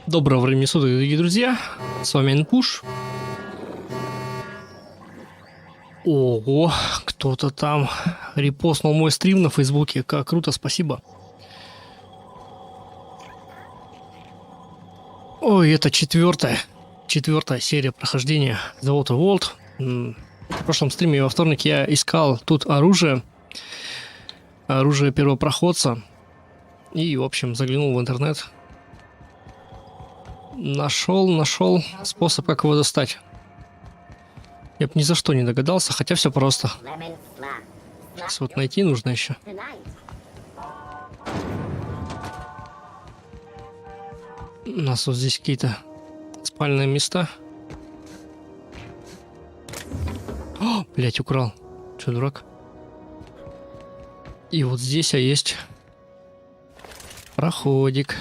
Доброго времени суток, дорогие друзья. С вами ИНФУШ. Ого, кто-то там репостнул мой стрим на Фейсбуке. Как круто, спасибо. Ой, это четвертая серия прохождения The Outer World. В прошлом стриме во вторник я искал тут оружие первопроходца. И, в общем, заглянул в интернет. Нашел способ, как его достать. Я бы ни за что не догадался, хотя все просто. Сейчас вот найти нужно еще. У нас вот здесь какие-то спальные места. О, блять, украл. Че, дурак? И вот здесь есть проходик.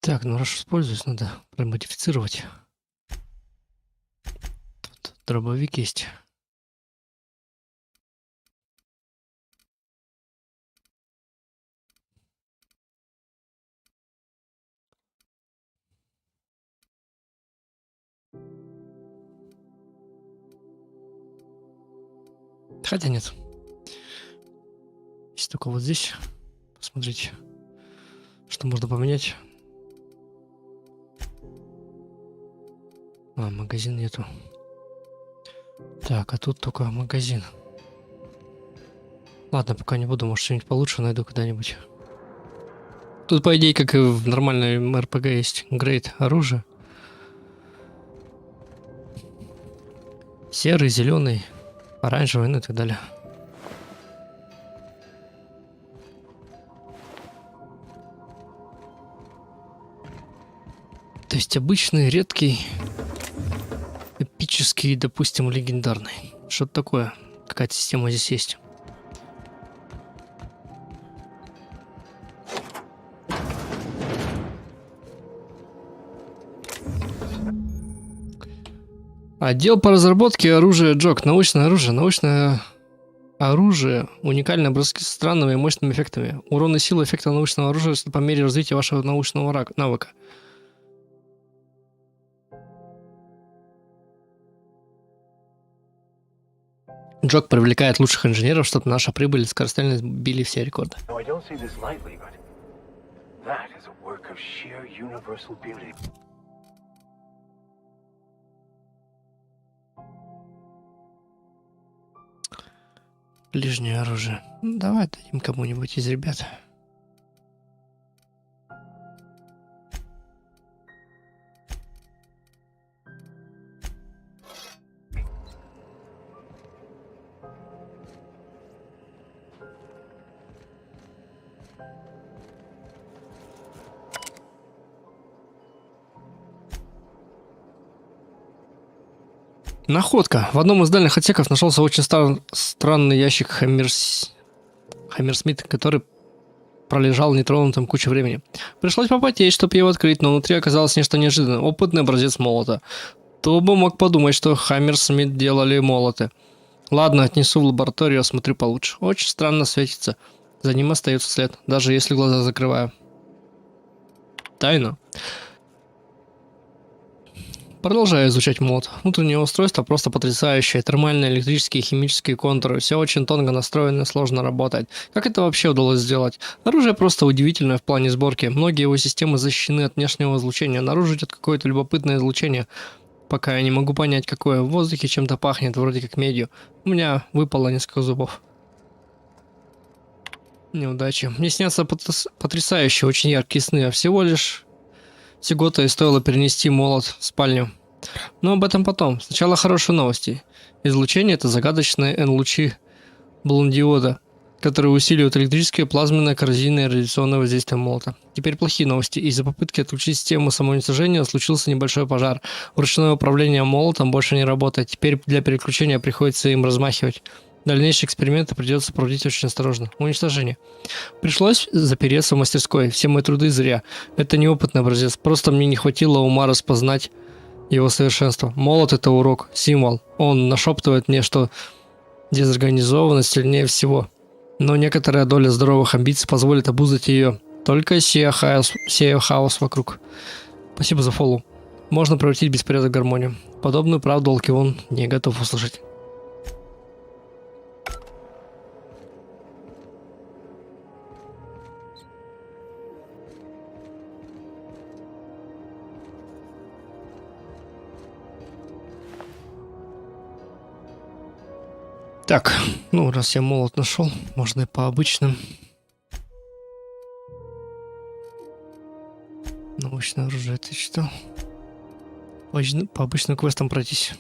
Так, ну раз используюсь, надо промодифицировать. Тут дробовик есть. Хотя нет. Есть только вот здесь. Посмотрите, что можно поменять. А, магазин нету. Так, а тут только магазин. Ладно, пока не буду, может что-нибудь получше найду когда-нибудь. Тут, по идее, как и в нормальной РПГ, есть грейд оружия. Серый, зеленый, оранжевый, ну и так далее. То есть обычный, редкий, эпический, допустим, легендарный. Что-то такое. Какая-то система здесь есть. Отдел по разработке оружия Джок. Научное оружие. Научное оружие. Уникальные образцы с странными и мощными эффектами. Урон и сила эффекта научного оружия по мере развития вашего научного навыка. Джок привлекает лучших инженеров, чтобы наша прибыль и скорострельность били все рекорды. Ближнее оружие. Давай дадим кому-нибудь из ребят. Находка. В одном из дальних отсеков нашелся очень странный ящик Хаммерсмит, который пролежал нетронутым кучу времени. Пришлось попотеть, чтобы его открыть, но внутри оказалось нечто неожиданное. Опытный образец молота. Кто бы мог подумать, что Хаммерсмит делали молоты. Ладно, отнесу в лабораторию, осмотрю получше. Очень странно светится. За ним остается след, даже если глаза закрываю. Тайна. Продолжаю изучать молот. Внутреннее устройство просто потрясающее. Термальные, электрические, химические контуры. Все очень тонко настроено и сложно работает. Как это вообще удалось сделать? Оружие просто удивительное в плане сборки. Многие его системы защищены от внешнего излучения. Наружу идет какое-то любопытное излучение. Пока я не могу понять, какое. В воздухе чем-то пахнет, вроде как медью. У меня выпало несколько зубов. Неудачи. Мне снятся потрясающие, очень яркие сны, а всего-то и стоило перенести молот в спальню. Но об этом потом. Сначала хорошие новости. Излучение — это загадочные N-лучи блондиода, которые усиливают электрическое, плазменное, коррозийное и радиационное воздействие молота. Теперь плохие новости. Из-за попытки отключить систему самоуничтожения случился небольшой пожар. Ручное управление молотом больше не работает. Теперь для переключения приходится им размахивать. Дальнейшие эксперименты придется проводить очень осторожно. Уничтожение. Пришлось запереться в мастерской. Все мои труды зря. Это неопытный образец. Просто мне не хватило ума распознать его совершенство. Молот — это урок, символ. Он нашептывает мне, что дезорганизованность сильнее всего. Но некоторая доля здоровых амбиций позволит обуздать ее. Только сея хаос вокруг. Спасибо за фоллоу. Можно превратить беспорядок в гармонию. Подобную правду Алкион не готов услышать. Так, ну раз я молот нашел, можно и по обычным. Научное оружие ты читал? По обычным квестам пройтись.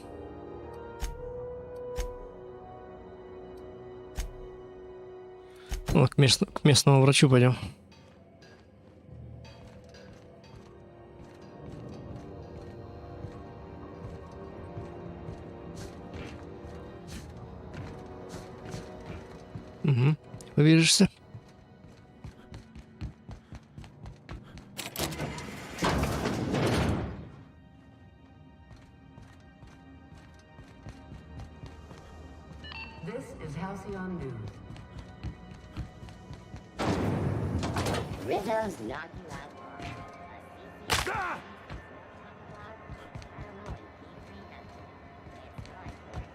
Вот, к местному врачу пойдем. Угу. Увидишься.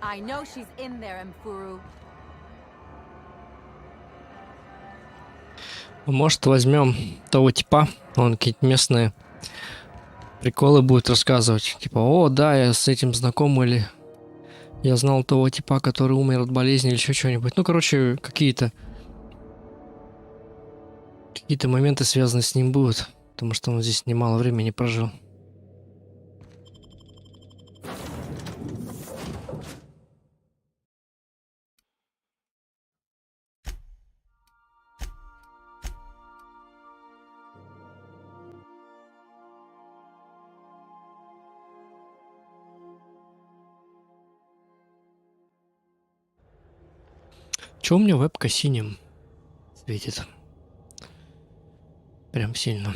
I know she's in there, Mfuru. Может, возьмем того типа, он какие-то местные приколы будет рассказывать. Типа, о, да, я с этим знаком, или я знал того типа, который умер от болезни, или еще что-нибудь. Ну, короче, какие-то моменты связаны с ним будут, потому что он здесь немало времени прожил. Чё у меня вебка синим светит? Прям сильно.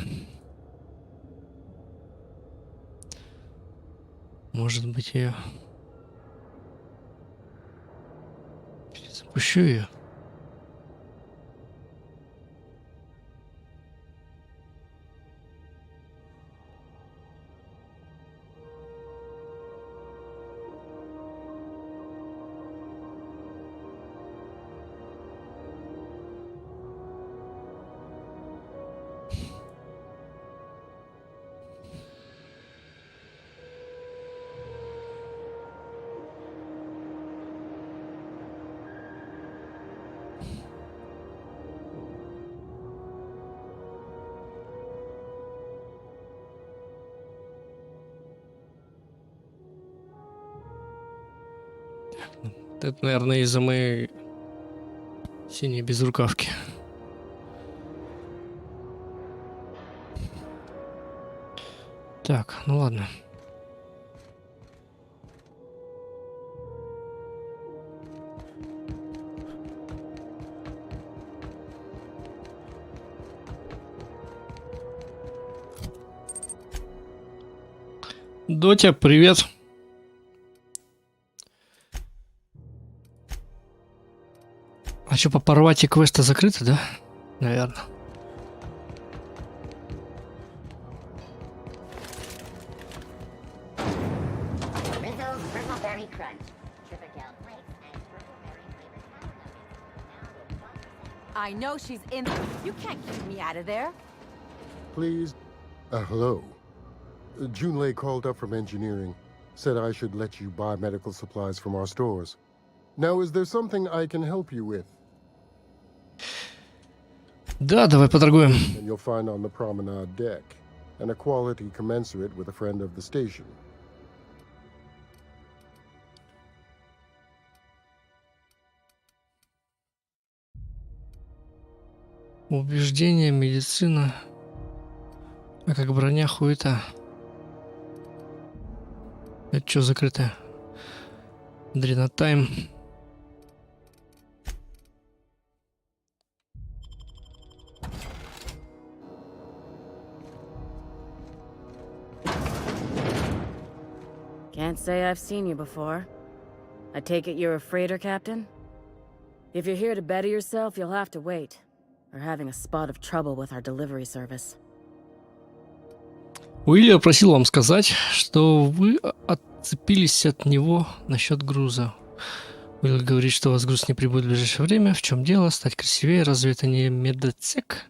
Может быть, я запущу ее. Это, наверное, из-за моей синей безрукавки. Так, ну ладно. Дотя, привет. А что, по порвать и квесты закрыты, да? Наверное. I know she's in. You can't keep me out of there. Please. Hello. Junlei called up from engineering. Said I should let you buy medical supplies from our stores. Now, is there something I can help you with? Да, давай поторгуем. And you'll find on the promenade deck, and a quality commensurate with a friend of the station. Убеждение, медицина. А как броня, хуета. Это что закрыто? Дренотайм. Can't say I've seen you before. I take it you're a freighter captain? If you're here to better yourself, you'll have to wait. We're having a spot of trouble with our delivery service. Уильям просил вам сказать, что вы отцепились от него насчет груза. Уилл говорит, что у вас груз не прибудет в ближайшее время. В чем дело? Стать красивее? Разве это не медотсек?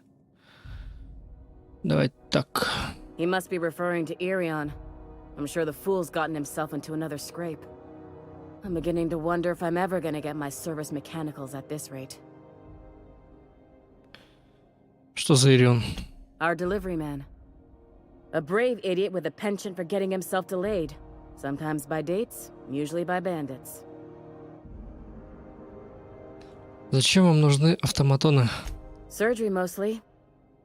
Давай так. He must be referring to Irion. I'm sure the fool's gotten himself into another scrape. I'm beginning to wonder if I'm ever gonna get my service mechanicals at this rate. Что за Ирион? Our delivery man. A brave idiot with a penchant for getting himself delayed. Sometimes by dates, usually by bandits. Зачем вам нужны автоматоны? Surgery mostly.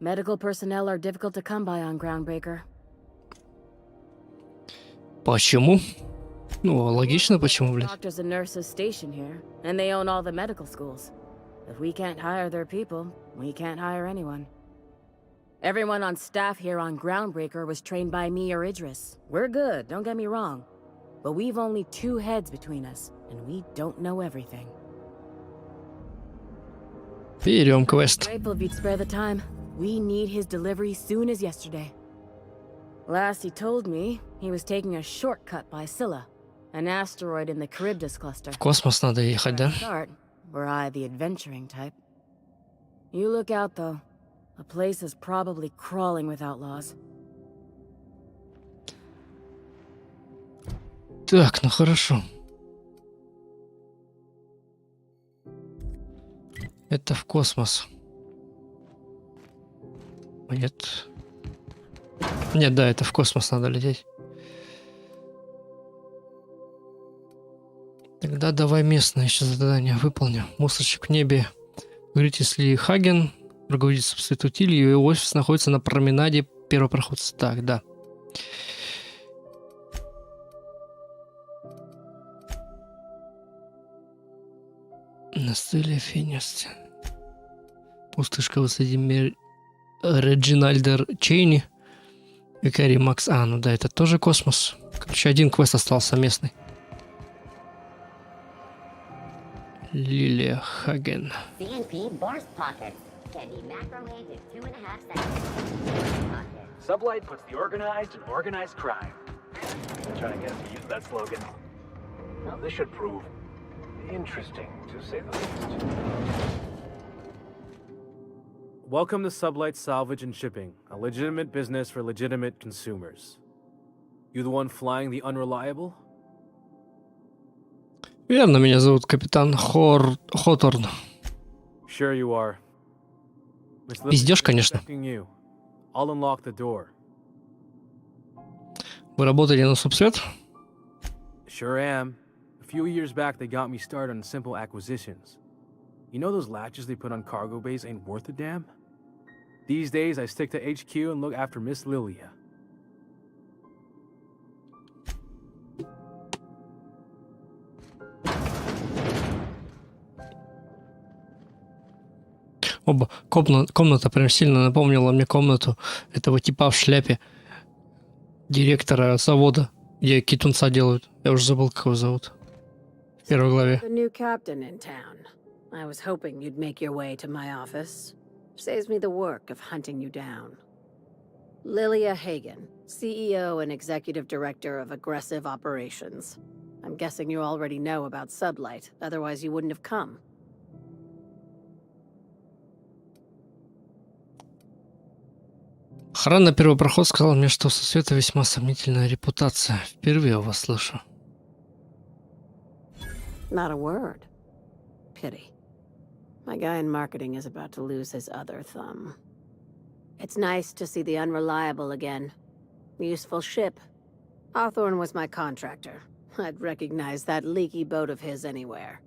Medical personnel are difficult to come by on Groundbreaker. Почему? Ну, логично, почему, блядь. Doctors and nurses stationed here, and they own all the medical schools. If we can't hire their people, we can't hire anyone. Everyone on staff here on Groundbreaker was trained by me or Idris. We're good, don't get me wrong. But we've only 2 heads between us, and we don't know everything. Берем квест. Grateful if you'd spare the time. We need his delivery soon as yesterday. Last he told me, he was taking a shortcut by Scylla, an asteroid in the Charybdis cluster. В космос надо ехать, да? Start, were I the adventuring type. You look out, though. The place is probably crawling with outlaws. Так, ну хорошо. Это в космос. Нет. Нет, да, это в космос надо лететь. Тогда давай местное еще задание выполню. Мусорщик в небе. Говорит, если Хаген, руководитель Святутиль, его офис находится на променаде Первопроходца. Так, да. На стиле Финести. Пустышка высади Реджинальдер Чейни. Викарий Макс. А, ну да, это тоже космос. Короче, один квест остался местный. Лилия Хаген. Sublight puts the organized in organized crime. Trying to get us to use that slogan. Now, this should prove interesting, to say the least. Welcome to Sublight Salvage and Shipping, a legitimate business for legitimate consumers. You the one flying the unreliable? Верно, меня зовут капитан Хоторн. Sure you are. Miss Lily Пиздёшь, is конечно. expecting you. I'll unlock the door. Вы работаете на Субсвет? Sure am. A few years back, they got me started on simple acquisitions. You know those latches they put on cargo bays ain't worth a damn? These days, I stick to HQ and look after Miss Lilia. Оба. Комната прям сильно напомнила мне комнату этого типа в шляпе. Директора завода. Где китунца делают. Я уже забыл, как его зовут. В первой главе. The new captain in town. I was hoping you'd make your way to my office. Saves me the work of hunting you down. Lilia Hagen, CEO and Executive Director of Aggressive Operations. I'm guessing you already know about Sublight, otherwise you wouldn't have come. Охрана первопроход сказала мне, что у Совета весьма сомнительная репутация. Впервые вас слышу. Not a word. Pity. My guy in marketing is about to lose his other thumb. It's nice to see the Unreliable again. Useful ship. Hawthorne was my contractor. I'd recognize that leaky boat of his anywhere.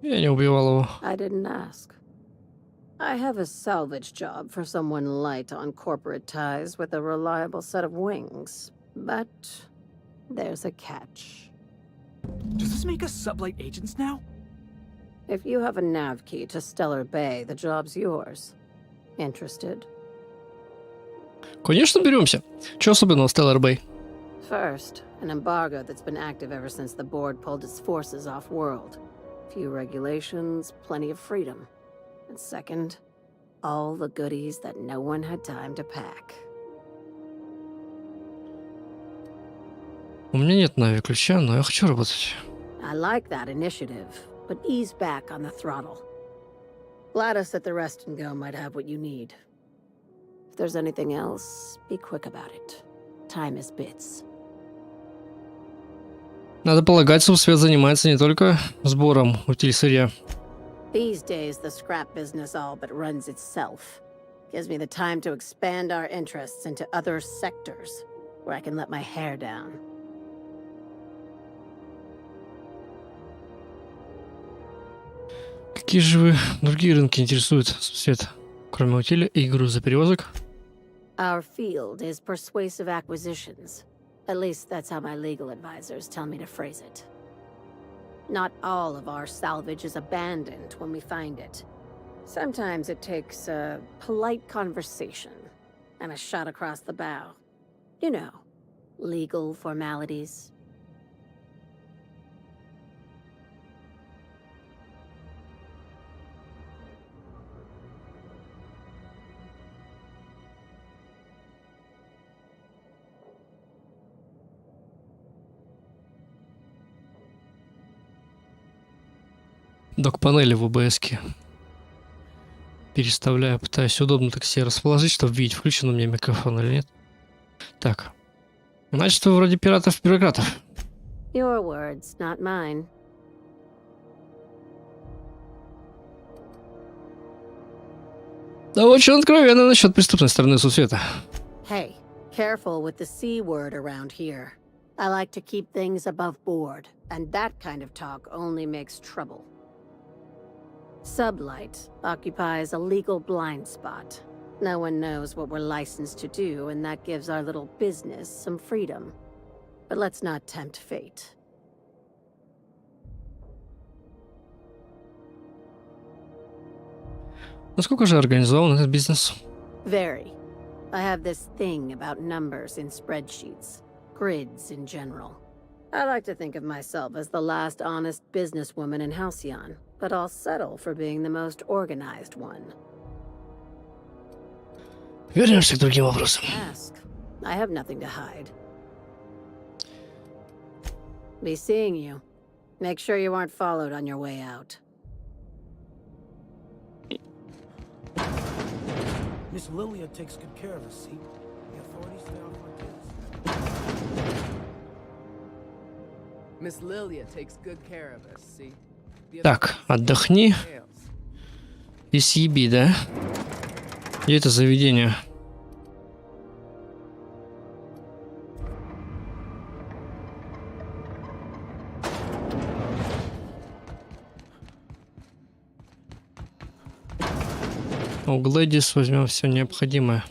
Я не убивал его. I didn't ask. I have a salvage job for someone light on corporate ties with a reliable set of wings. But there's a catch. Does this make us Sublight agents now? If you have a nav key to Stellar Bay, the job's yours. Interested? Конечно, беремся. Че особенного в Stellar Bay? First, an embargo that's been active ever since the board pulled its forces off-world. Few regulations, plenty of freedom. And second, all the goodies that no one had time to pack. У меня нет Нави ключа, но я хочу работать. I like that initiative, but ease back on the throttle. Gladys at the Rest and Go might have what you need. If there's anything else, be quick about it. Time is bits. Надо полагать, Свет занимается не только сбором утиль-сырья. These days, the scrap business all but runs itself. Gives me the time to expand our interests into other sectors, where I can let my hair down. Какие же вы другие рынки интересуют, Свет, кроме утиля и грузоперевозок? Our field is persuasive acquisitions. At least that's how my legal advisors tell me to phrase it. Not all of our salvage is abandoned when we find it. Sometimes it takes a polite conversation and a shot across the bow. You know, legal formalities. Док-панели в ОБС-ке. Переставляю, пытаюсь удобно так себе расположить, чтобы видеть, включен у меня микрофон или нет. Так. Значит, вы вроде пиратов-бюрократов. Your words, not mine. Да очень откровенно насчет преступной стороны Сусвета. Hey, careful with the C word around here. I like to keep things above board, and that kind of talk only makes trouble. Sublight occupies a legal blind spot. No one knows what we're licensed to do, and that gives our little business some freedom. But let's not tempt fate. Насколько же организован этот бизнес? Very. I have this thing about numbers in spreadsheets, grids in general. I like to think of myself as the last honest businesswoman in Halcyon, but I'll settle for being the most organized one. Вернемся к другим вопросам. Ask. I have nothing to hide. Be seeing you. Make sure you aren't followed on your way out. Miss Lilia takes good care of us, see? The authorities stay off our kids. Miss Lilia takes good care of us, see? Так, отдохни и съеби, да? Где это заведение? У Глэдис возьмем все необходимое.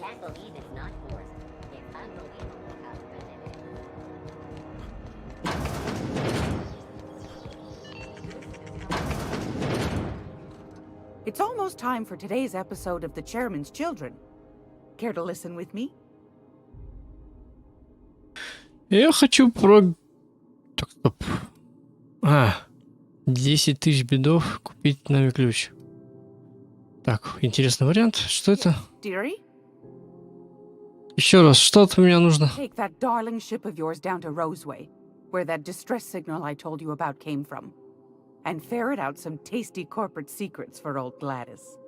It's almost time for today's episode of The Chairman's Children. Care to listen with me? Я хочу про... Так, стоп. 10 тысяч бедов купить новый ключ. Так, интересный вариант. Что это? Dearie, Еще раз, что от меня нужно? take that darling ship of yours down to Roseway, where that distress signal I told you about came from, and ferret out some tasty corporate secrets for old Gladys.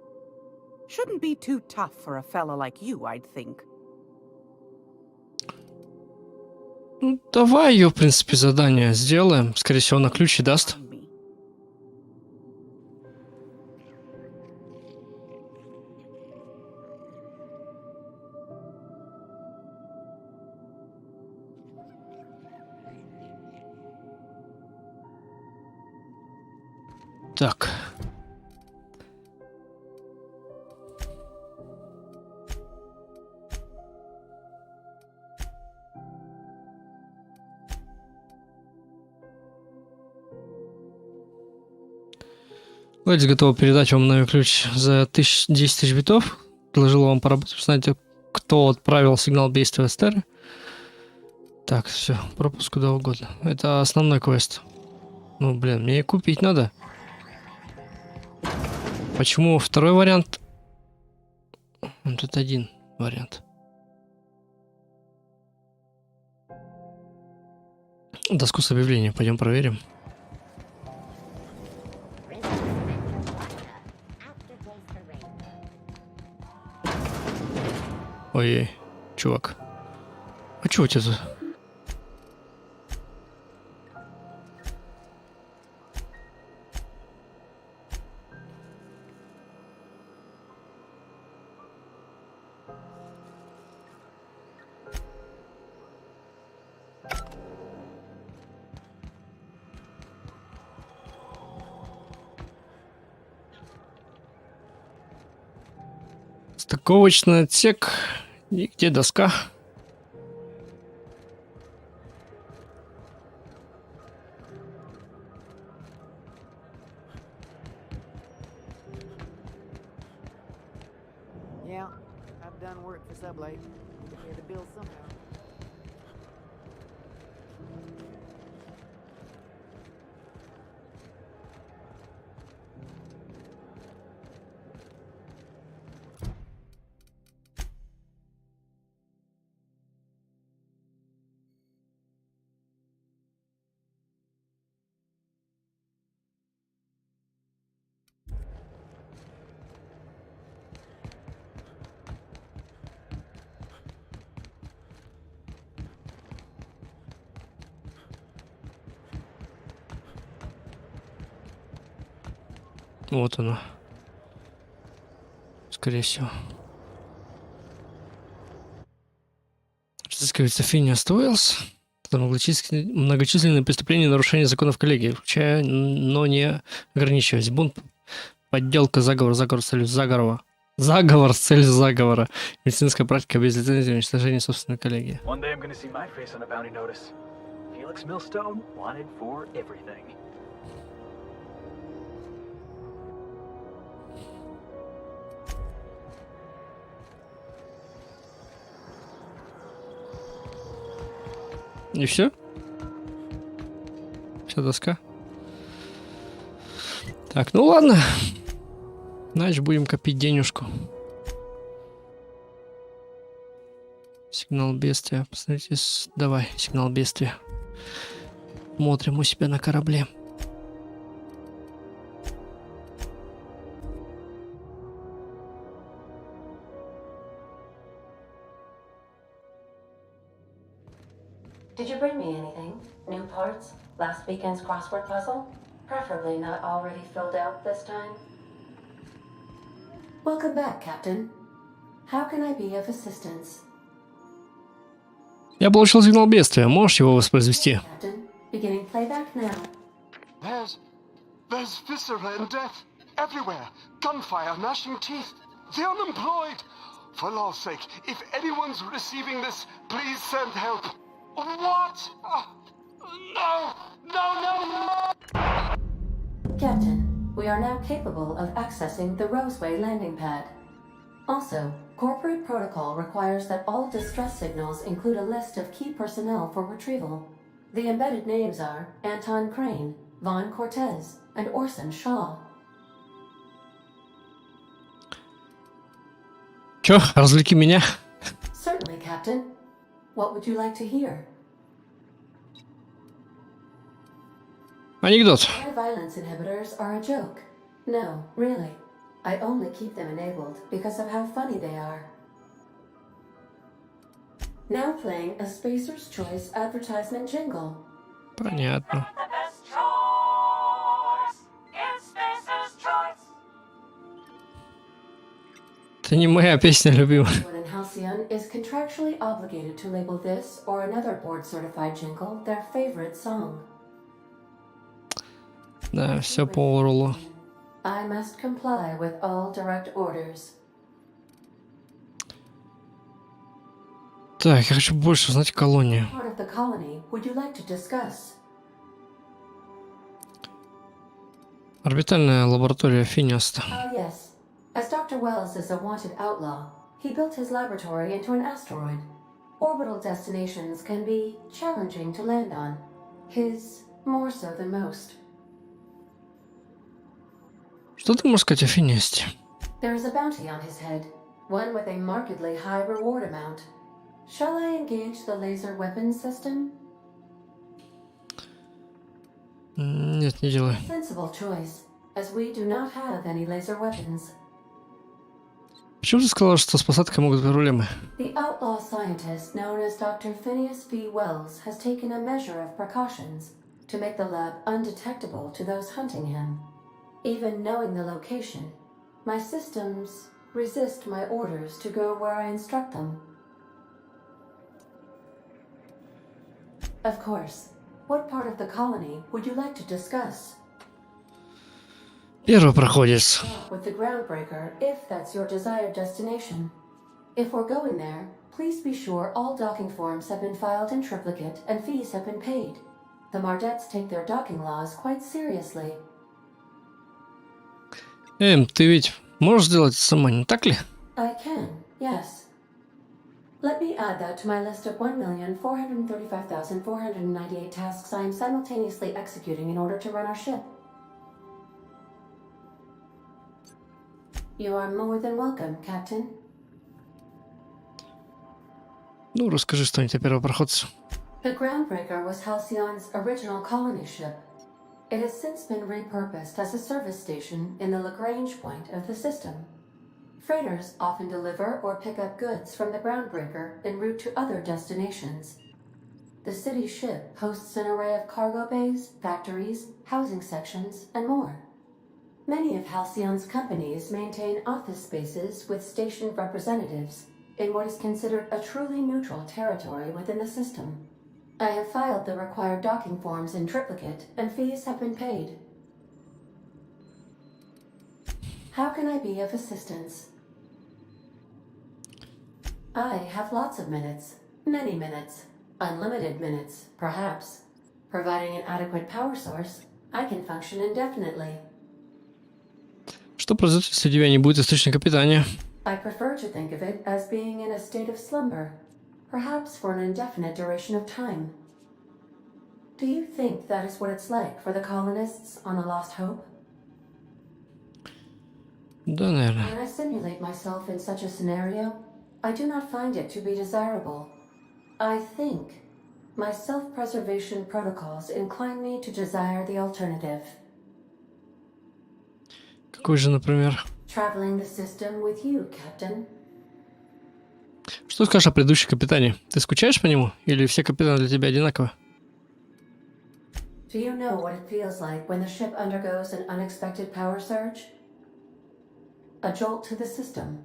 Shouldn't be too tough for a fella like you, I'd think. Ну, давай ее, в принципе, задание сделаем. Скорее всего, на ключи даст. On me. Так. Лэдис готова передать вам новый ключ за 10 тысяч битов. Предложила вам поработать. Знаете, кто отправил сигнал бедствия Эстеры. Так, все, пропуск куда угодно. Это основной квест. Ну, блин, мне и купить надо. Почему второй вариант? Тут один вариант. Доску с объявлением. Пойдем проверим. Ой-ой, чувак. А чего у тебя тут? Стыковочный отсек. И где доска? Yeah, I've done work for Sublight. Need to pay the bills somehow. Вот она. Скорее всего. Разыскивается Финиас Уэллс за многочисленные преступления и нарушения законов коллегии, включая, но не ограничиваясь. Бунт, подделка, заговор с целью заговора. Заговор с целью заговора. Медицинская практика без лицензии, уничтожение собственной коллегии. One day I'm gonna see my face on a bounty notice. Felix Millstone wanted for everything. И все? Вся доска? Так, ну ладно. Значит, будем копить денежку. Сигнал бедствия. Посмотрите, давай, сигнал бедствия. Смотрим у себя на корабле. Did you bring me anything? New parts? Last weekend's crossword puzzle? Preferably not already filled out this time. Welcome back, Captain. How can I be of assistance? Я получил сигнал бедствия. Можешь его воспроизвести? Captain, beginning playback now. There's viscera and death everywhere. Gunfire, gnashing teeth. The unemployed. For law's sake, if anyone's receiving this, please send help. What? No! Captain, we are now capable of accessing the Roseway landing pad. Also, corporate protocol requires that all distress signals include a list of key personnel for retrieval. The embedded names are Anton Crane, Vaughn Cortez, and Orson Shaw. Чё, развлеки меня? Certainly, Captain. What would you like to hear? Анекдот. Anti-violence inhibitors are a joke. No, really. I only keep them enabled because of how funny they are. Now playing a Spacer's Choice advertisement jingle. Понятно. Это не моя песня любимая. Everyone in Halcyon is contractually obligated to label this or another board-certified jingle their favorite song. Да, все по Орлу. I must comply with all direct orders. Так, я хочу больше узнать колонию. Part of the colony would you like to discuss? Орбитальная лаборатория Финиаста. Oh, yes. As Dr. Wells is a wanted outlaw, he built his laboratory into an asteroid. Orbital destinations can be challenging to land on. His more so than most. Что ты можешь сказать о Финиасте? There is a bounty on his head, one with a markedly high reward amount. Shall I engage the laser weapons system? Нет, не делай. Sensible choice, as we do not have any laser weapons. Почему ты сказала, что с посадкой могут быть проблемы? The outlaw scientist known as Dr. Phineas V. Wells has taken a measure of precautions to make the lab undetectable to those hunting him. Even knowing the location, my systems resist my orders to go where I instruct them. Of course. What part of the colony would you like to discuss? Первопроходец. With the groundbreaker, if that's your desired destination. If we're going there, please be sure all docking forms have been filed in triplicate and fees have been paid. The Mardettes take their docking laws quite seriously. Ты ведь можешь сделать сама, не так ли? I can, yes. Let me add that to my list of 1,435,498 tasks I am simultaneously executing in order to run our ship. You are more than welcome, Captain. Ну, расскажи что-нибудь о первопроходце. The Groundbreaker was Halcyon's original colony ship. It has since been repurposed as a service station in the Lagrange point of the system. Freighters often deliver or pick up goods from the Groundbreaker en route to other destinations. The city ship hosts an array of cargo bays, factories, housing sections, and more. Many of Halcyon's companies maintain office spaces with stationed representatives in what is considered a truly neutral territory within the system. I have filed the required docking forms in triplicate, and fees have been paid. How can I be of assistance? I have lots of minutes, many minutes, unlimited minutes, perhaps. Providing an adequate power source, I can function indefinitely. Что произойдет, если у тебя не будет источника питания? I prefer to think of it as being in a state of slumber, perhaps for an indefinite duration of time. Do you think that is what it's like for the colonists on the Lost Hope? Да, наверное. When I simulate myself in such a scenario, I do not find it to be desirable. I think my self-preservation protocols incline me to desire the alternative. Какой же, например? Traveling the system with you, Captain. Что скажешь о предыдущем капитане? Ты скучаешь по нему? Или все капитаны для тебя одинаковы? Do you know what it feels like when the ship undergoes an unexpected power surge? A jolt to the system.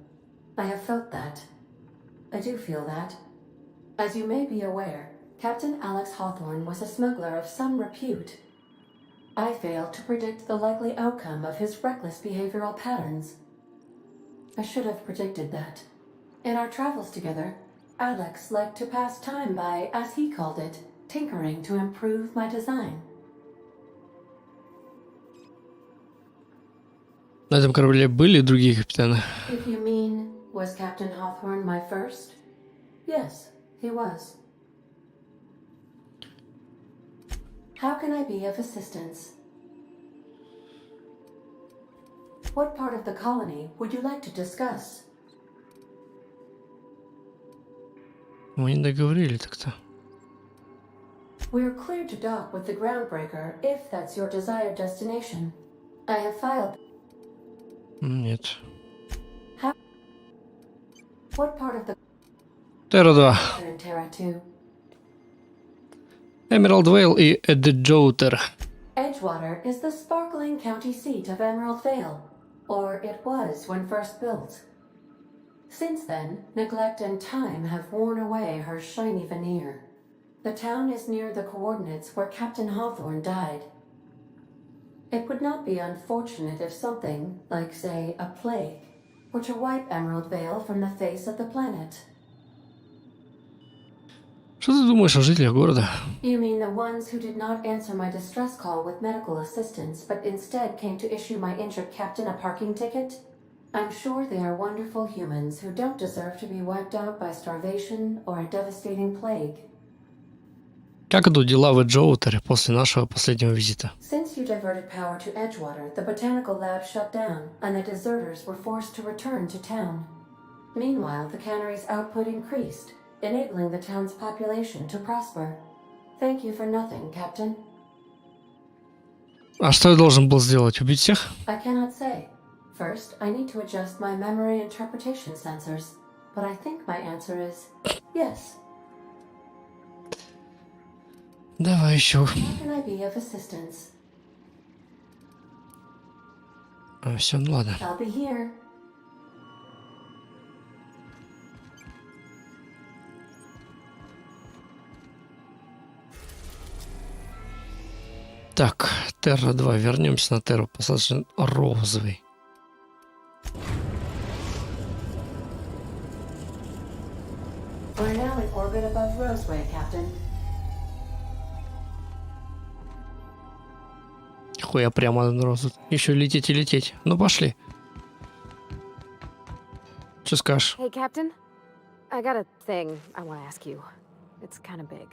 I have felt that. I do feel that. As you may be aware, Captain Alex Hawthorne was a smuggler of some repute. I failed to predict the likely outcome of his reckless behavioral patterns. I should have predicted that. In our travels together, Alex liked to pass time by, as he called it, tinkering to improve my design. На этом корабле были другие капитаны? If you mean, was Captain Hawthorne my first? Yes, he was. How can I be of assistance? What part of the colony would you like to discuss? Мы не договорили так-то. We're clear to dock with the groundbreaker if that's your desired destination. I have filed. Нет. What part of the Терра 2. in Terra 2? Эмералд Вейл и Эджоутер. Edgewater is the sparkling county seat of Emerald Vale, or it was when first built. Since then, neglect and time have worn away her shiny veneer. The town is near the coordinates where Captain Hawthorne died. It would not be unfortunate if something, like say, a plague, were to wipe Emerald Vale from the face of the planet. Что ты думаешь о жителях города? You mean the ones who did not answer my distress call with medical assistance, but instead came to issue my injured captain a parking ticket? I'm sure they are wonderful humans who don't deserve to be wiped out by starvation or a devastating plague. Как идут дела в Эджоутере после нашего последнего визита? Since you diverted power to Edgewater, the botanical lab shut down, and the deserters were forced to return to town. Meanwhile, the cannery's output increased, enabling the town's population to prosper. Thank you for nothing, Captain. А что я должен был сделать? Убить всех? I cannot say. First, I need to adjust my memory interpretation sensors, but I think my answer is yes. Давай еще. How can I be of assistance? Все, ну ладно. I'll be here. Так, Терра 2. Вернемся на Терру. Посадочный розовый. We're now in orbit above Roseway, Captain. Хуя прямо на розу. Еще лететь и лететь. Ну пошли. Что скажешь? Hey, Captain. I got a thing I want to ask you. It's kind of big.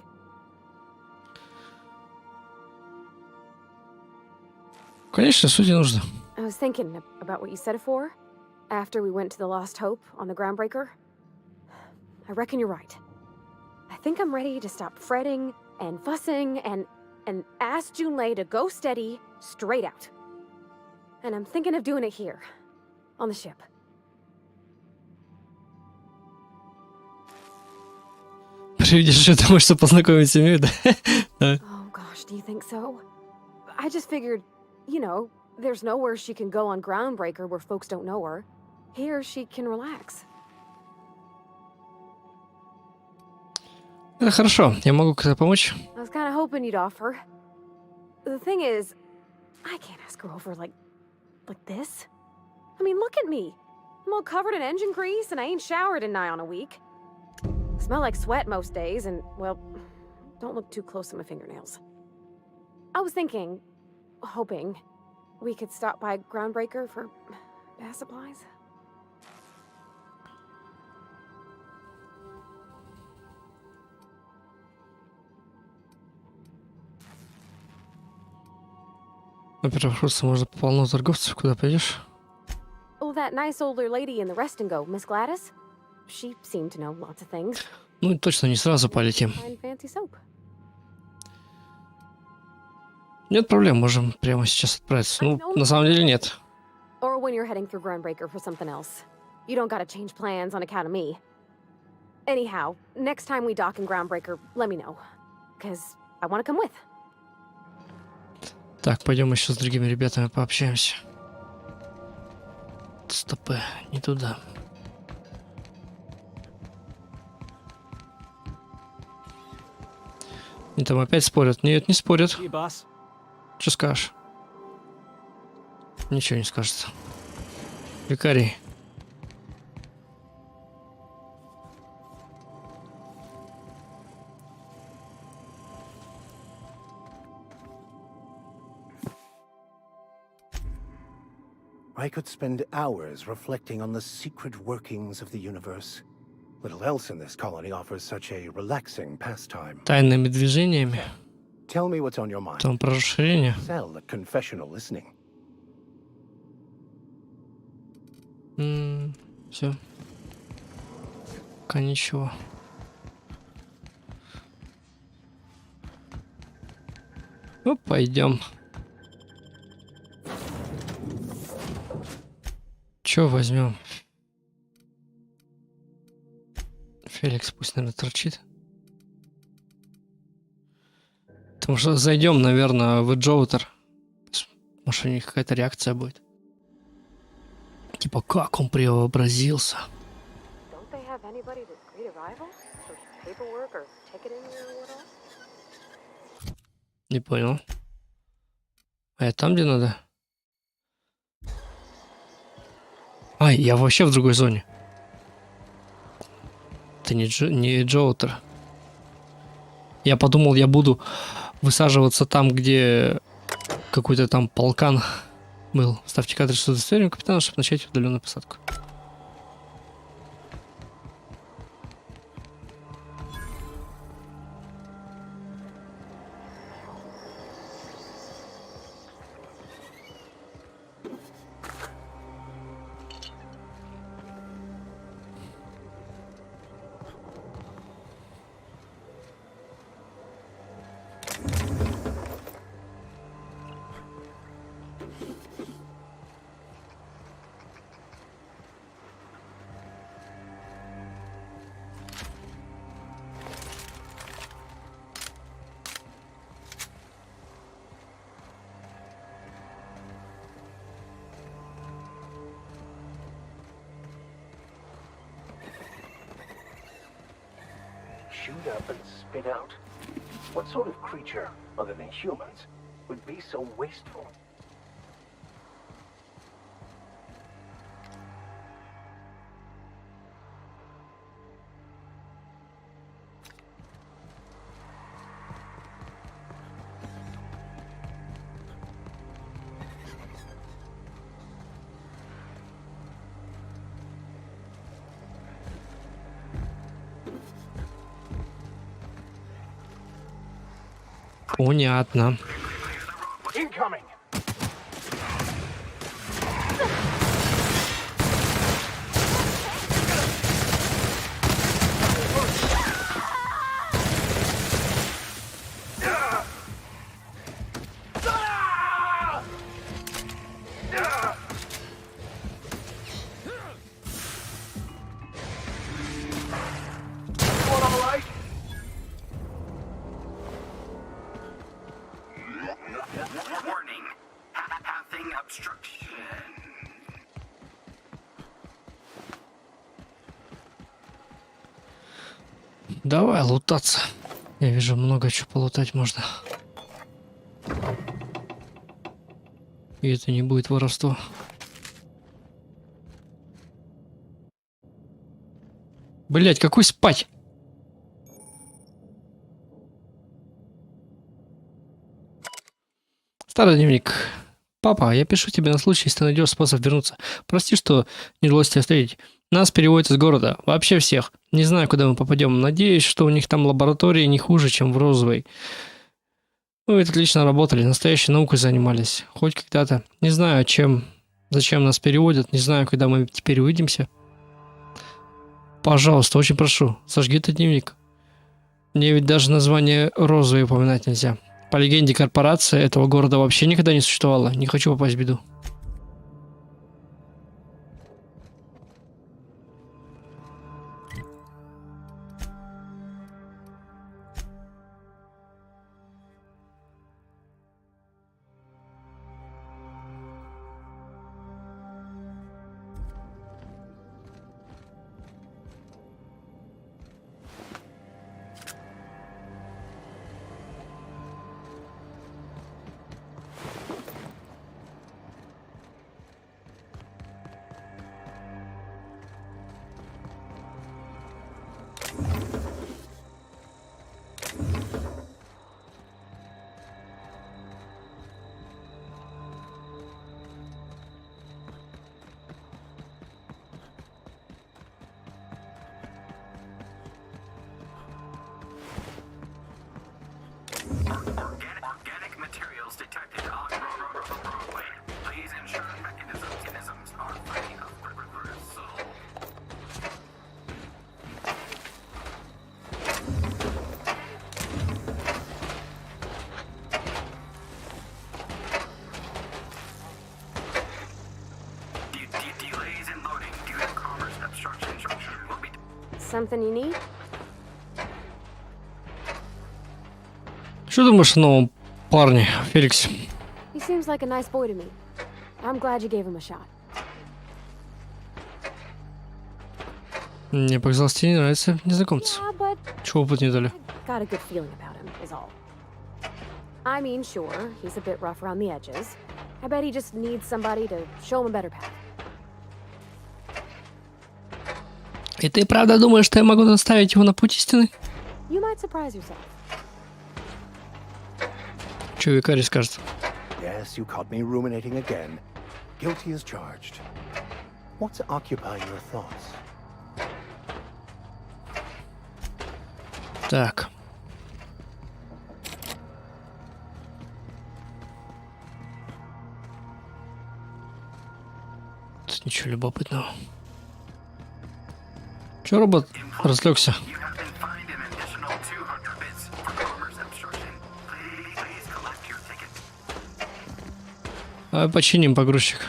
Конечно, суть не нужно. I was thinking about what you said before, after we went to the Lost Hope on the Groundbreaker. I reckon you're right. I think I'm ready to stop fretting and fussing and ask Junlei to go steady, straight out. And I'm thinking of doing it here, on the ship. Приведешь, я думаю, что познакомить семью, да? Oh gosh, do you think so? I just figured, you know, there's nowhere she can go on Groundbreaker where folks don't know her. Here she can relax. Это хорошо. Я могу как-то помочь. I was kind of hoping you'd offer. The thing is, I can't ask her over like this. I mean, look at me. I'm all covered in engine grease and I ain't showered in nigh on a week. Smell like sweat most days and, well, don't look too close to my fingernails. I was thinking, hoping, we could stop by Groundbreaker for bath supplies. На Первопроходце можно полно торговцев. Куда пойдешь? Oh, that nice older lady in the rest and go, Miss Gladys? She seemed to know lots of things. Ну, точно не сразу полетим. Find fancy soap. Нет проблем, можем прямо сейчас отправиться. Ну, на самом деле нет. Or when you're heading through Groundbreaker for something else. You don't gotta change plans on account of me. Anyhow, next time we dock in Groundbreaker, let me know. Cause I wanna come with. Так, пойдем еще с другими ребятами пообщаемся. Стоп, не туда. Они там опять спорят. Нет, не спорят. Что скажешь? Ничего не скажется. Викарий. I could spend hours reflecting on the secret workings of the universe. Little else in this colony offers such a relaxing pastime. Тайными движениями. Tell me what's on your mind. Там про расширение. Sell at confessional listening. Все. Пока ничего. Ну, пойдем. Че возьмем? Феликс пусть, наверное, торчит. Потому что зайдем, наверное, в Джоутер. Может, у них какая-то реакция будет. Типа, как он преобразился. Не понял. А я там, где надо? Ай, я вообще в другой зоне. Это не Джоутер. Я подумал, я буду высаживаться там, где какой-то там полкан был. Ставьте кадры с удостоверением капитана, чтобы начать удаленную посадку. Shoot up and spit out? What sort of creature, other than humans, would be so wasteful? Понятно. Incoming! Давай лутаться. Я вижу, много чего полутать можно. И это не будет воровство. Блять, какой спать? Старый дневник. Папа, я пишу тебе на случай, если ты найдешь способ вернуться. Прости, что не удалось тебя встретить. Нас переводят из города. Вообще всех. Не знаю, куда мы попадем. Надеюсь, что у них там лаборатории не хуже, чем в Розовой. Вы отлично работали, настоящей наукой занимались. Хоть когда-то. Не знаю, зачем нас переводят. Не знаю, когда мы теперь увидимся. Пожалуйста, очень прошу, сожги этот дневник. Мне ведь даже название Розовой упоминать нельзя. По легенде, корпорация этого города вообще никогда не существовала. Не хочу попасть в беду. Something you need? Что думаешь о новом парне, Феликсе? He seems like a nice boy to me. I'm glad you gave him a shot. Мне показалось, тебе не нравится незнакомцы. Yeah, but Чего опыт не дали? got a good feeling about him, is all. I mean, sure, he's a bit rough around the edges. I bet he just needs somebody to show him a better path. И ты правда думаешь, что я могу наставить его на путь истины? You might surprise yourself. Что викарий скажет? Yes, you caught me ruminating again. Guilty as charged. What's occupying your thoughts? Так. Тут ничего любопытного. Че, робот разлегся? Починим погрузчик.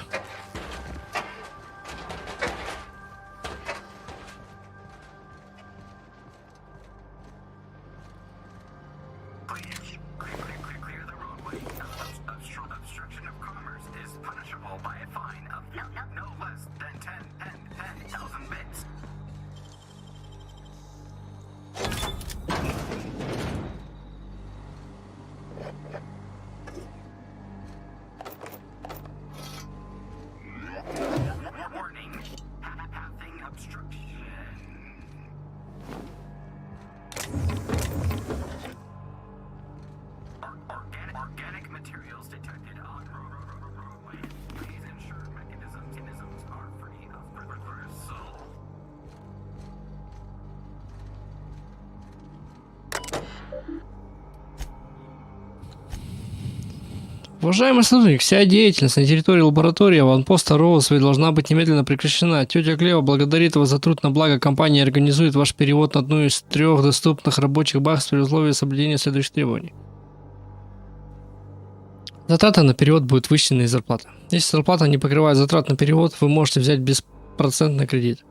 Уважаемый сотрудник, вся деятельность на территории лаборатории аванпоста Роузвей должна быть немедленно прекращена. Тетя Клева благодарит вас за труд на благо компании и организует ваш перевод на одну из 3 доступных рабочих баз при условии соблюдения следующих требований. Затраты на перевод будут вычтены из зарплаты. Если зарплата не покрывает затрат на перевод, вы можете взять беспроцентный кредит.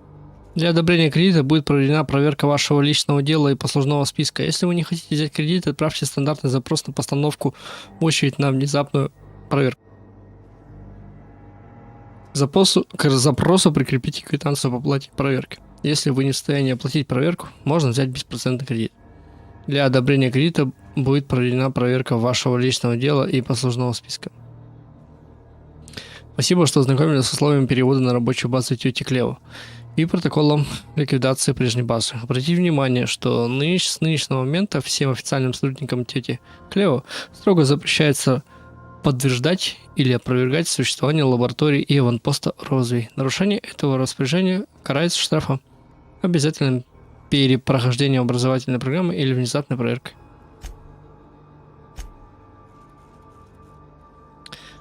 Для одобрения кредита будет проведена проверка вашего личного дела и послужного списка. Если вы не хотите взять кредит, отправьте стандартный запрос на постановку в очередь на внезапную проверку. К запросу прикрепите квитанцию по оплате проверки. Если вы не в состоянии оплатить проверку, можно взять беспроцентный кредит. Для одобрения кредита будет проведена проверка вашего личного дела и послужного списка. Спасибо, что ознакомились с условиями перевода на рабочую базу тети Клео и протоколом ликвидации прежней базы. Обратите внимание, что с нынешнего момента всем официальным сотрудникам тети Клео строго запрещается подтверждать или опровергать существование лаборатории и аванпоста Роузвей. Нарушение этого распоряжения карается штрафом, обязательным перепрохождением образовательной программы или внезапной проверкой.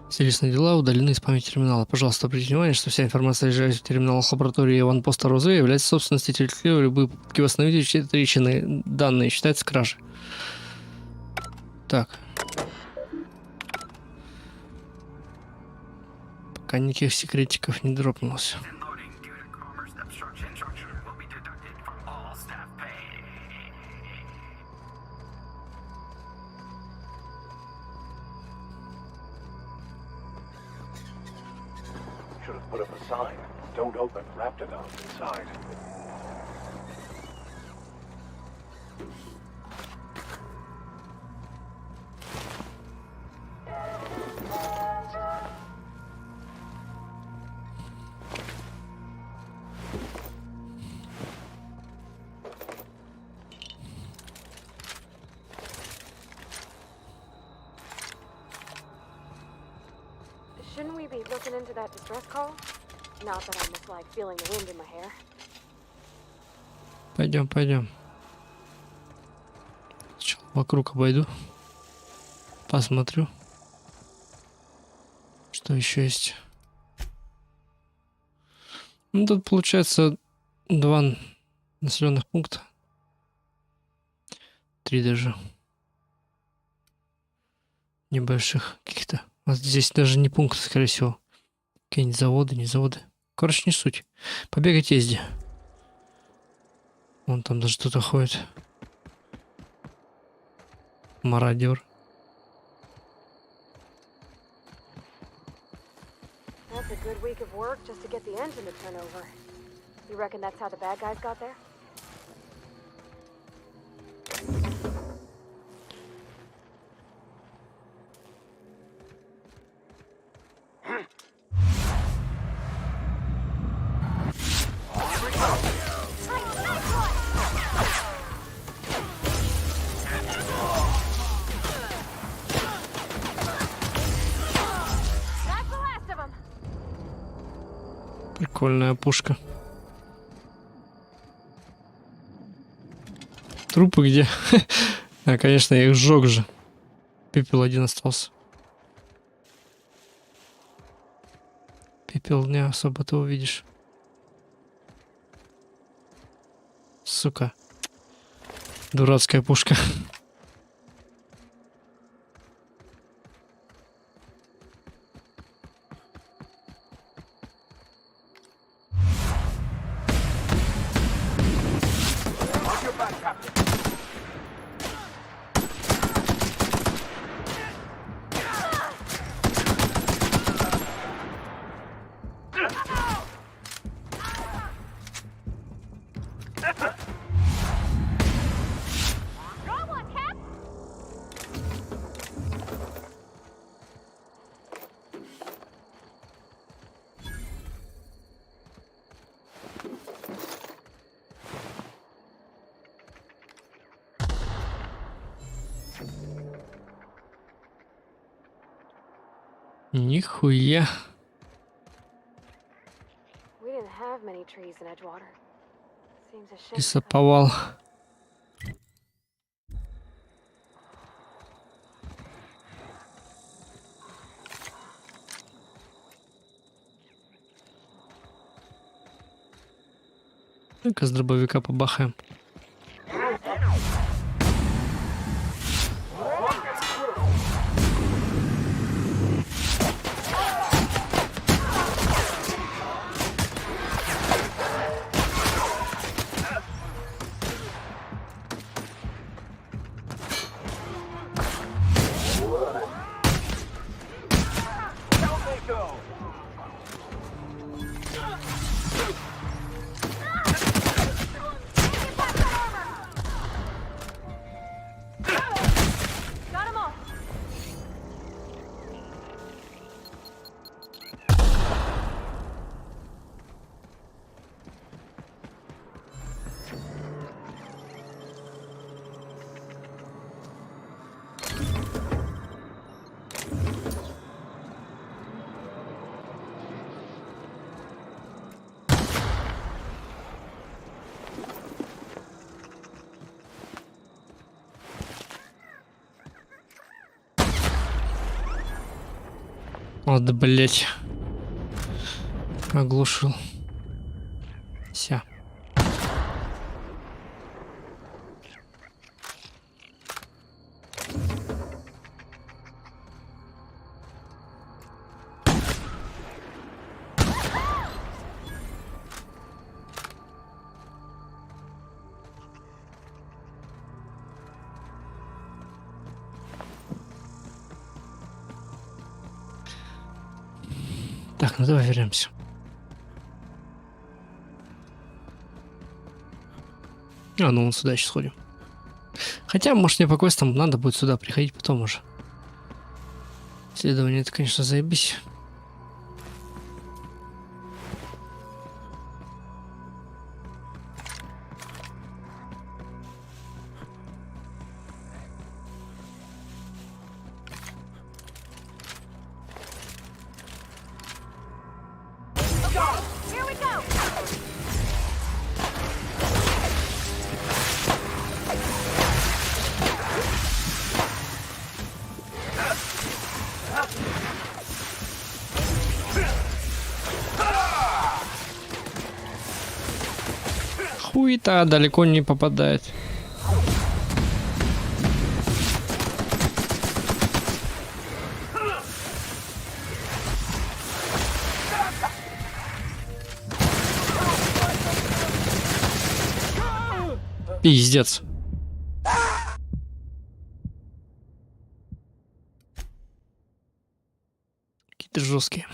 Все личные дела удалены из памяти терминала. Пожалуйста, обратите внимание, что вся информация, содержащаяся в терминалах лаборатории и аванпоста Роузвей, является собственностью тети Клео. Любые попытки восстановить встреченные данные считаются кражей. Так. Пока никаких секретиков не дропнулось. Put up a sign. Don't open Raptidons inside. Shouldn't we be looking into that distress call? Not that I'm just like feeling the wind in my hair. Пойдем. Вокруг обойду. Посмотрю, что еще есть. Ну, тут получается 2 населенных пункта. 3 даже. Небольших каких-то. Вот здесь даже не пункт, скорее всего. Какие-нибудь заводы, не заводы. Короче, не суть. Побегать езди. Вон там даже кто-то ходит. Мародер. That's a good week of work just to get the engine to turn over. You reckon that's how the bad guys got there? Прикольная пушка. Трупы где? А, конечно, я их сжег же. Пепел один остался. Пепел не особо ты увидишь. Сука. Дурацкая пушка. Нихуя. We didn't have many trees in Edgewater. Seems a shame. Лесоповал. Ну-ка с дробовика побахаем. Вот, блять. Оглушил. Ся. Так, ну давай вернемся. А, ну вон сюда еще сходим. Хотя, может, мне по квестам надо будет сюда приходить потом уже. Исследование это, конечно, заебись. Хуета далеко не попадает. Пиздец. Какие-то жесткие.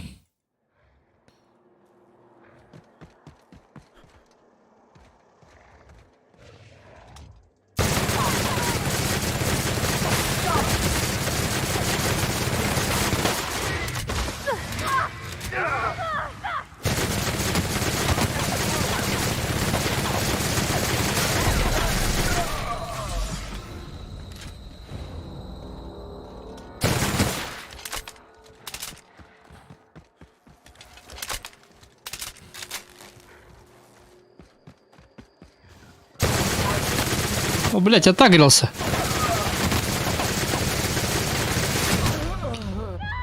О, блядь, отагрился.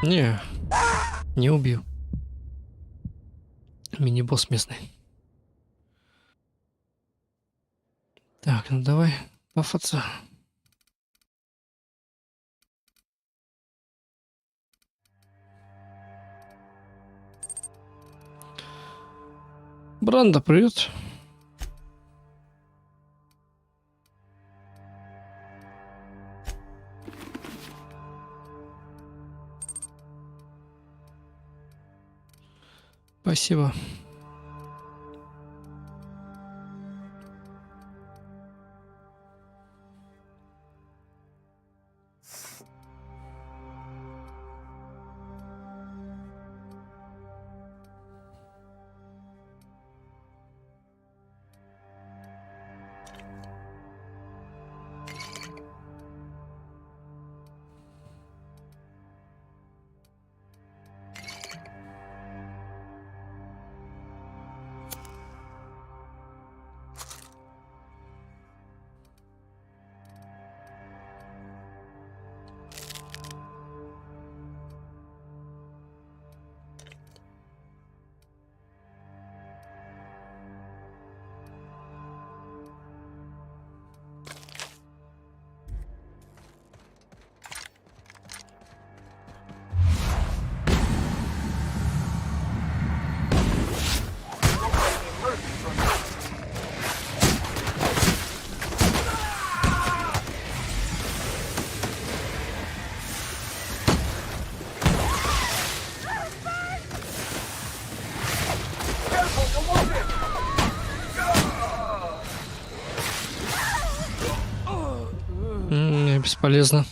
Не убью. Мини-босс местный. Так, ну давай пафаться. Бранда, привет. Спасибо. Бесполезно.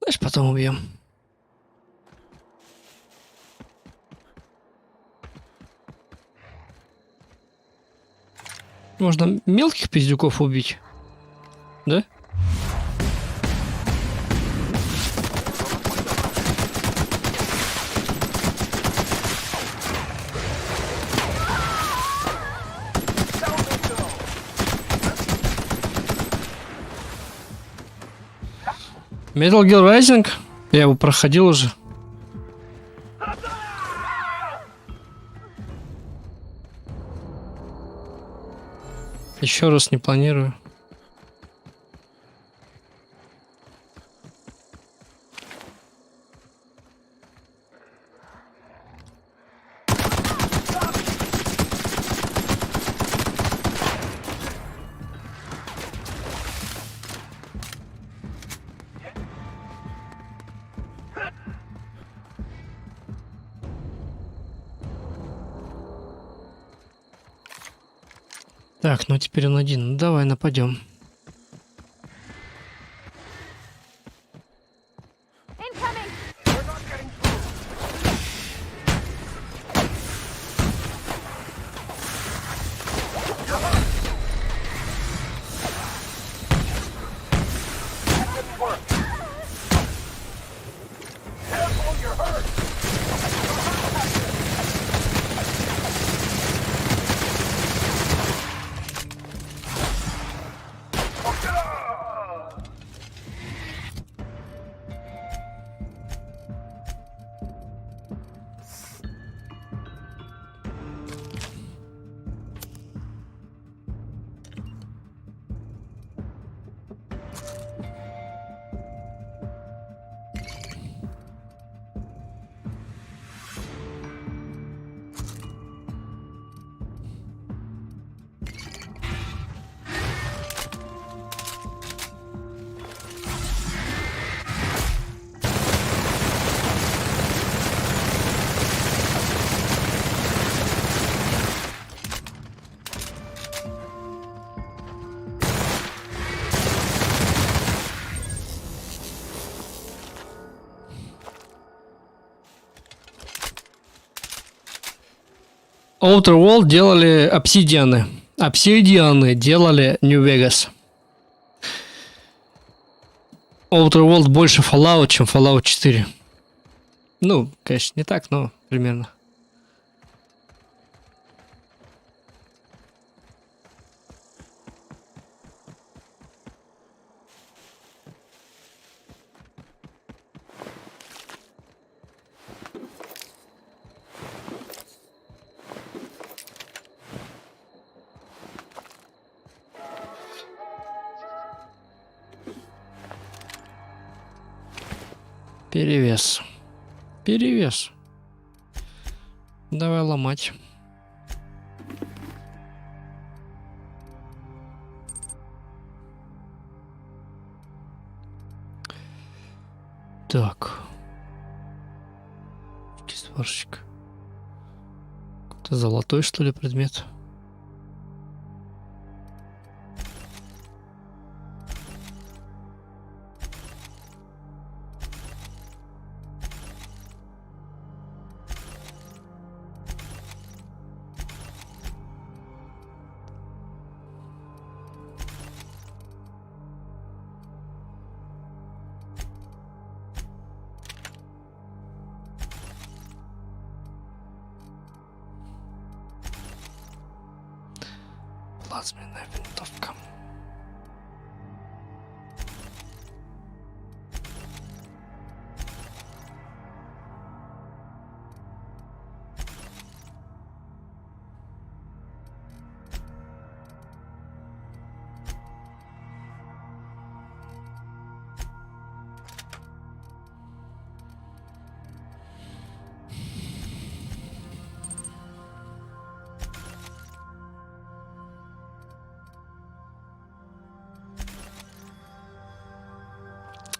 Знаешь, потом убьем. Можно мелких пиздюков убить, да? Metal Gear Rising? Я его проходил уже. Еще раз не планирую. Так, ну теперь он один. Ну давай нападем. Outer World делали обсидианы. Обсидианы делали Нью-Вегас. Outer World больше Fallout, чем Fallout 4. Ну, конечно, не так, но примерно. Перевес. Перевес. Давай ломать. Так. Сварщик. Какой-то золотой, что ли, предмет? Плазменная винтовка.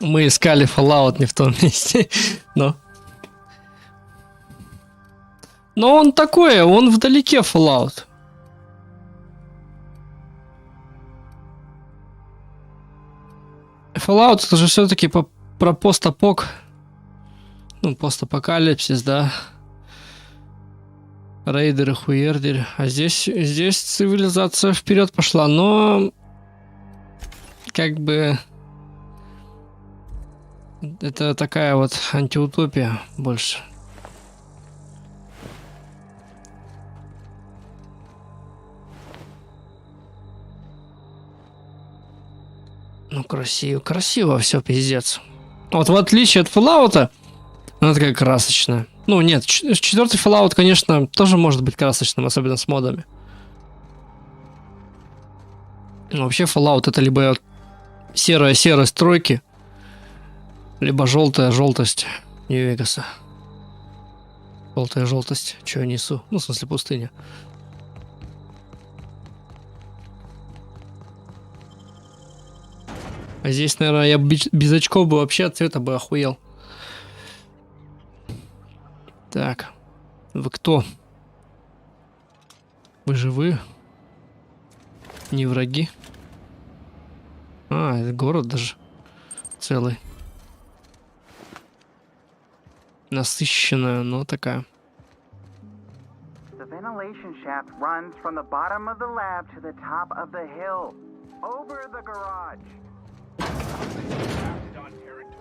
Мы искали Fallout не в том месте, но он такой, он вдалеке Fallout. Fallout это же все-таки про постапок, ну постапокалипсис, да. Рейдеры, хуердеры. А здесь цивилизация вперед пошла, но как бы это такая вот антиутопия больше. Ну, красиво все, пиздец. Вот в отличие от Fallout, она такая красочная. Ну, нет, четвертый Fallout, конечно, тоже может быть красочным, особенно с модами. Но вообще Fallout это либо серая стройки, либо желтая желтость Нью-Вегаса. Желтая желтость, что я несу? Ну, в смысле, пустыня. А здесь, наверное, я без очков бы вообще от цвета бы охуел. Так. Вы кто? Вы живы? Не враги? А, это город даже целый. Насыщенная, но такая. The ventilation shaft runs from the bottom of the lab to the top of the hill, over the garage.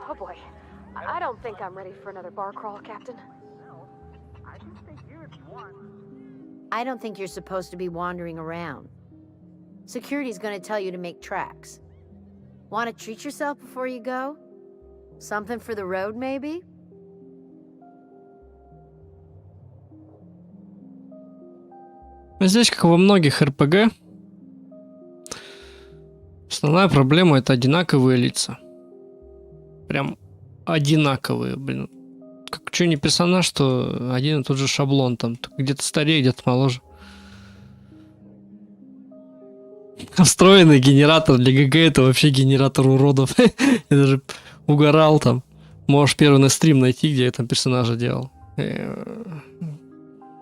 Oh boy, I don't think I'm ready for another bar crawl, Captain. I can take you if you want. I don't think you're supposed to be wandering around. Security's gonna tell you to make tracks. Want to treat yourself before you go? Something for the road, maybe? Здесь, как во многих РПГ, основная проблема — это одинаковые лица. Прям одинаковые, блин. Как что не персонаж, то один и тот же шаблон. Там где-то старее, где-то моложе. Встроенный генератор для ГГ — это вообще генератор уродов. Я даже угорал там. Можешь первый на стрим найти, где я там персонажа делал.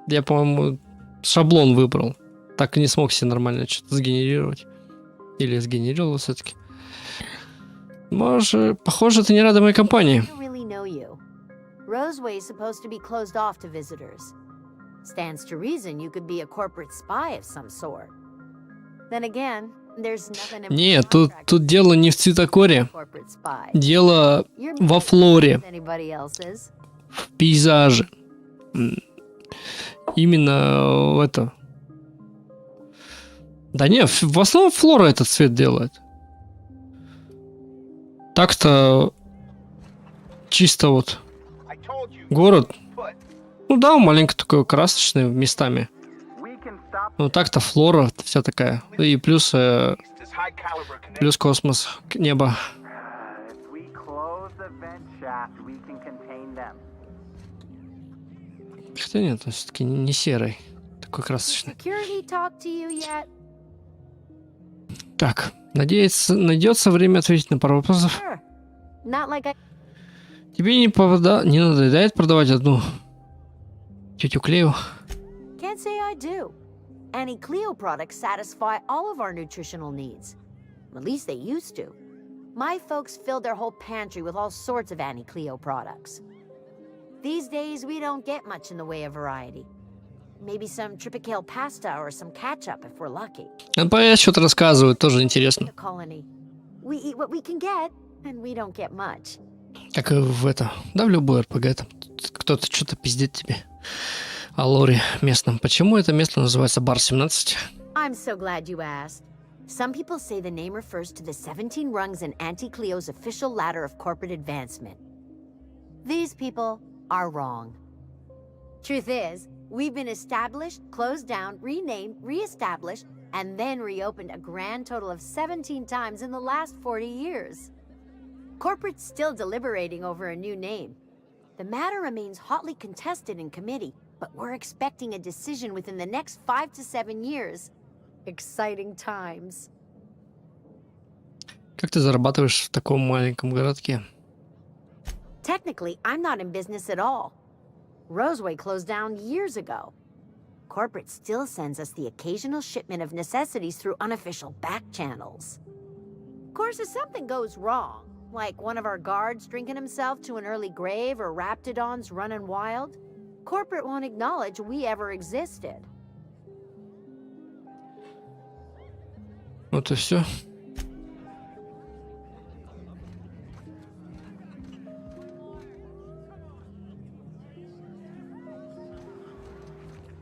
Я, по-моему, шаблон выбрал. Так и не смог себе нормально что-то сгенерировать. Или сгенерировал все-таки. Может, похоже, ты не рада моей компании. Roseway is supposed to be closed off to visitors. Stands to reason you could be a corporate spy of some sort. Then again, there's nothing Нет, тут дело не в цветокоре. Дело во флоре, в пейзаже. Именно это. Да не, в основном флора этот цвет делает. Так-то чисто вот город. Ну да, маленько такой красочный местами. Ну так-то флора вся такая. И плюс космос, небо. Хотя нет, все-таки не серый. Такой красочный. Так, найдется время ответить на пару вопросов. Тебе не надоедает продавать одну тетю Клею? Can't say I do. Annie Cleo products satisfy all of our nutritional needs. At least they used to. My folks filled their whole pantry with all sorts of Annie Cleo products. These days, we don't get much in the way of variety. Maybe some tripicale pasta or some ketchup if we're lucky. НПС что-то рассказывают, тоже интересно. We eat what we can get, and we don't get much. Как и в это, да, в любой РПГ там кто-то что-то пиздит тебе о лоре местном. Почему это место называется Бар 17? I'm so glad you asked. Some people say the name refers to the 17 rungs in Auntie Cleo's official ladder of corporate advancement. These people are wrong. Truth is, we've been established, closed down, renamed, reestablished, and then reopened a grand total of 17 times in the last 40 years. Corporate's still deliberating over a new name. The matter remains hotly contested in committee, but we're expecting a decision within the next 5 to 7 years. Exciting times. Как ты зарабатываешь в таком маленьком городке? Technically, I'm not in business at all. Roseway closed down years ago. Corporate still sends us the occasional shipment of necessities through unofficial back channels. Of course, if something goes wrong, like one of our guards drinking himself to an early grave or raptidons running wild, corporate won't acknowledge we ever existed. Вот и все.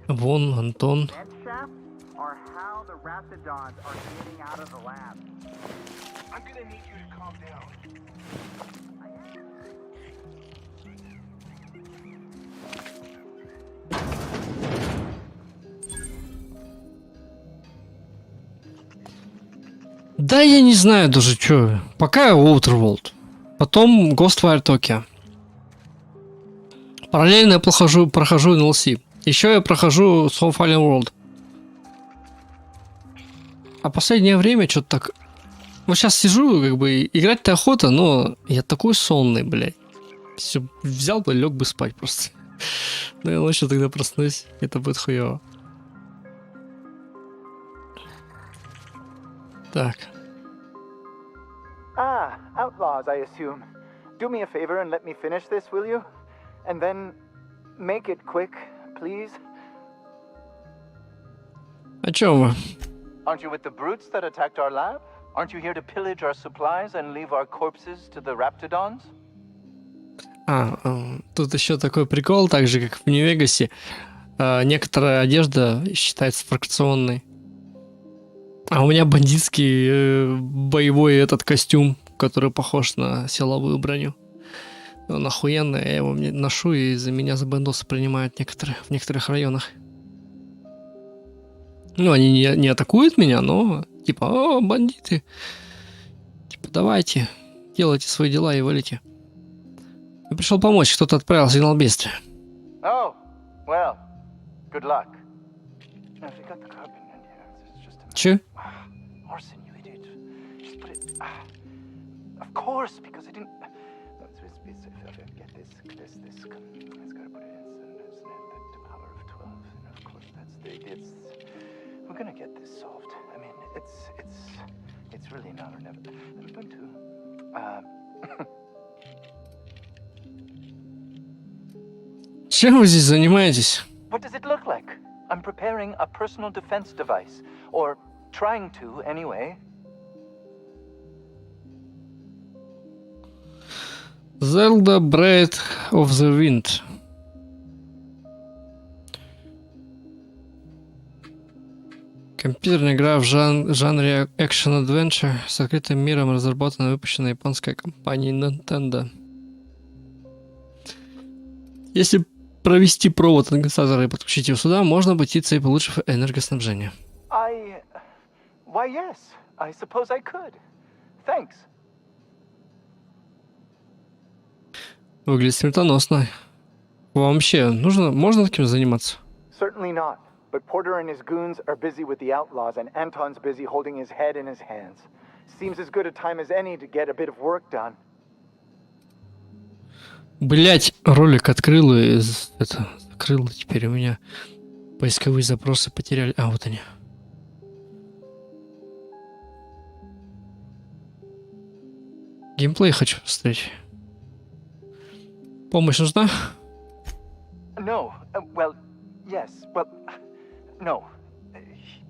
Вон Антон. Or how the raptidons are getting out of the lab. I'm gonna need you to calm down. Да я не знаю даже что. Пока Outerworld. Потом Ghostwire Tokyo. Параллельно я прохожу NLC. Еще я прохожу Soul Fallen World. А последнее время что-то так... Вот сейчас сижу, как бы, играть-то охота, но я такой сонный, блядь. Все, взял бы, лег бы спать просто. Ну я ночью тогда проснусь, это будет хуево. Так. Ah, outlaws, I assume. Do me a favor and let me finish this, will you? And then make it quick, please. О чем вы? Aren't you with the brutes that attacked our lab? Aren't you here to pillage our supplies and leave our corpses to the raptidons? Тут еще такой прикол, так же как в Нью-Вегасе. Некоторая одежда считается фракционной. А у меня бандитский боевой этот костюм, который похож на силовую броню. Он охуенный, я его ношу, и за меня за бандоса принимают в некоторых районах. Ну, они не атакуют меня, но типа, о, бандиты. Типа, давайте, делайте свои дела и валите. Я пришел помочь, кто-то отправил сигнал бедствия. Oh, well, good luck. Че? Arson, you idiot. Just put it... Of course, because I didn't... Get this. It's gotta put it in the power of 12. And of course, it's... We're gonna get this solved. I mean, it's really not or never. I'm going to... Чем вы здесь занимаетесь? What does it look like? I'm preparing a personal defense device. Or trying to, anyway. Zelda Breath of the Wind. Компьютерная игра в жанре экшен-адвенчер с открытым миром, разработана и выпущена японской компанией Nintendo. Если провести провод от конденсатора и подключить его сюда, можно обратиться и получив энергоснабжение. Why, yes. I suppose I could. Thanks. Выглядит смертоносно. Вам вообще можно таким заниматься? Certainly not. But Porter and his goons are busy with the outlaws, and Anton's busy holding his head in his hands. Seems as good a time as any to get a bit of work done. Блять, ролик открыл и закрыл. Теперь у меня поисковые запросы потеряли. А, вот они. Геймплей хочу посмотреть. Помощь нужна? No. Well, yes. Well, no.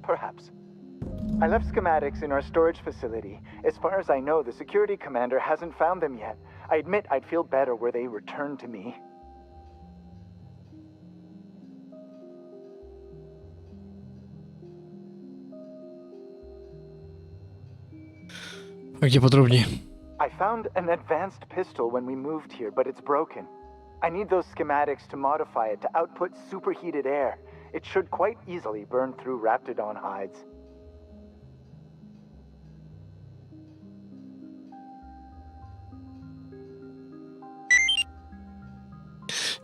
Perhaps. I left schematics in our storage facility. As far as I know, the security commander hasn't found them yet. I admit I'd feel better were they returned to me. А где подробнее? I found an advanced pistol when we moved here, but it's broken. I need those schematics to modify it to output superheated air. It should quite easily burn through Raptidon hides.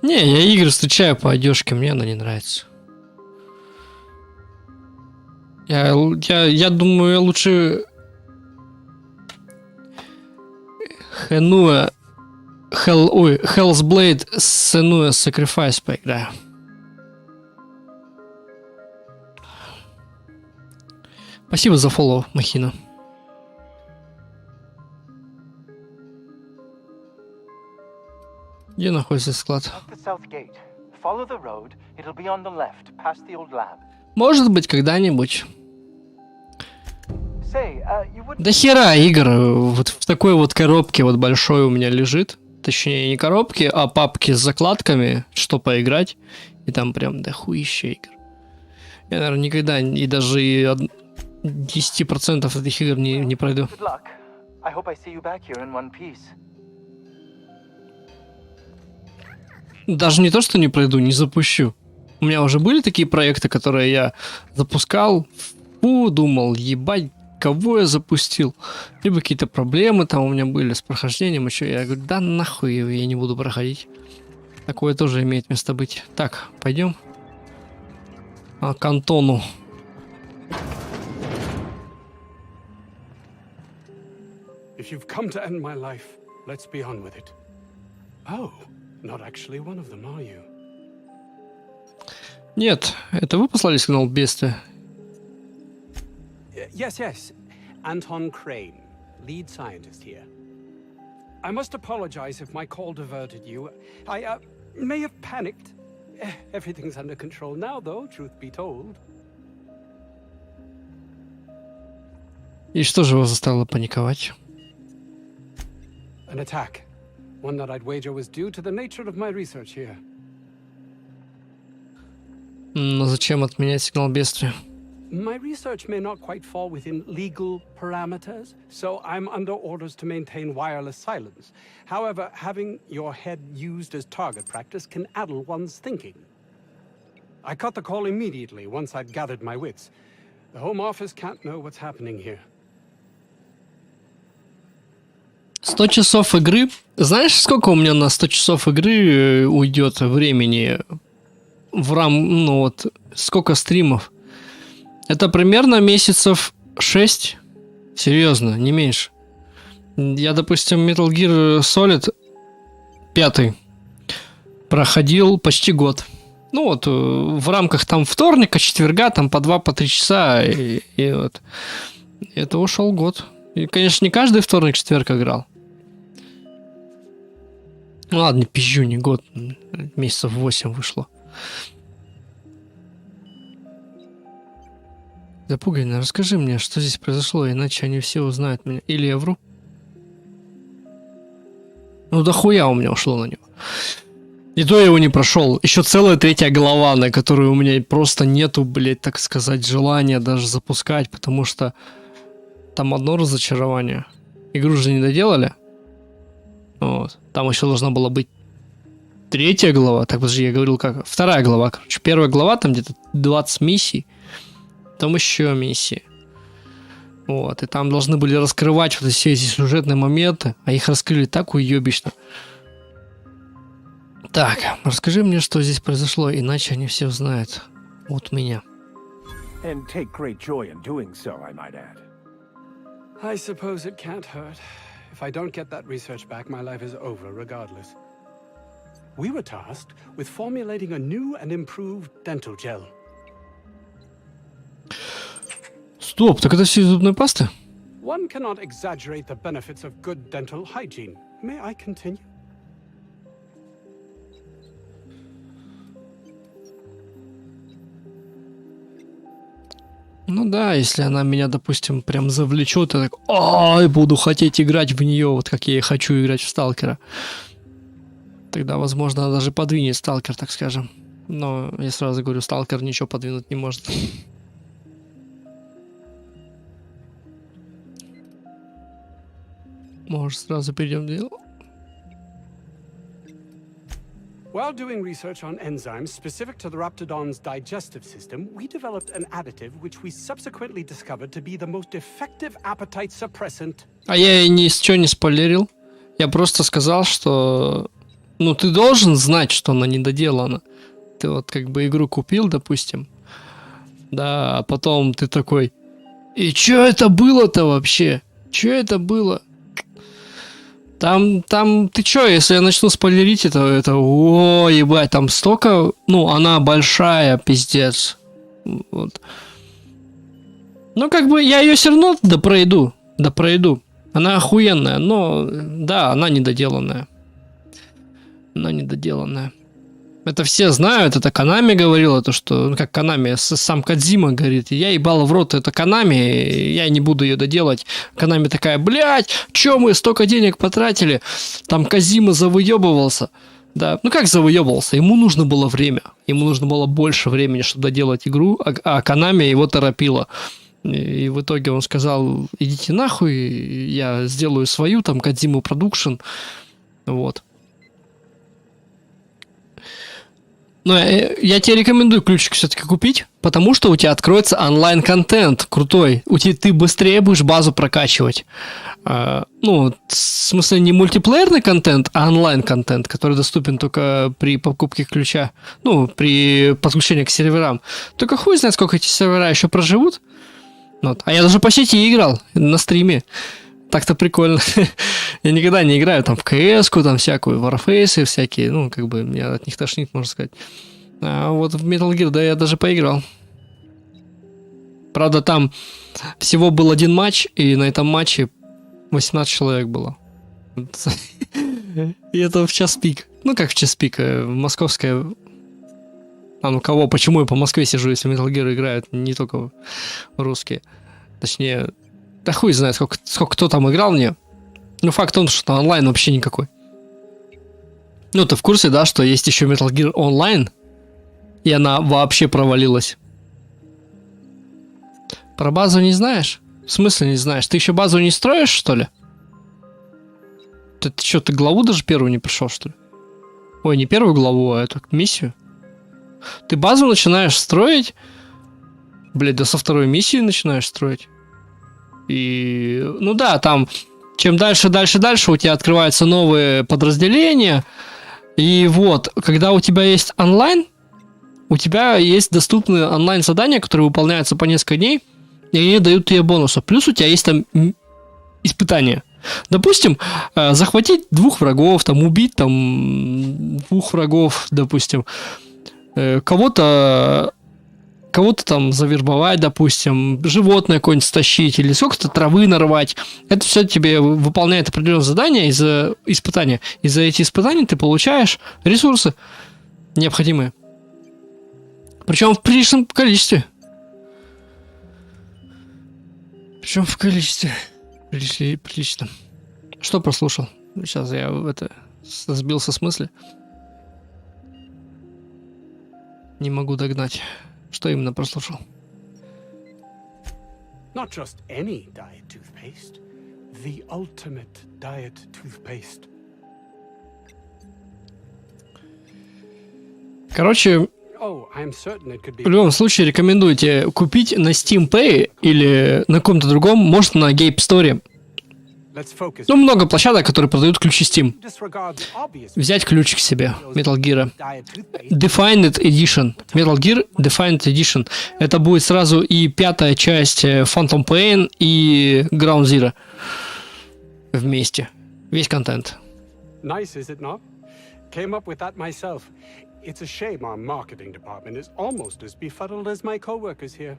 Не, я игры встречаю по одежке, мне она не нравится. Я думаю, я лучше Hell's Blade Senua Sacrifice поиграю. Спасибо за фоллоу, Махина. Где находится склад? Может быть, когда-нибудь. Да хера игр вот в такой вот коробке вот большой у меня лежит. Точнее, не коробки, а папки с закладками, что поиграть. И там прям дохуища игр. Я, наверное, никогда и даже 10% этих игр не пройду. Даже не то, что не пройду, не запущу. У меня уже были такие проекты, которые я запускал, думал, ебать, кого я запустил. Либо какие-то проблемы там у меня были с прохождением еще. Я говорю, да нахуй я не буду проходить. Такое тоже имеет место быть. Так, пойдем к Антону. If you've come to end my life, let's be on with it. Oh, not actually one of them, are you? Нет, это вы послали сигнал бедствия? Yes. Anton Crane, lead scientist here. I must apologize if my call diverted you. I may have panicked. Everything's under control now, though, truth be told. И что же вас заставило паниковать? An attack. One that I'd wager was due to the nature of my research here. Но зачем отменять сигнал бедствия? My research may not quite fall within legal parameters, so I'm under orders to maintain wireless silence. However, having your head used as target practice can addle one's thinking. I cut the call immediately once I'd gathered my wits. The Home Office can't know what's happening here. 100 часов игры. Знаешь, сколько у меня на 100 часов игры уйдет времени сколько стримов? Это примерно месяцев 6. Серьезно, не меньше. Я, допустим, Metal Gear Solid 5 проходил почти год. В рамках там вторника, четверга, там по 2-3 часа. И вот. Это ушел год. И, конечно, не каждый вторник, четверг играл. Ладно, пизжу, не год. Месяцев 8 вышло. Запуганно, расскажи мне, что здесь произошло, иначе они все узнают меня. Или я вру? Ну, дохуя у меня ушло на него. И то я его не прошел. Еще целая 3 глава, на которую у меня просто нету, блядь, так сказать, желания даже запускать, потому что там одно разочарование. Игру же не доделали. Вот. Там еще должна была быть 3 глава. Так, подожди, я говорил как? 2 глава, короче. 1 глава, там где-то 20 миссий. Там еще миссии. Вот. И там должны были раскрывать вот все эти сюжетные моменты, а их раскрыли так уебищно. Так, расскажи мне, что здесь произошло, иначе они все узнают от меня. And take great joy in doing so, I might add. I suppose it can't hurt. If I don't get that research back, my life is over regardless. We were tasked with formulating a new and improved dental gel. Стоп, так это все из зубной пасты? One cannot exaggerate the benefits of good dental hygiene. May I continue? Ну да, если она меня, допустим, прям завлечет, я так, ай, буду хотеть играть в нее, вот как я и хочу играть в Сталкера. Тогда, возможно, она даже подвинет Сталкер, так скажем. Но я сразу говорю, Сталкер ничего подвинуть не может. Может, сразу перейдем к делу? While doing research on enzymes specific to the Raptidon's digestive system, we developed an additive which we subsequently discovered to be the most effective appetite suppressant. А я ей ничего не спойлерил. Я просто сказал, что... Ну, ты должен знать, что она недоделана. Ты вот как бы игру купил, допустим. Да, а потом ты такой... И чё это было-то вообще? Чё это было? Там, ты чё, если я начну спойлерить это, о, ебать, там столько, ну, она большая, пиздец. Вот. Ну, как бы, я ее все равно пройду. Она охуенная, но, да, она недоделанная. Это все знают, это Канами говорила, то, что, ну, как Канами, сам Кодзима говорит, я ебала в рот, это Канами, я не буду ее доделать. Канами такая, блядь, чё мы столько денег потратили? Там Кодзима завыебывался. Да, ну как завыебывался? Ему нужно было время, ему нужно было больше времени, чтобы доделать игру, а Канами его торопила. И в итоге он сказал, идите нахуй, я сделаю свою, там, Кодзиму Продукшн, вот. Но я тебе рекомендую ключик все-таки купить, потому что у тебя откроется онлайн-контент крутой. Ты быстрее будешь базу прокачивать. Ну, в смысле, не мультиплеерный контент, а онлайн-контент, который доступен только при покупке ключа. Ну, при подключении к серверам. Только хуй знает, сколько эти сервера еще проживут. Вот. А я даже по сети играл на стриме. Так-то прикольно. Я никогда не играю там в КС-ку, там всякую, Warface всякие, ну, как бы, меня от них тошнит, можно сказать. А вот в Metal Gear, да, я даже поиграл. Правда, там всего был 1 матч, и на этом матче 18 человек было. И это в час пик. Ну, как в час пик, московская... А ну кого, почему я по Москве сижу, если Metal Gear играют не только русские. Точнее... Да хуй знает, сколько кто там играл мне. Ну, факт в том, что онлайн вообще никакой. Ну, ты в курсе, да, что есть еще Metal Gear Online, и она вообще провалилась. Про базу не знаешь? В смысле не знаешь? Ты еще базу не строишь, что ли? Ты что, ты главу даже первую не пришел, что ли? Ой, не первую главу, а эту миссию. Ты базу начинаешь строить. Блядь, да со 2-й миссии начинаешь строить. И, ну да, там, чем дальше у тебя открываются новые подразделения. И вот, когда у тебя есть онлайн, у тебя есть доступные онлайн-задания, которые выполняются по несколько дней, и они дают тебе бонусы. Плюс у тебя есть там испытания. Допустим, захватить 2 врагов, там, убить там 2 врагов, допустим, кого-то там завербовать, допустим, животное какое-нибудь стащить или сколько-то травы нарвать. Это все тебе выполняет определенное задание из-за испытания. И за эти испытания ты получаешь ресурсы необходимые. Причем в приличном количестве. Причем в количестве прилично. Что прослушал? Сейчас я сбился с мысли. Не могу догнать. Что именно прослушал? Not just any diet toothpaste, the ultimate diet toothpaste. Короче, в любом случае рекомендуйте купить на Steam Pay или на каком-то другом, может на Gabe Store. Ну, много площадок, которые продают ключи Steam. Взять ключик себе, Metal Gear. Defined Edition. Metal Gear Defined Edition. Это будет сразу и 5-я часть Phantom Pain и Ground Zero. Вместе. Весь контент. Nice, is it not? Came up with that myself. It's a shame our marketing department is almost as befuddled as my co-workers here.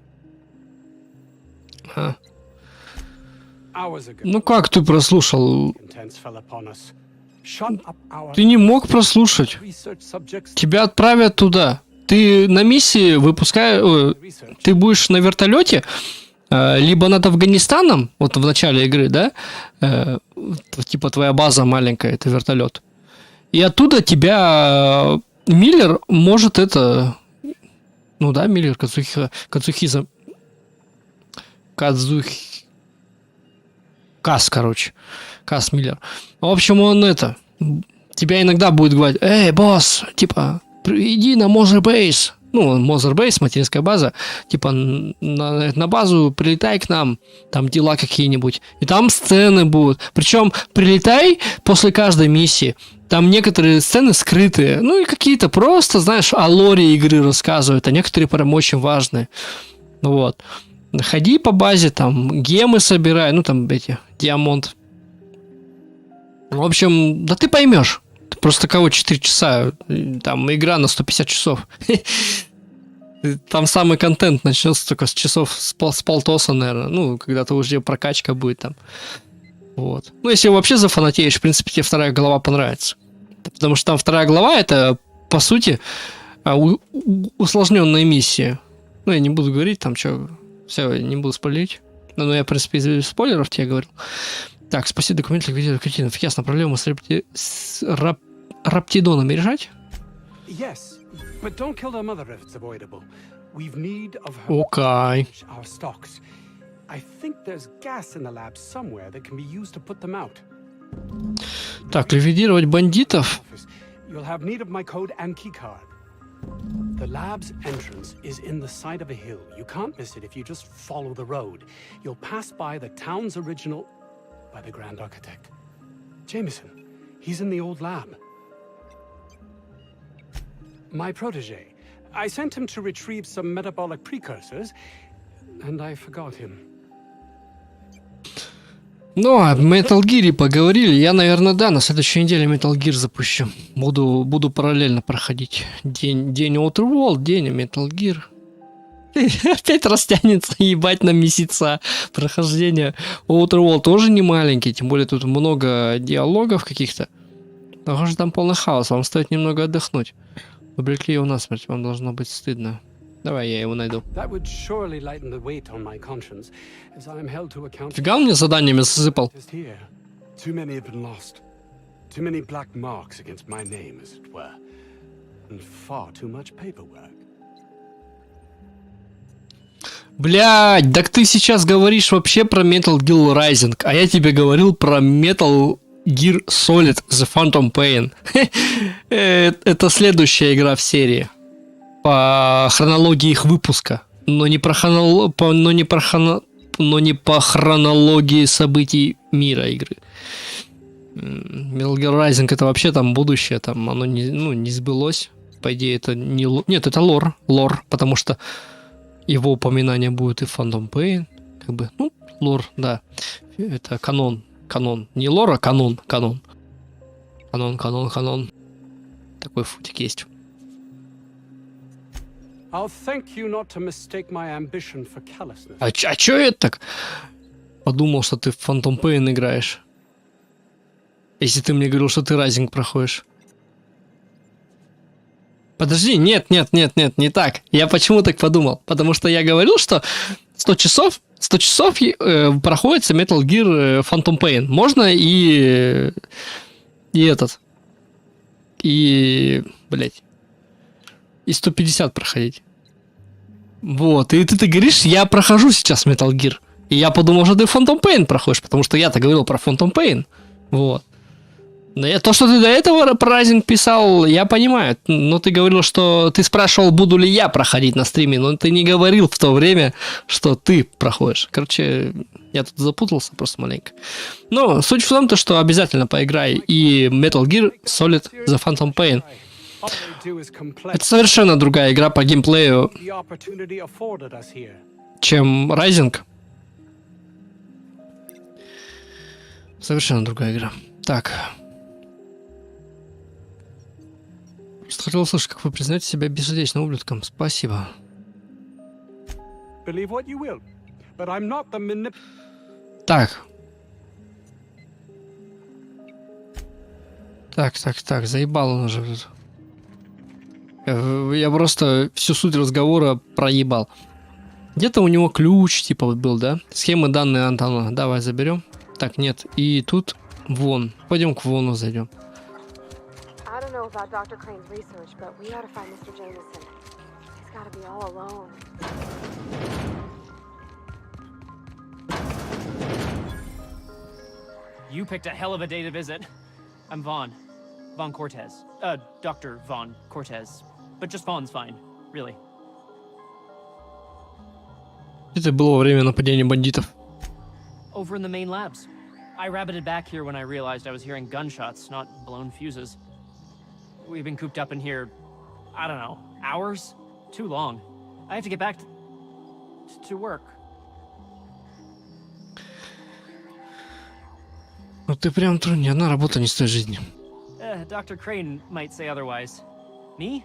Ну как ты прослушал? Ты не мог прослушать. Тебя отправят туда. Ты на миссии ты будешь на вертолете, либо над Афганистаном, вот в начале игры, да? Типа твоя база маленькая, это вертолет. И оттуда тебя Миллер может ну да, Миллер, Каз, короче. Каз Миллер. В общем, он тебя иногда будет говорить: эй, босс, типа, иди на Mother Base. Ну, Mother Base, материнская база. Типа, на базу прилетай к нам. Там дела какие-нибудь. И там сцены будут. Причем прилетай после каждой миссии. Там некоторые сцены скрытые. Ну, и какие-то просто, знаешь, о лоре игры рассказывают. А некоторые прям очень важные. Вот. Ходи по базе, там, гемы собирай, ну, там, диамонт. В общем, да ты поймешь. Просто кого 4 часа, там, игра на 150 часов. Там самый контент начнется только с часов с полтоса, наверное. Ну, когда-то уже прокачка будет там. Вот. Ну, если вообще зафанатеешь, в принципе, тебе 2-я глава понравится. Потому что там 2-я глава, это, по сути, усложненная миссия. Ну, я не буду говорить там, что... Все, не буду спойлерить. Но я, в принципе, из спойлеров тебе говорил. Так, спаси документы ликвидировать кретинов. Ясно, проблему с раптидонами решать? Yes, but don't kill their mother if it's avoidable. We've need of her Okay. Our stocks. I think there's gas in the lab somewhere that can be used to put them out. Так, ликвидировать бандитов. You'll have need of my code and keycard. The lab's entrance is in the side of a hill. You can't miss it if you just follow the road. You'll pass by the town's original... by the Grand Architect. Jameson, he's in the old lab. My protege. I sent him to retrieve some metabolic precursors, and I forgot him. Ну, о Metal Gear поговорили. Я, наверное, да, на следующей неделе Metal Gear запущу. Буду параллельно проходить. День Outer World, день Metal Gear. Опять растянется, ебать, на месяца прохождения. Outer World тоже не маленький, тем более тут много диалогов каких-то. Похоже, там полный хаос, вам стоит немного отдохнуть. Обрекли его насмерть, вам должно быть стыдно. Давай, я его найду. Фига он мне заданиями засыпал. Блядь, так ты сейчас говоришь вообще про Metal Gear Rising, а я тебе говорил про Metal Gear Solid The Phantom Pain. Это следующая игра в серии. По хронологии их выпуска, но не по хронологии событий мира игры. Metal Gear Rising это вообще там будущее, там оно не сбылось. По идее это не... Нет, это лор, потому что его упоминание будет и в Phantom Pain, как бы, ну, лор, да. Это канон. Не лор, а канон. Канон. Такой футик есть. А чё это так? Подумал, что ты в Phantom Pain играешь. Если ты мне говорил, что ты Rising проходишь. Подожди, нет, не так. Я почему так подумал? Потому что я говорил, что 100 часов 100 часов проходится Metal Gear Phantom Pain. Можно и этот. И, блять. И 150 проходить. Вот. И ты говоришь, я прохожу сейчас Metal Gear. И я подумал, что ты Phantom Pain проходишь, потому что я-то говорил про Phantom Pain. Вот. То, что ты до этого про Rising писал, я понимаю. Но ты говорил, что ты спрашивал, буду ли я проходить на стриме, но ты не говорил в то время, что ты проходишь. Короче, я тут запутался просто маленько. Но суть в том, что обязательно поиграй и Metal Gear Solid The Phantom Pain. Это совершенно другая игра по геймплею, чем Rising. Совершенно другая игра. Так. Просто хотел услышать, как вы признаете себя бессердечным ублюдком. Спасибо. Так. Так, заебал он уже. Я просто всю суть разговора проебал. Где-то у него ключ, типа, вот был, да? Схемы данные Антона. Давай заберем. Так, нет. И тут вон. Пойдем к вону зайдем. I don't know about Dr. Crane's research, but we ought to find Mr. Jameson. He's got to be all alone. You picked a hell of a day to visit. I'm Vaughn. Vaughn Cortez. Dr. Vaughn Cortez. But just Vaughn's fine, really. Это было во время нападения бандитов. Over in the main labs. I rabbited back here when I realized I was hearing gunshots, not blown fuses. We've been cooped up in here, I don't know, hours? Too long. I have to get back to work. Ну ты прям ни одна работа не стоит жизни. Dr. Crane might say otherwise. Me?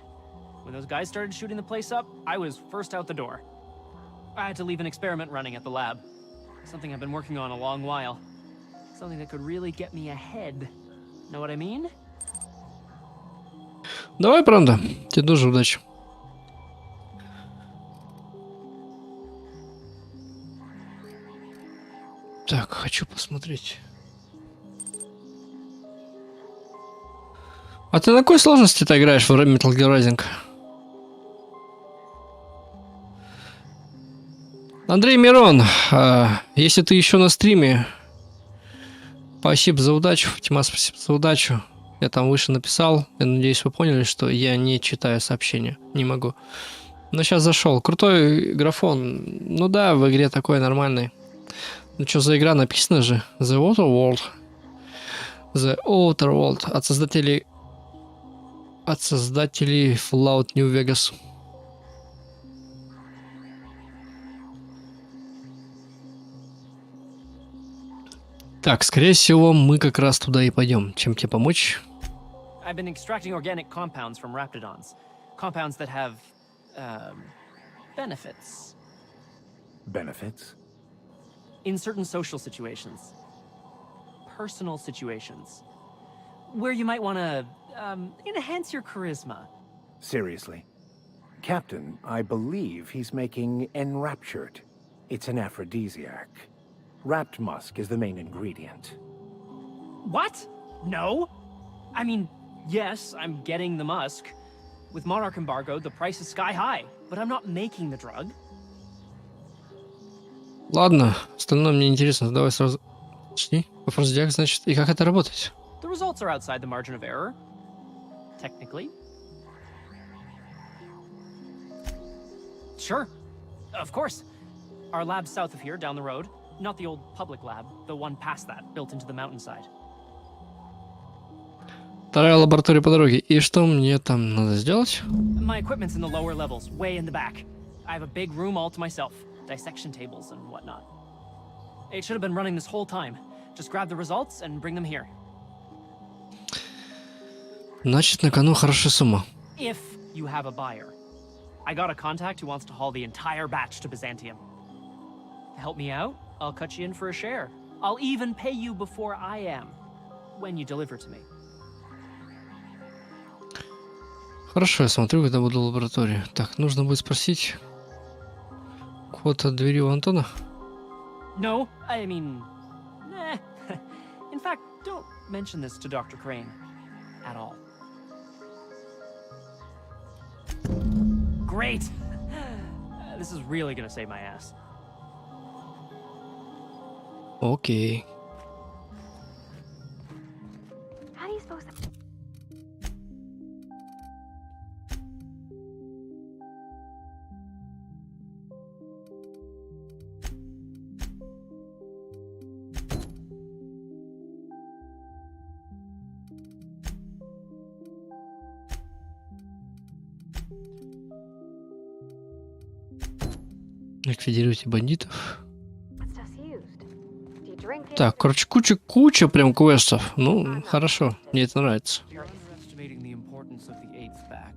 When those guys started shooting the place up, I was first out the door. I had to leave an experiment running at the lab. Something I've been working on a long while. Something that could really get me ahead. Know what I mean? Давай, правда. Тебе тоже удачи. Так, хочу посмотреть. А ты на какой сложности ты играешь в Metal Gear Rising? Андрей Мирон, если ты еще на стриме, спасибо за удачу. Тима, спасибо за удачу. Я там выше написал. Я надеюсь, вы поняли, что я не читаю сообщения. Не могу. Но сейчас зашел. Крутой графон. Ну да, в игре такой нормальный. Ну что за игра? Написано же. The Outer World. The Outer World. От создателей Fallout New Vegas. Так, скорее всего, мы как раз туда и пойдем. Чем тебе помочь? I've been extracting organic compounds from raptidons. Compounds that have, benefits. Benefits? In certain social situations. Personal situations. Where you might want to, enhance your charisma. Seriously? Captain, I believe he's making enraptured. It's an aphrodisiac. Wrapped musk is the main ingredient. What? No? I mean, yes, I'm getting the musk. With Monarch embargo, the price is sky high, but I'm not making the drug. Ладно, остальное мне интересно. Давай сразу... Почти. Афродизиак, значит, и как это работает? The results are outside the margin of error. Technically. Sure. Of course. Our lab's south of here, down the road. Not the old public lab, the one past that, built into the mountainside. Вторая лаборатория по дороге. И что мне там надо сделать? My equipment's in the lower levels, way in the back. I have a big room all to myself, dissection tables and whatnot. It should have been running this whole time. Just grab the results and bring them here. Значит, на кону хорошая сумма. If you have a buyer. I got a contact who wants to haul the entire batch to Byzantium. Help me out? I'll cut you in for a share. I'll even pay you before I am, when you deliver to me. Хорошо, я смотрю, когда буду в лаборатории. Так, нужно будет спросить код от двери у Антона. No, I mean, nah. In fact, don't mention this to Dr. Crane at all. Great! This is really gonna save my ass. Окей. How do you suppose that... Ликвидируйте бандитов. It's just used. Do you drink it? Так, короче, куча прям квестов. Ну, хорошо, мне это нравится. You're underestimating the importance of the eighth back.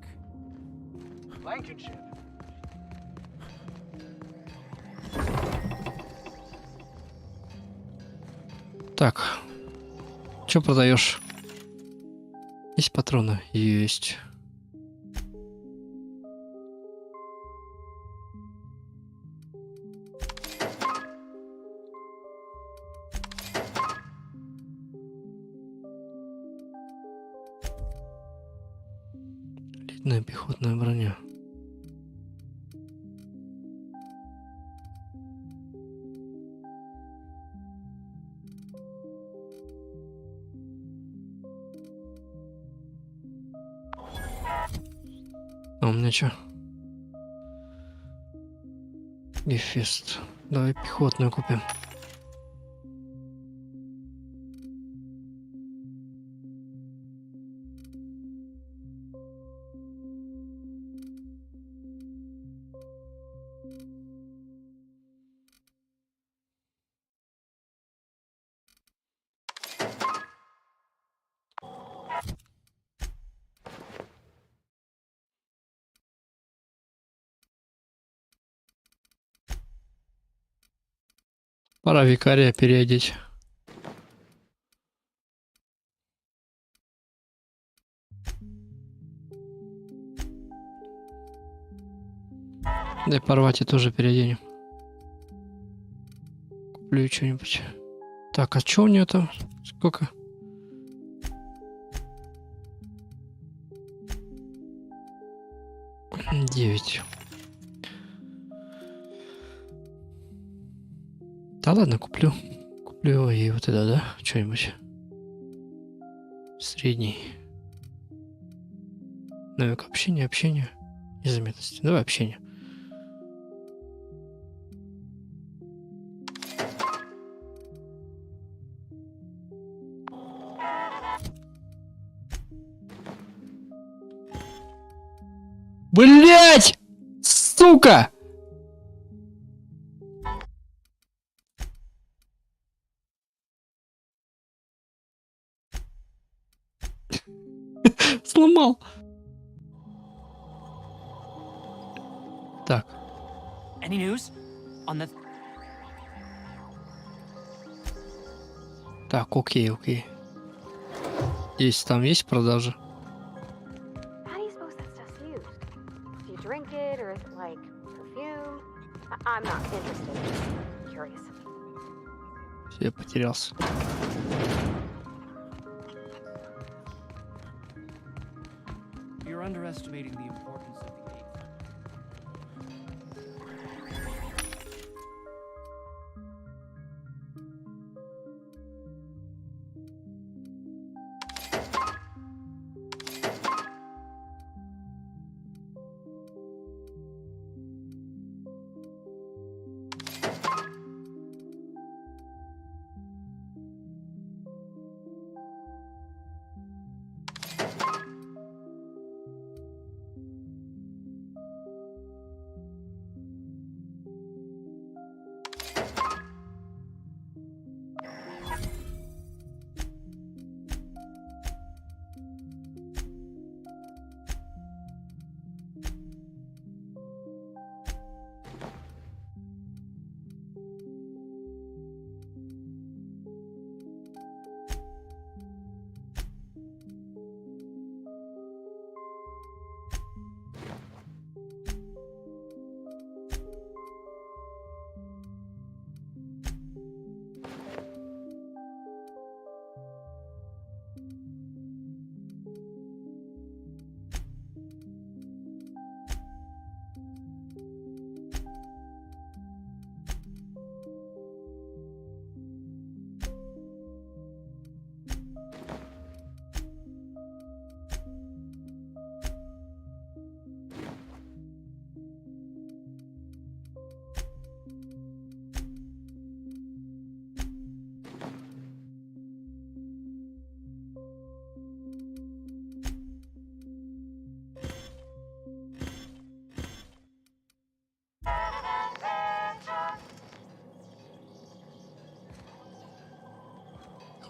Blankenship. Так, что продаешь? Есть патроны? Есть. Литная пехотная броня. А у меня что? Гефест. Давай пехотную купим. Пора викария переодеть. Да и порвать и тоже переоденем. Куплю что-нибудь. Так, а что у нее там? Сколько? Девять. Да ладно, куплю. Куплю ей вот это, да? Что-нибудь. Средний. Навык общения. Незаметности. Давай общение. Блять! Сука! Сломал. Так. Any news on the... Так, окей. Здесь там есть продажи? How do you suppose that stuff's used? Do you drink it, or is it like perfume? I'm not interested. I'm curious. Я потерялся. You're underestimating the importance of the eighth.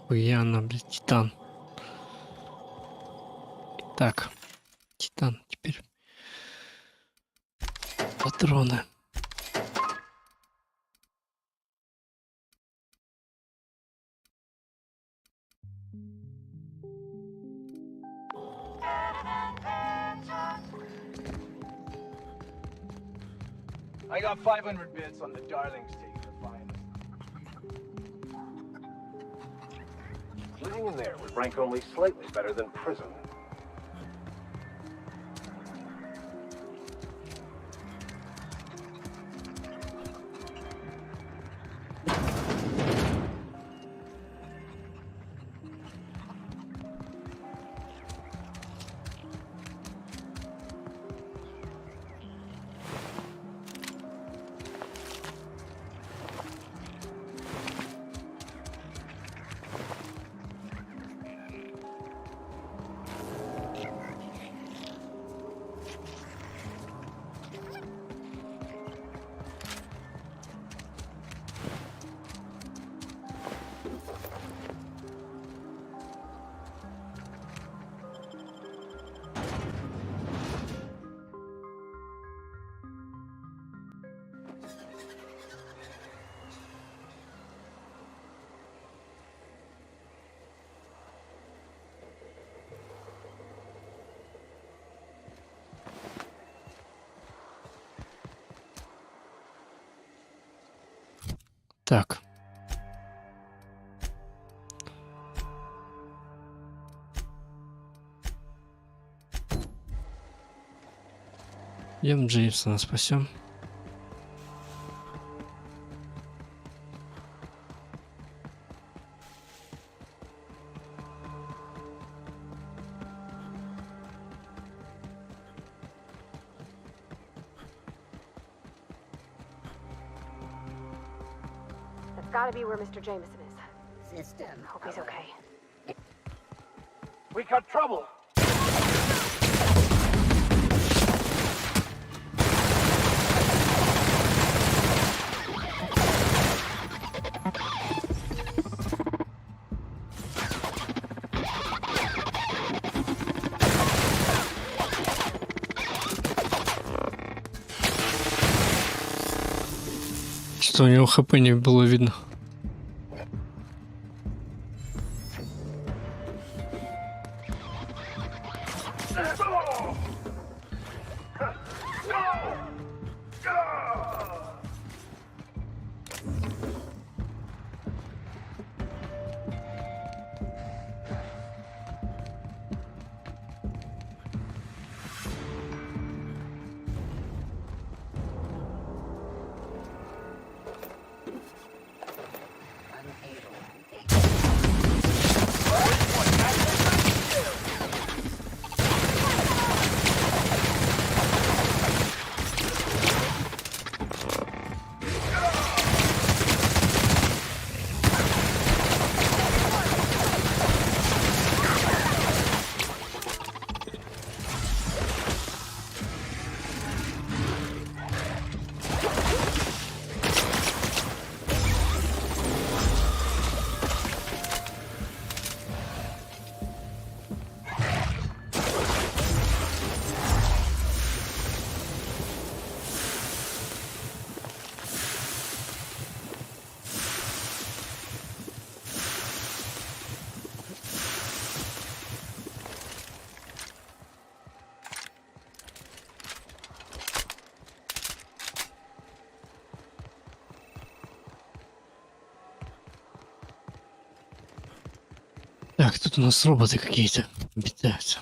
Охуенно, блядь, титан. Так, титан теперь. Патроны. I got 500 bits on the Darlings taking the finals. Living in there would rank only slightly better than prison. Так. Идем Джеймсона спасем. That's gotta be where Mr. Jameson is. System. Hope he's okay. We got trouble! Что у него хп не было видно. Так, тут у нас роботы какие-то питаются.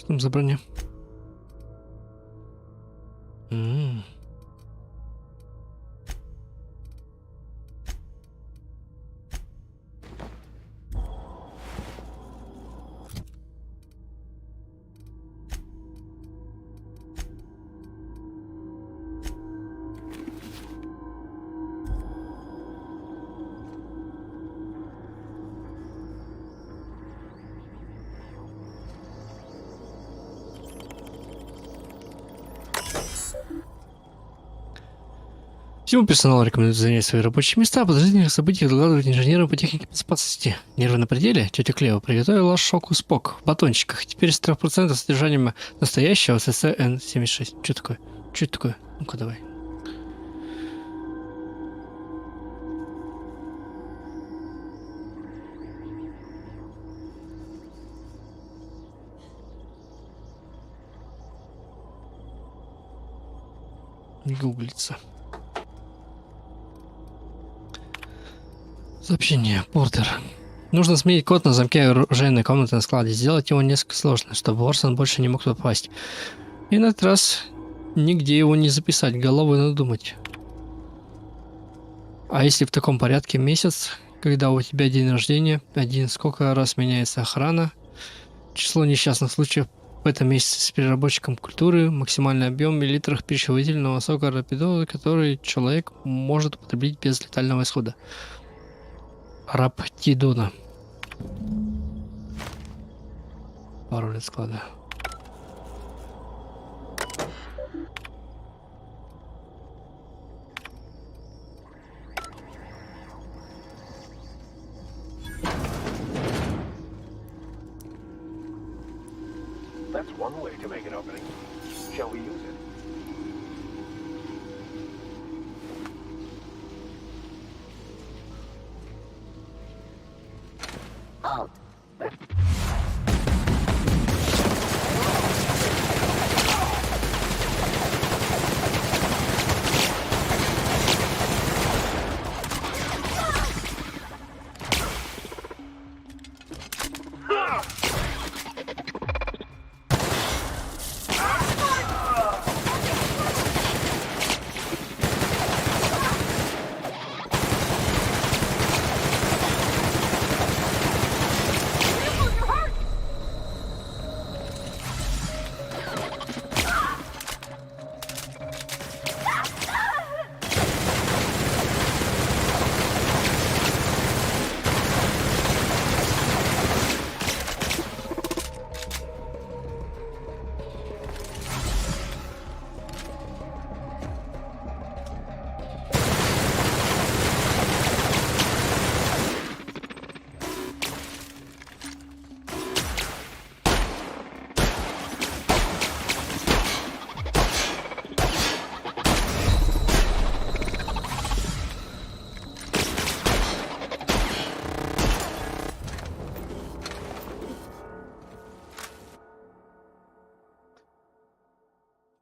Что там за броня? Всему персоналу рекомендуется занять свои рабочие места, а подозрительных событий докладывать инженерам по технике безопасности. Нервы на пределе? Тетя Клео приготовила шок-успок в батончиках. Теперь с 3% содержанием настоящего ССН-76. Что такое? Что это такое? Ну-ка давай. Гуглится. Сообщение. Портер. Нужно сменить код на замке оружейной комнаты на складе. Сделать его несколько сложно, чтобы Орсон больше не мог туда попасть. И на этот раз нигде его не записать. Головой надо думать. А если в таком порядке месяц, когда у тебя день рождения, сколько раз меняется охрана, число несчастных случаев в этом месяце с переработчиком культуры, максимальный объем в миллилитрах пищевыделенного сока рапидола, который человек может употребить без летального исхода. Раптидона. Пароль от склада. That's one way to make an opening. Shall we use it? Halt!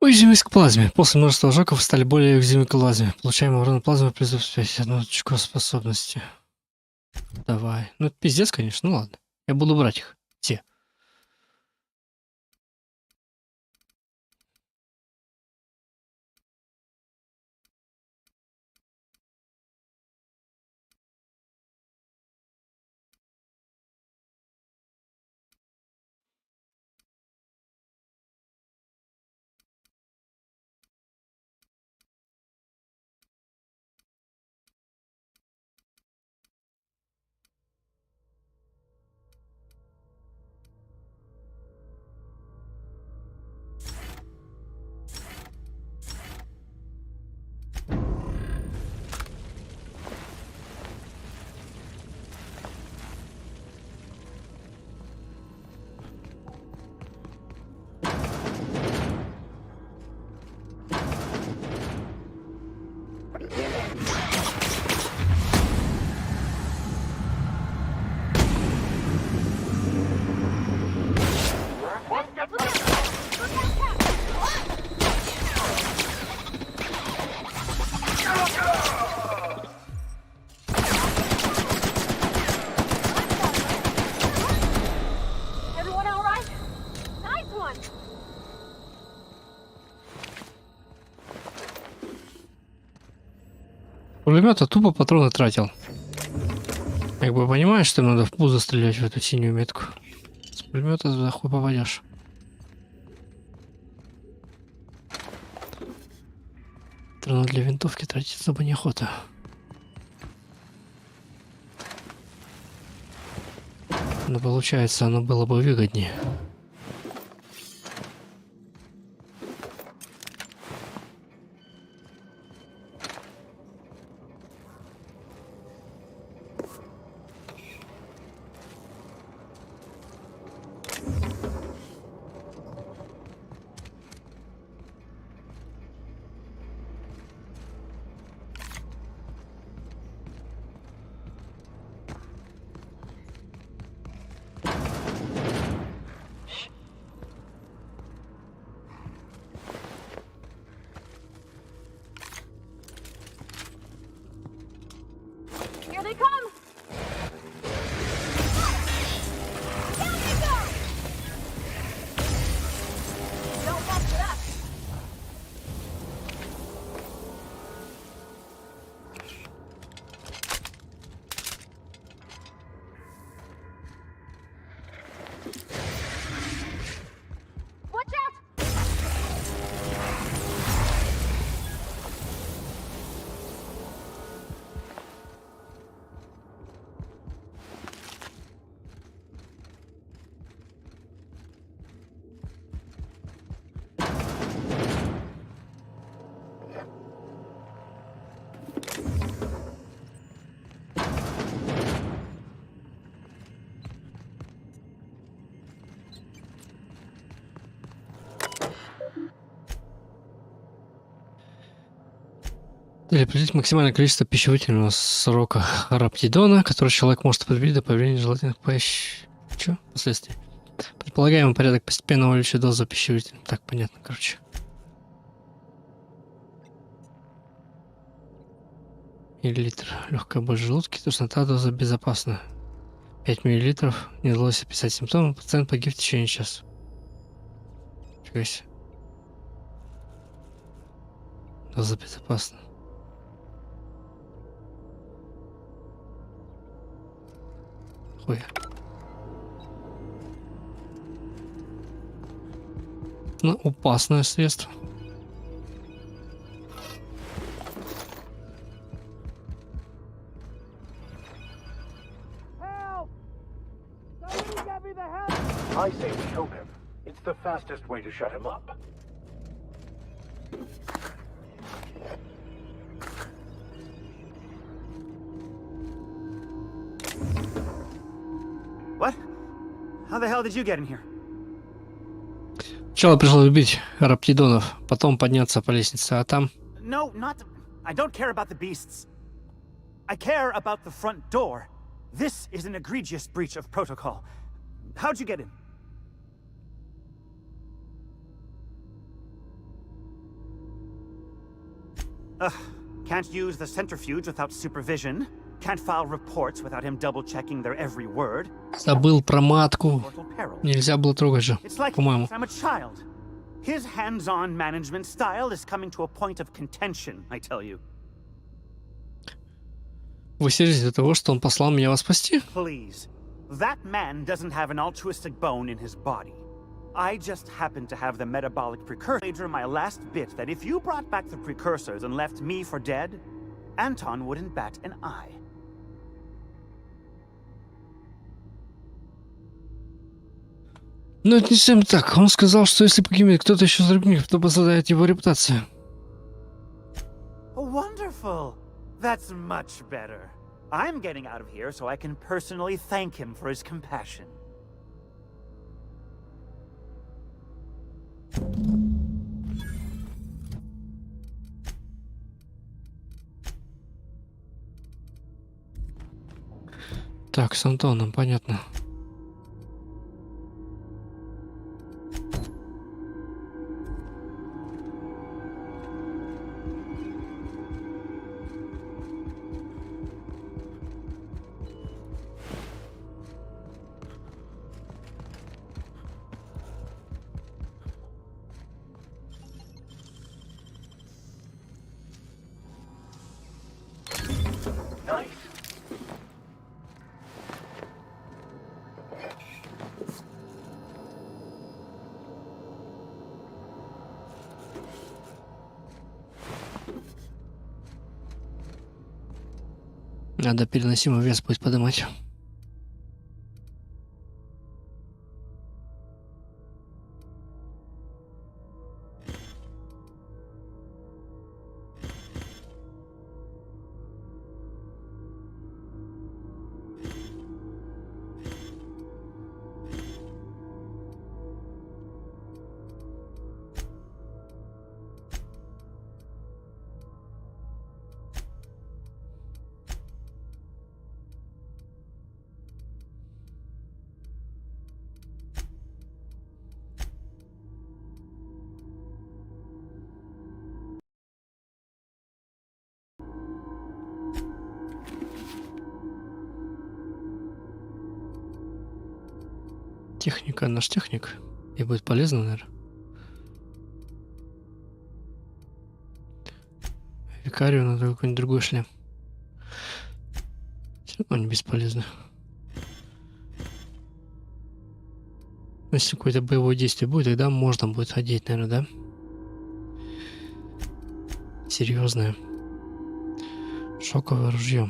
Уязвимость к плазме. После множества ожогов стали более уязвимы к плазме. Получаем урон плазмы плюс 51 очко способности. Давай. Ну это пиздец, конечно. Ну ладно. Я буду брать их. Все. пулемета тупо патроны тратил. Как бы понимаешь, что надо в пузо стрелять в эту синюю метку. С пулемета за хуй попадешь. Патроны для винтовки тратить особо неохота. Но получается, оно было бы выгоднее. Here they come! Down they go! Don't mess it up! Watch out! Или определить максимальное количество пищевательного срока раптидона, который человек может потребить до появления желательных последствий. Предполагаемый порядок постепенного увеличения дозы пищевателя. Так, понятно, короче. Миллилитр. Легкая боль в желудке, тошнота, доза безопасна. 5 миллилитров. Не удалось описать симптомы. Пациент погиб в течение часа. Фига себе. Доза безопасна. Хуя. Ну, опасное средство. I say we help him. It's the fastest way to shut him up. What? How the hell did you get in here? Сначала пришлось убить раптидонов, потом подняться по лестнице, а там... No, not... I don't care about the beasts. I care about the front door. This is an egregious breach of protocol. How'd you get in? Ugh. Can't use the centrifuge without supervision. Can't file reports without him double-checking their every word. Забыл про матку. Нельзя было трогать же, It's like по-моему. I'm a child. His hands-on management style is coming to a point of contention, I tell you. Вы сердитесь от того, что он послал меня вас спасти? Please. That man doesn't have an altruistic bone in his body. I just happen to have the metabolic precursor. My last bit that if you brought back the precursors and left me for dead, Anton wouldn't bat an eye. Но это не совсем так. Он сказал, что если погибнет кто-то еще из других, то пострадает его репутация. Wonderful. That's much better. I'm getting out of here so I can personally thank him for his compassion. Так, с Антоном, понятно. Надо переносимый вес будет поднимать. Техника, наш техник. И будет полезно, наверное. Викарию надо какой-нибудь другой шлем. Все равно они бесполезны. Если какое-то боевое действие будет, тогда можно будет одеть, наверное, да? Серьезное. Шоковое ружье.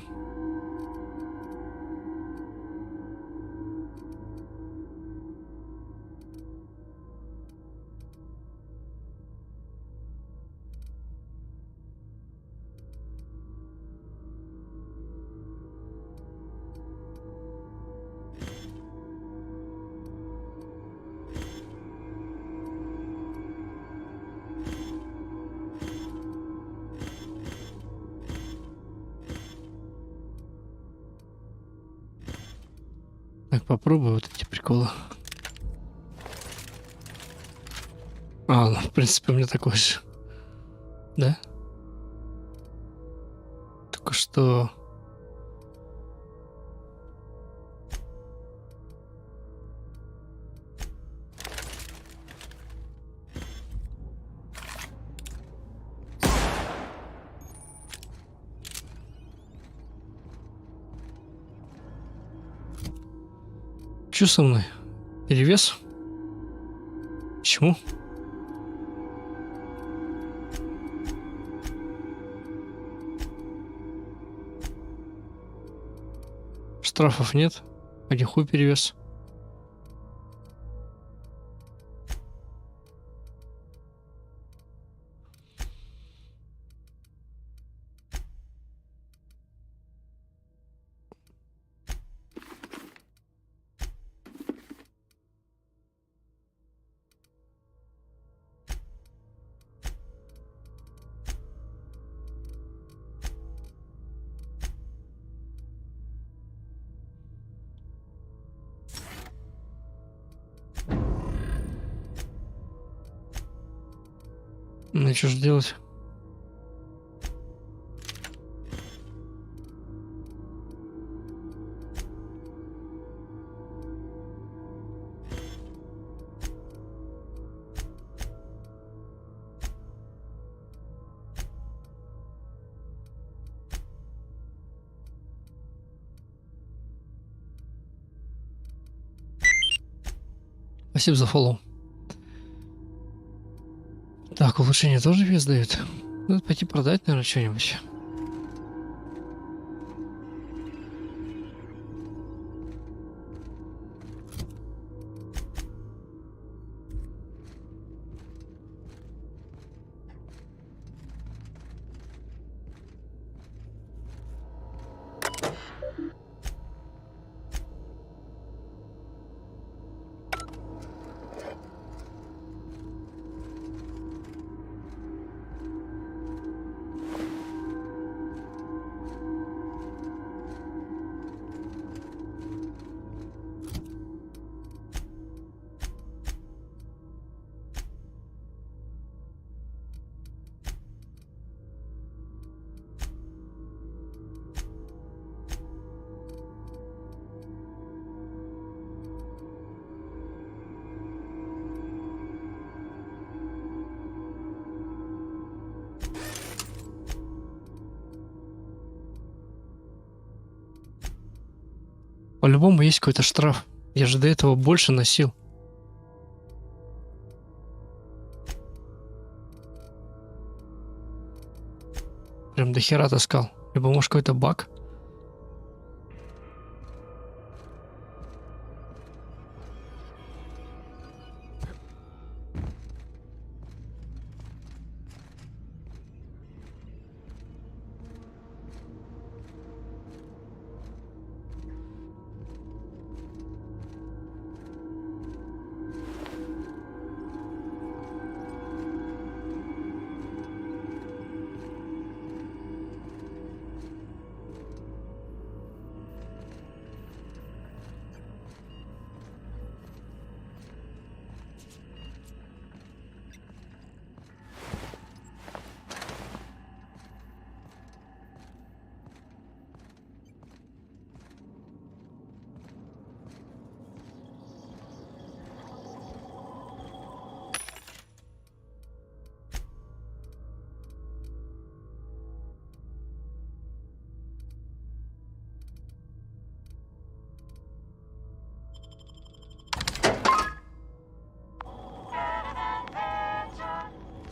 Так, попробую вот эти приколы. Ну, в принципе, у меня такой же. Да? Только что... Чё со мной? Перевес? Почему? Штрафов нет? Один хуй перевес. Ну что ж делать? Спасибо за фоллоу. Так, улучшение тоже вес дают. Надо пойти продать, наверное, что-нибудь. По-любому есть какой-то штраф. Я же до этого больше носил. Прям до хера таскал. Либо может какой-то баг.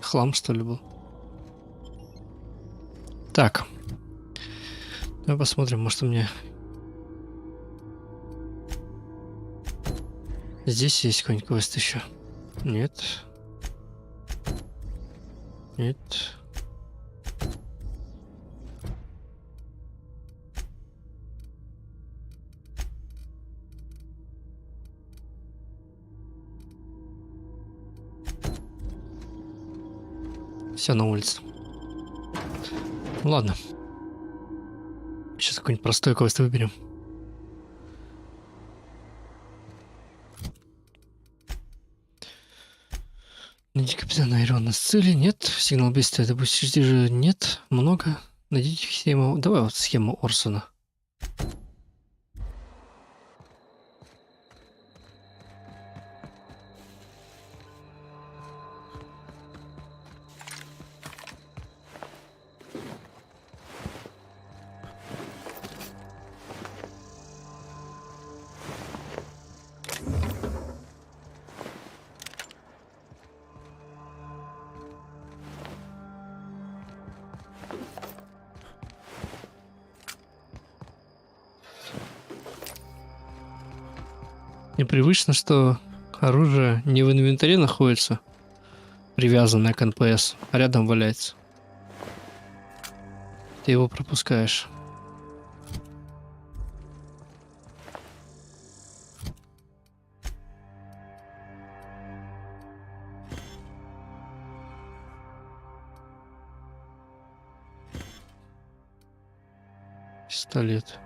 Хлам, что ли, был? Так. Давай посмотрим, может у меня... Здесь есть какой-нибудь квест еще? Нет. Нет. Все на улице. Ну, ладно. Сейчас какой-нибудь простой квест выберем. Найди капитана Айрона с цели. Нет. Сигнал бедствия. Допустите же. Нет. Много. Найдите схему. Давай вот схему Орсона. Непривычно, что оружие не в инвентаре находится, привязанное к НПС, а рядом валяется. Ты его пропускаешь. Пистолет.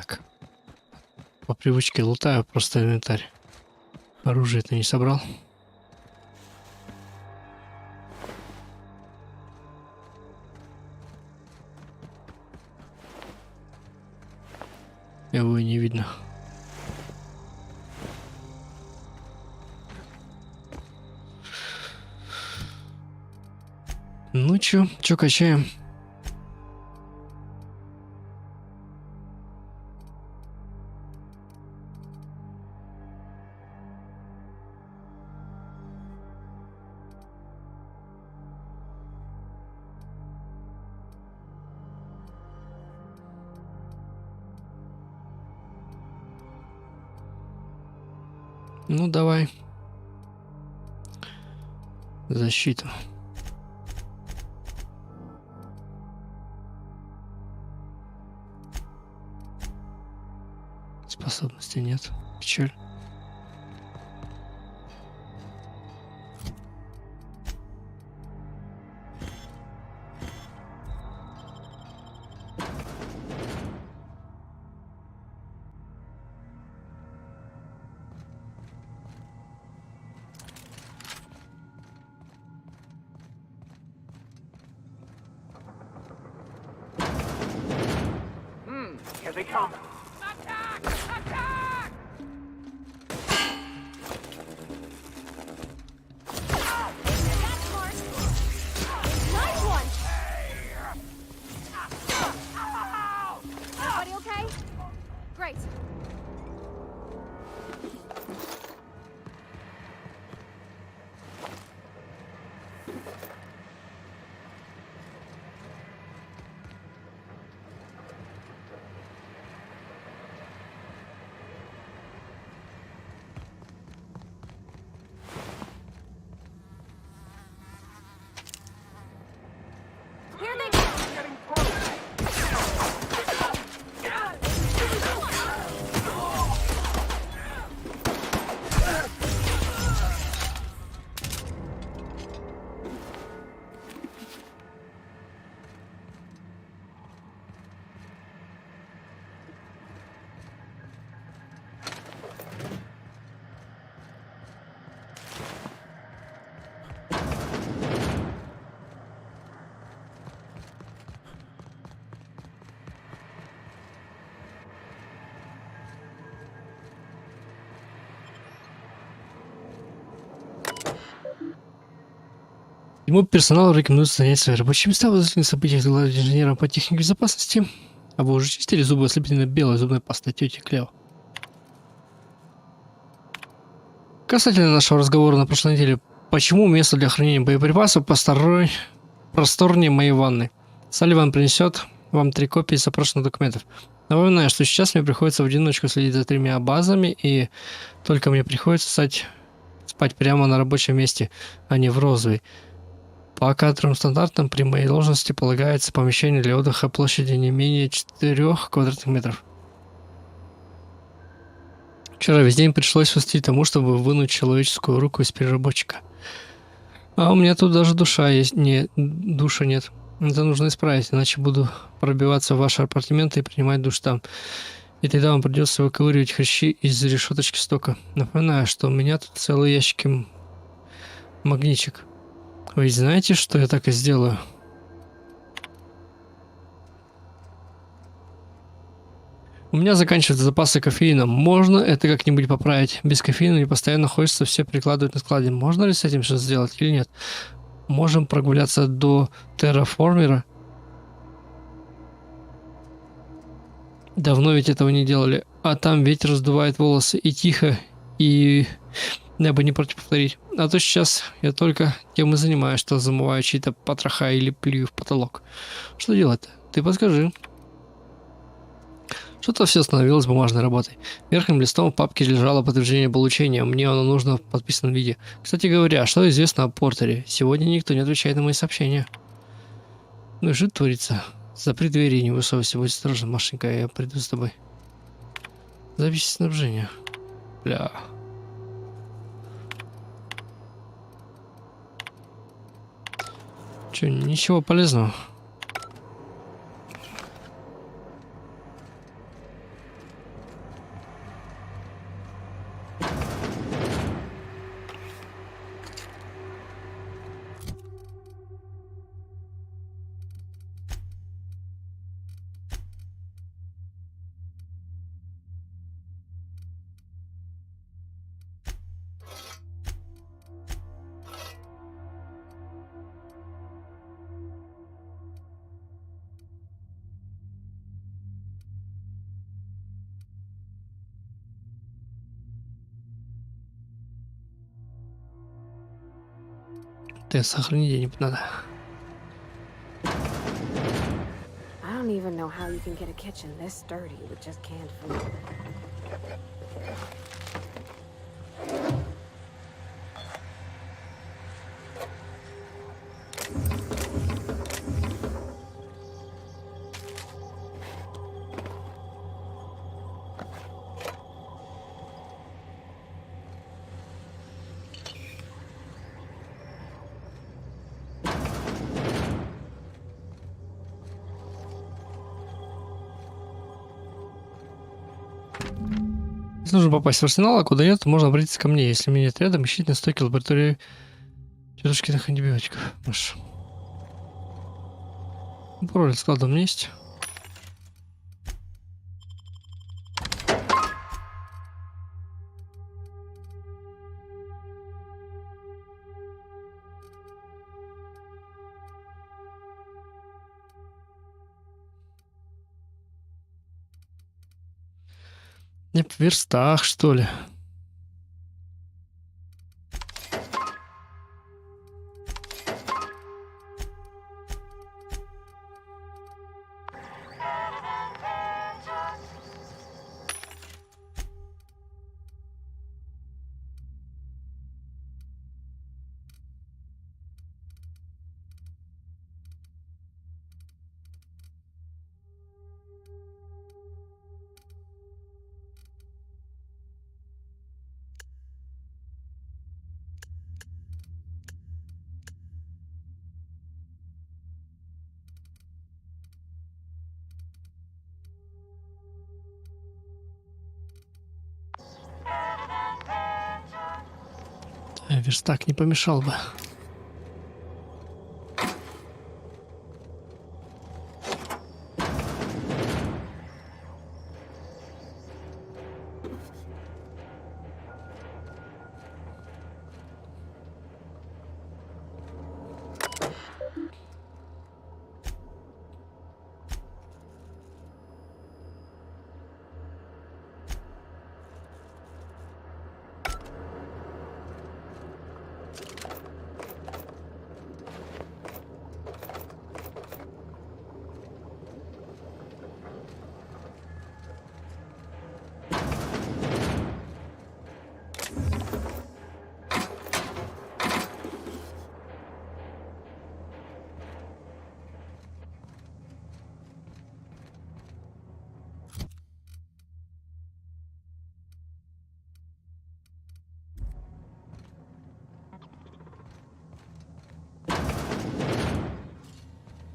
Так. По привычке лутаю просто инвентарь. Оружие-то не собрал. Его и не видно. Ну чё качаем? Ну давай. Защиту. Способности нет. Печаль. Here they come. Nice one! Everybody okay? Great. Here they come! Ему персоналу рекомендуется занять свои рабочие места в возле событиях доложить инженерам по технике безопасности. А вы уже чистили зубы ослепительно белой зубной пастой тети Клео? Касательно нашего разговора на прошлой неделе, почему место для хранения боеприпасов просторнее моей ванны? Салливан принесет вам 3 копии запрошенных документов. Напоминаю, что сейчас мне приходится в одиночку следить за 3 базами, и только мне приходится спать прямо на рабочем месте, а не в розовой. По кадровым стандартам при моей должности полагается помещение для отдыха площадью не менее 4 квадратных метров. Вчера весь день пришлось посвятить тому, чтобы вынуть человеческую руку из переработчика. А у меня тут даже душа нет. Это нужно исправить, иначе буду пробиваться в ваши апартаменты и принимать душ там. И тогда вам придется выковыривать хрящи из решеточки стока. Напоминаю, что у меня тут целые ящики магничек. Вы знаете, что я так и сделаю? У меня заканчиваются запасы кофеина. Можно это как-нибудь поправить? Без кофеина мне постоянно хочется все перекладывать на складе. Можно ли с этим что-то сделать или нет? Можем прогуляться до терраформера? Давно ведь этого не делали. А там ветер раздувает волосы. И тихо, и... Я бы не против повторить. А то сейчас я только тем и занимаюсь, что замываю чьи-то потроха или плюю в потолок. Что делать-то? Ты подскажи. Что-то все становилось бумажной работой. Верхним листом в папке лежало подтверждение получения. Мне оно нужно в подписанном виде. Кстати говоря, что известно о Портере? Сегодня никто не отвечает на мои сообщения. Ну и что творится? Запри двери и не высовывайся. Будь осторожен, Машенька, я приду с тобой. Запись снабжения. Бля. Че, ничего полезного. Ты сохрани где-нибудь надо. I don't even know how you can get a kitchen this sturdy with just canned food. Если нужно попасть в арсенал, а куда нет, то можно обратиться ко мне. Если меня нет рядом, ищите на стойке лаборатории тетушкиных антибиотиков. Маш. Пароль склада у меня есть. Не в верстах, что ли? Верстак не помешал бы.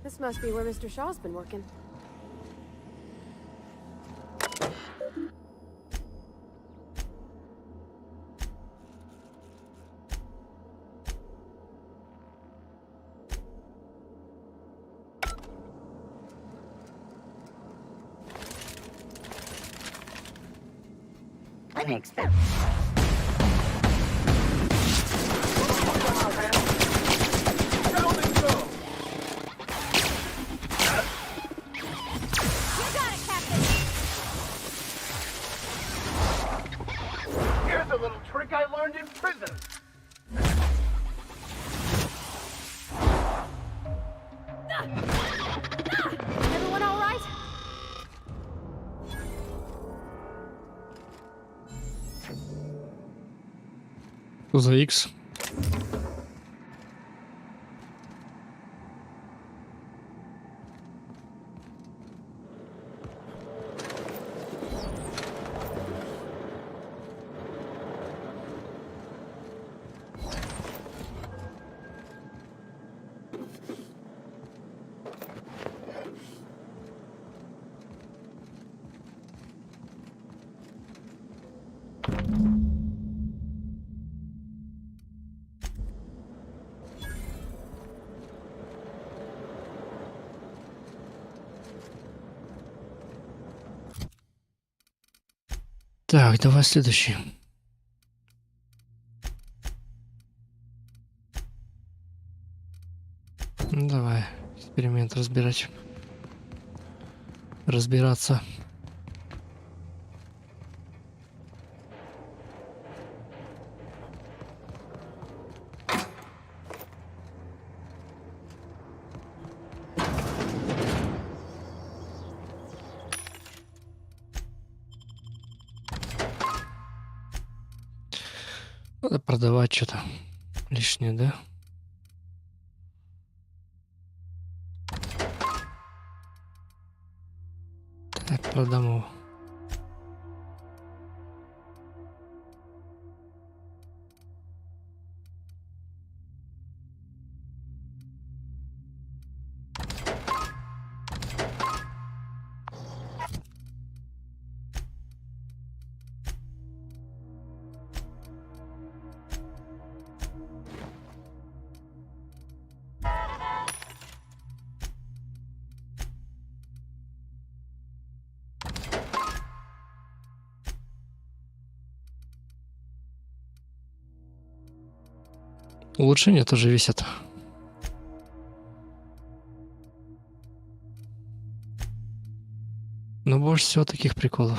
This must be where Mr. Shaw's been working. Unexpected. Here's a little trick I learned in prison. Everyone all right? Что за X? Так, давай следующий. Ну, давай, эксперимент разбирать. Разбираться. Надо продавать что-то лишнее, да? Так, продам его. Улучшения тоже висят. Но больше всего таких приколов.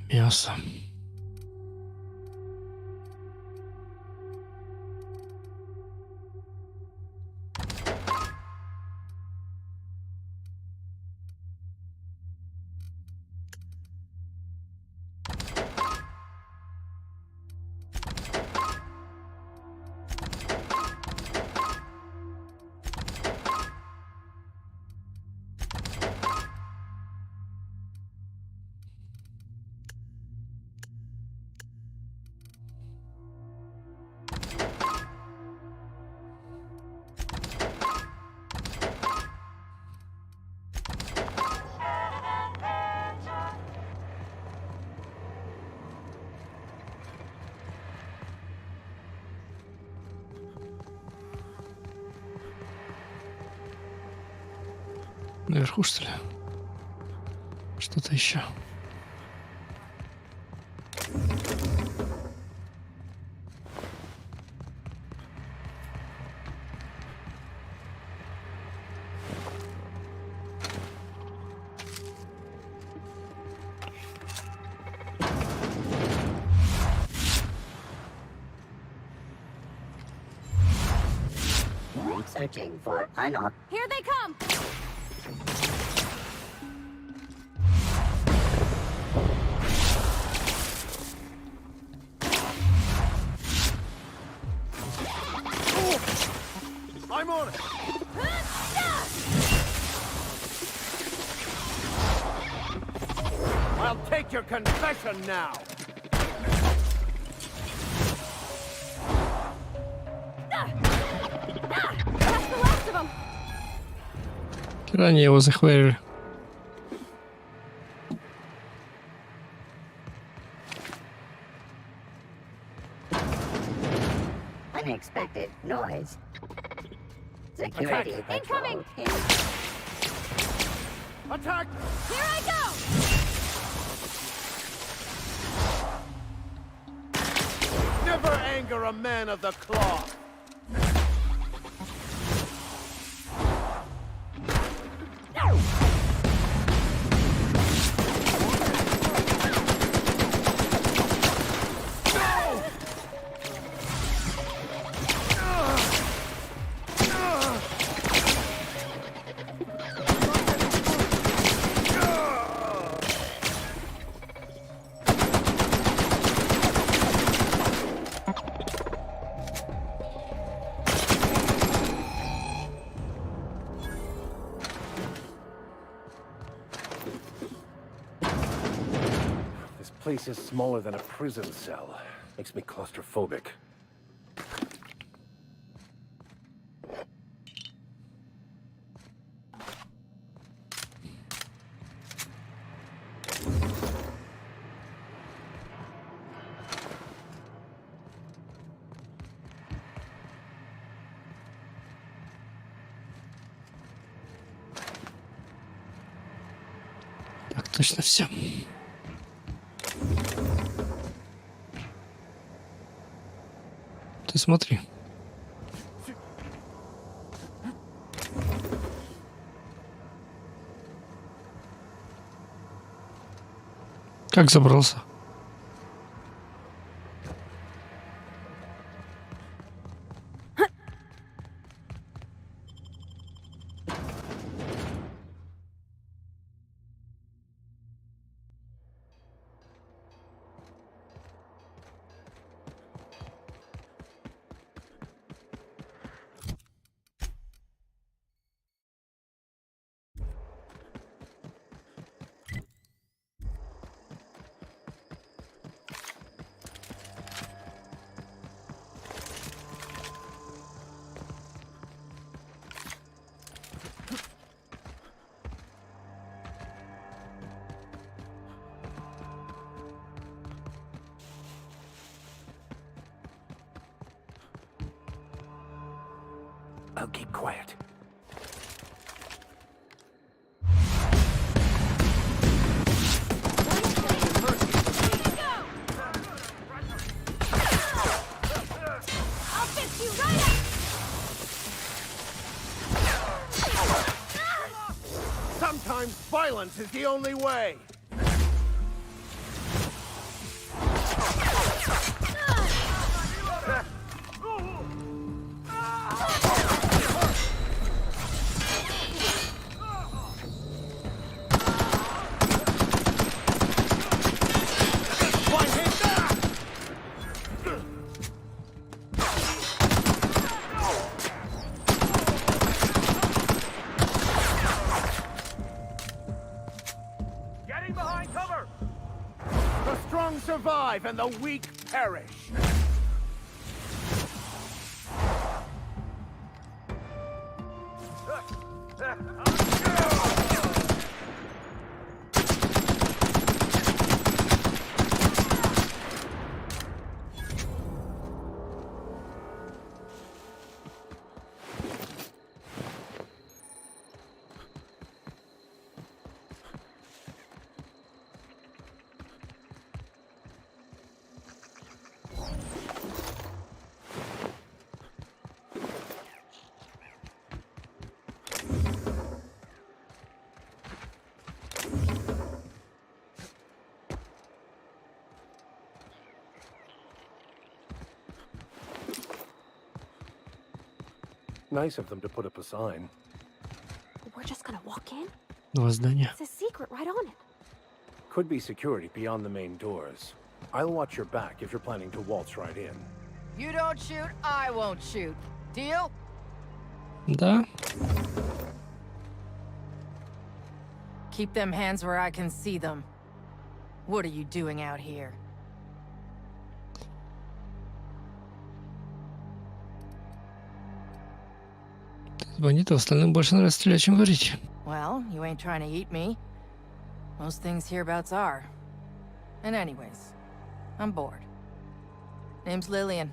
Мясо. Наверху, что ли? Что-то еще. Searching for unlock. Here they come! I'm on it! I'll take your confession now! That's the last of them! Ранее его захватили. Unexpected noise. Security incoming! Attack! Here I go! Never anger a man of the cloth! This place is smaller than a prison cell. Makes me claustrophobic. Так, точно все. Ты смотри. Как забрался? I'll keep quiet. I'll fix you right up! Sometimes violence is the only way. Getting behind cover! The strong survive and the weak perish. Nice of them to put up a sign. We're just gonna walk in? Два здания. It's a secret right on it. Could be security beyond the main doors. I'll watch your back if you're planning to waltz right in. You don't shoot, I won't shoot. Deal? Да. Keep them hands where I can see them. What are you doing out here? Бандитов остальным больше нравится стрелять, чем говорить. Well, you ain't trying to eat me. Most things hereabouts are. And anyways, I'm bored. Name's Lillian.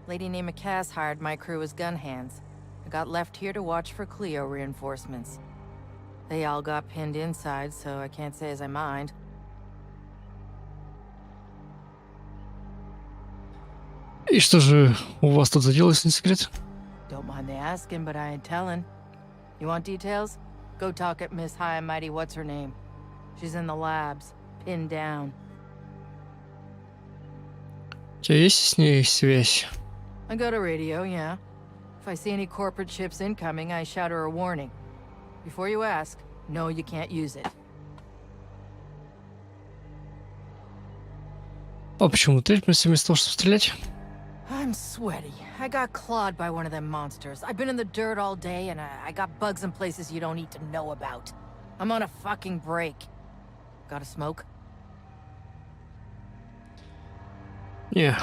Lady named Cass hired my crew as gun hands. I got left here to watch for Cleo reinforcements. They all got pinned inside, so I can't say as I mind. И что же у вас тут за дело, если не секрет? Don't mind me asking, but I ain't telling. You want details? Go talk at Miss High and Mighty what's her name. She's in the labs, pinned down. У тебя есть с ней связь? I got a radio, yeah. If I see any corporate ships incoming, I shout her a warning. Before you ask, no, you can't use it. А почему ты вместо того, чтобы стрелять? I'm sweaty. I got clawed by one of them monsters. I've been in the dirt all day, and I got bugs in places you don't need to know about. I'm on a fucking break. Got a smoke? Не.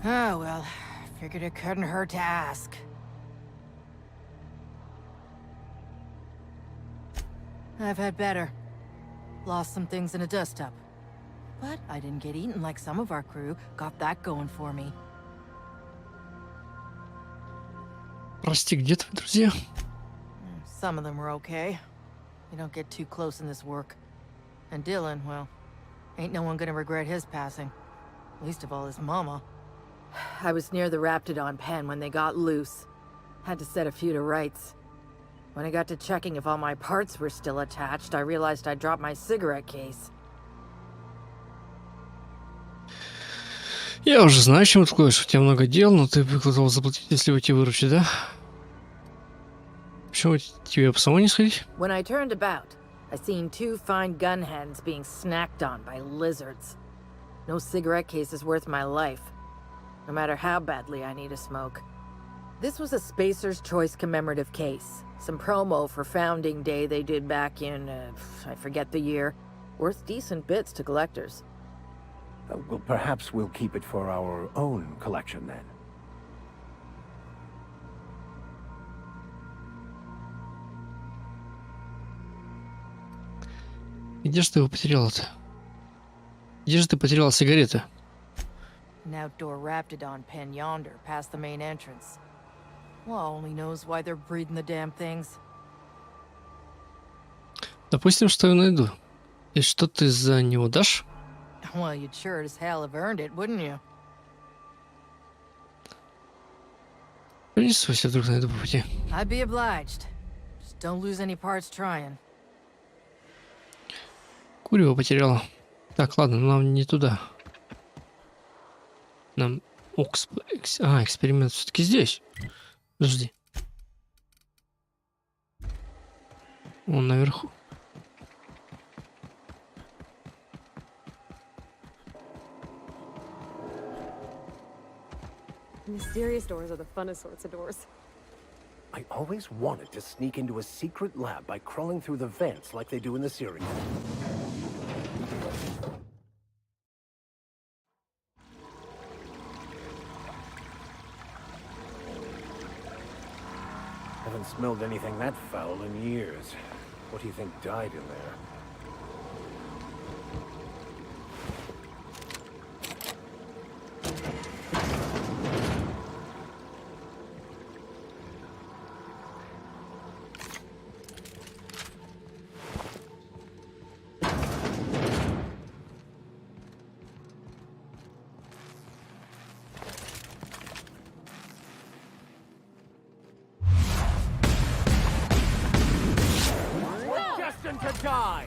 Oh, well. Figured it couldn't hurt to ask. I've had better. Lost some things in a dust-up. But I didn't get eaten like some of our crew. Got that going for me. Прости, где твои друзья? Some of them were okay. You don't get too close in this work. And Dylan, well, ain't no one gonna regret his passing. Least of all his mama. I was near the Raptidon pen when they got loose. Had to set a few to rights. When I got to checking if all my parts were still attached, I realized I dropped my cigarette case. Я уже знаю, чем ты ходишь. У тебя много дел, но ты готов заплатить, если вы тебе выручат, да? Почему тебе по самому не сходить? When I turned about, I seen two fine gun hands being snacked on by lizards. No cigarette case is worth my life, no matter how badly I need a smoke. This was a Spacer's Choice commemorative case. Some promo for Founding Day they did back in, I forget the year. Worth decent bits to collectors. Well, perhaps we'll keep it for our own collection then. Где же ты его потеряла-то? Где же ты потеряла сигареты? An outdoor raptidon pen yonder, past the main entrance. Well, only knows why they're breeding the damn things. Допустим, что я найду. И что ты за него дашь? Well, you'd sure as hell have earned it, wouldn't you? Принесу, если вдруг найду по пути. I'd be obliged. Just don't lose any parts trying. Курево потеряла. Так, ладно, нам не туда. Нам... эксперимент все-таки здесь. Подожди. Он наверху. Mysterious doors are the funnest sorts of doors. I always wanted to sneak into a secret lab by crawling through the vents like they do in the series. Haven't smelled anything that foul in years. What do you think died in there? To die.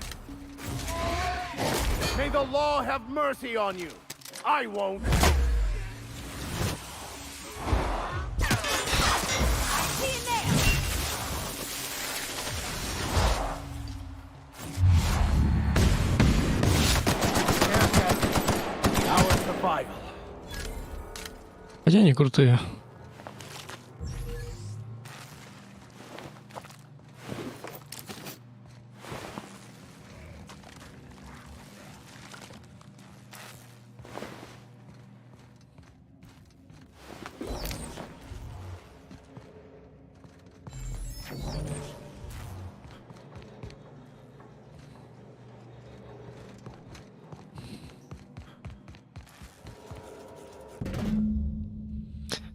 May the law have mercy on you. I won't. Our survival. Хотя они крутые.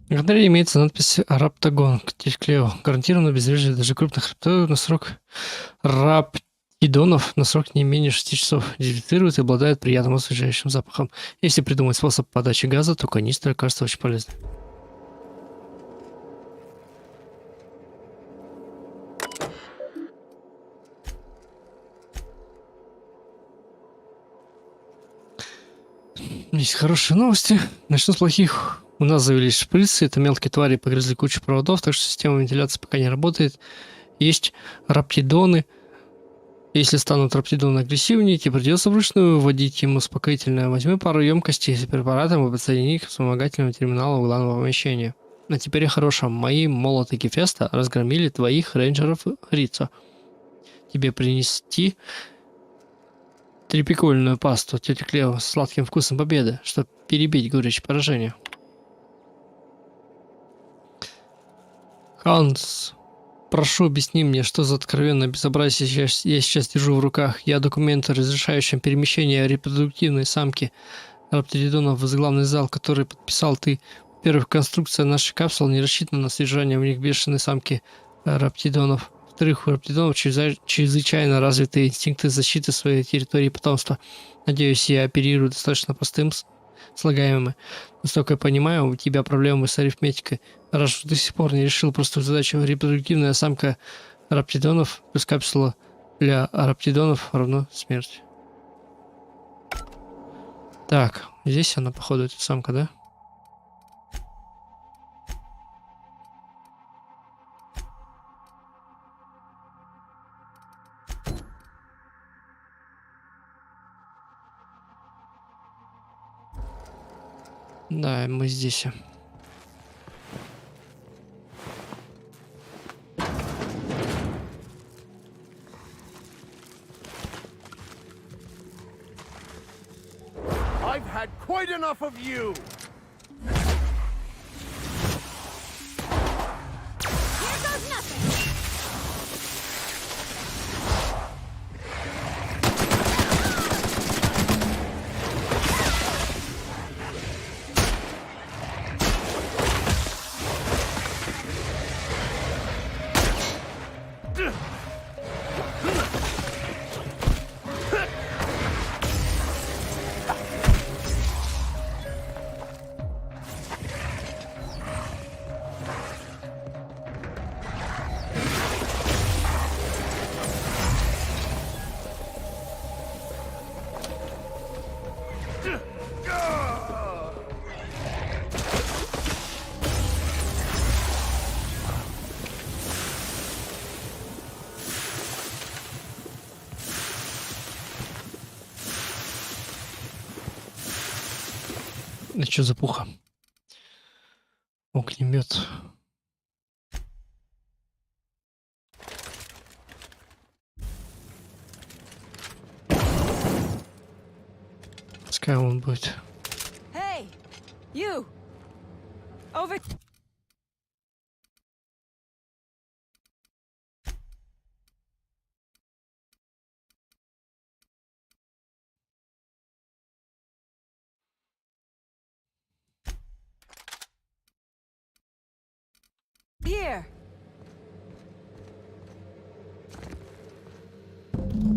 На канале имеется надпись «Раптагон». Клео. Гарантированно безврежие даже крупных раптидонов на срок на срок не менее 6 часов. Дезинфицирует и обладает приятным освежающим запахом. Если придумать способ подачи газа, то канистра окажется очень полезной. Есть хорошие новости. Начну с плохих. У нас завелись шприцы, это мелкие твари погрызли кучу проводов, так что система вентиляции пока не работает. Есть раптидоны. Если станут раптидоны агрессивнее, тебе придется вручную вводить им успокоительное. Возьми пару емкостей с препаратом и подсоедини их к вспомогательному терминалу в главного помещения. А теперь о хорошем. Мои молоты Гефеста разгромили твоих рейнджеров Рицо. Тебе принести трипикольную пасту тети Клео с сладким вкусом победы, чтобы перебить горечь поражения. Ханс, прошу, объясни мне, что за откровенное безобразие я сейчас держу в руках. Я документы, разрешающие перемещение репродуктивной самки раптидонов в главный зал, который подписал ты. Во-первых, конструкция нашей капсулы не рассчитана на содержание в них бешеной самки раптидонов. Во-вторых, у раптидонов чрезвычайно развитые инстинкты защиты своей территории и потомства. Надеюсь, я оперирую достаточно простым слагаемым. Насколько я понимаю, у тебя проблемы с арифметикой. Раз уж до сих пор не решил простую задачу, репродуктивная самка раптидонов плюс капсула для раптидонов равно смерти. Так, здесь она, походу, эта самка, да? Да, мы здесь. I've had quite enough of you! Here goes nothing! Это что за пуха? Огнемет. Пускай он будет. Hey, you! Over. Here.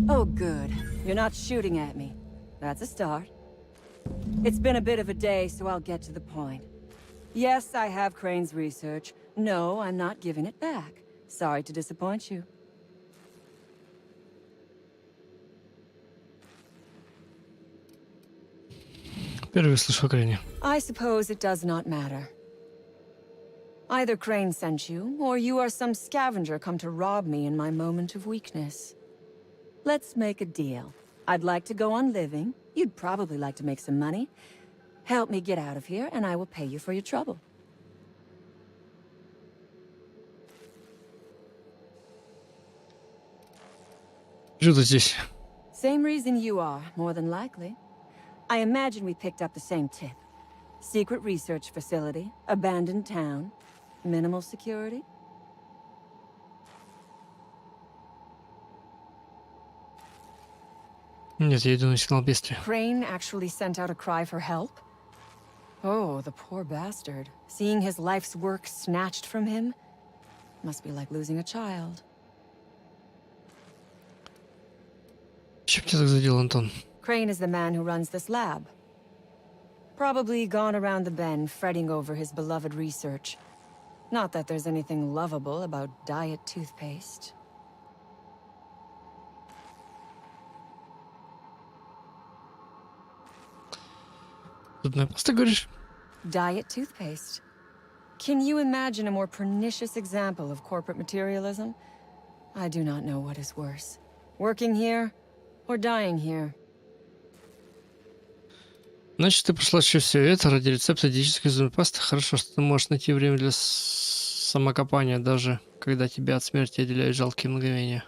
Oh, good. You're not shooting at me. That's a start. It's been a bit of a day, so I'll get to the point. Yes, I have Crane's research. No, I'm not giving it back. Sorry to disappoint you. Первый слышу о Крэне. I suppose it does not matter. Either Crane sent you, or you are some scavenger come to rob me in my moment of weakness. Let's make a deal. I'd like to go on living. You'd probably like to make some money. Help me get out of here, and I will pay you for your trouble. Что ты здесь? Same reason you are, more than likely. I imagine we picked up the same tip. Secret research facility, abandoned town, minimal security. Нет, я иду на сигнал бедствия. Crane actually sent out a cry for help? Oh, the poor bastard. Seeing his life's work snatched from him must be like losing a child. Чем тебя так задел, Антон? Crane is the man who runs this lab. Probably gone around the bend fretting over his beloved research. Not that there's anything lovable about diet toothpaste. Зубная паста, говоришь? Diet toothpaste. Can you imagine a more pernicious example of corporate materialism? I do not know what is worse. Working here or dying here. Значит, ты прошла через все это ради рецепта диетической зубной пасты. Хорошо, что ты можешь найти время для самокопания, даже когда тебя от смерти отделяют жалкие мгновения.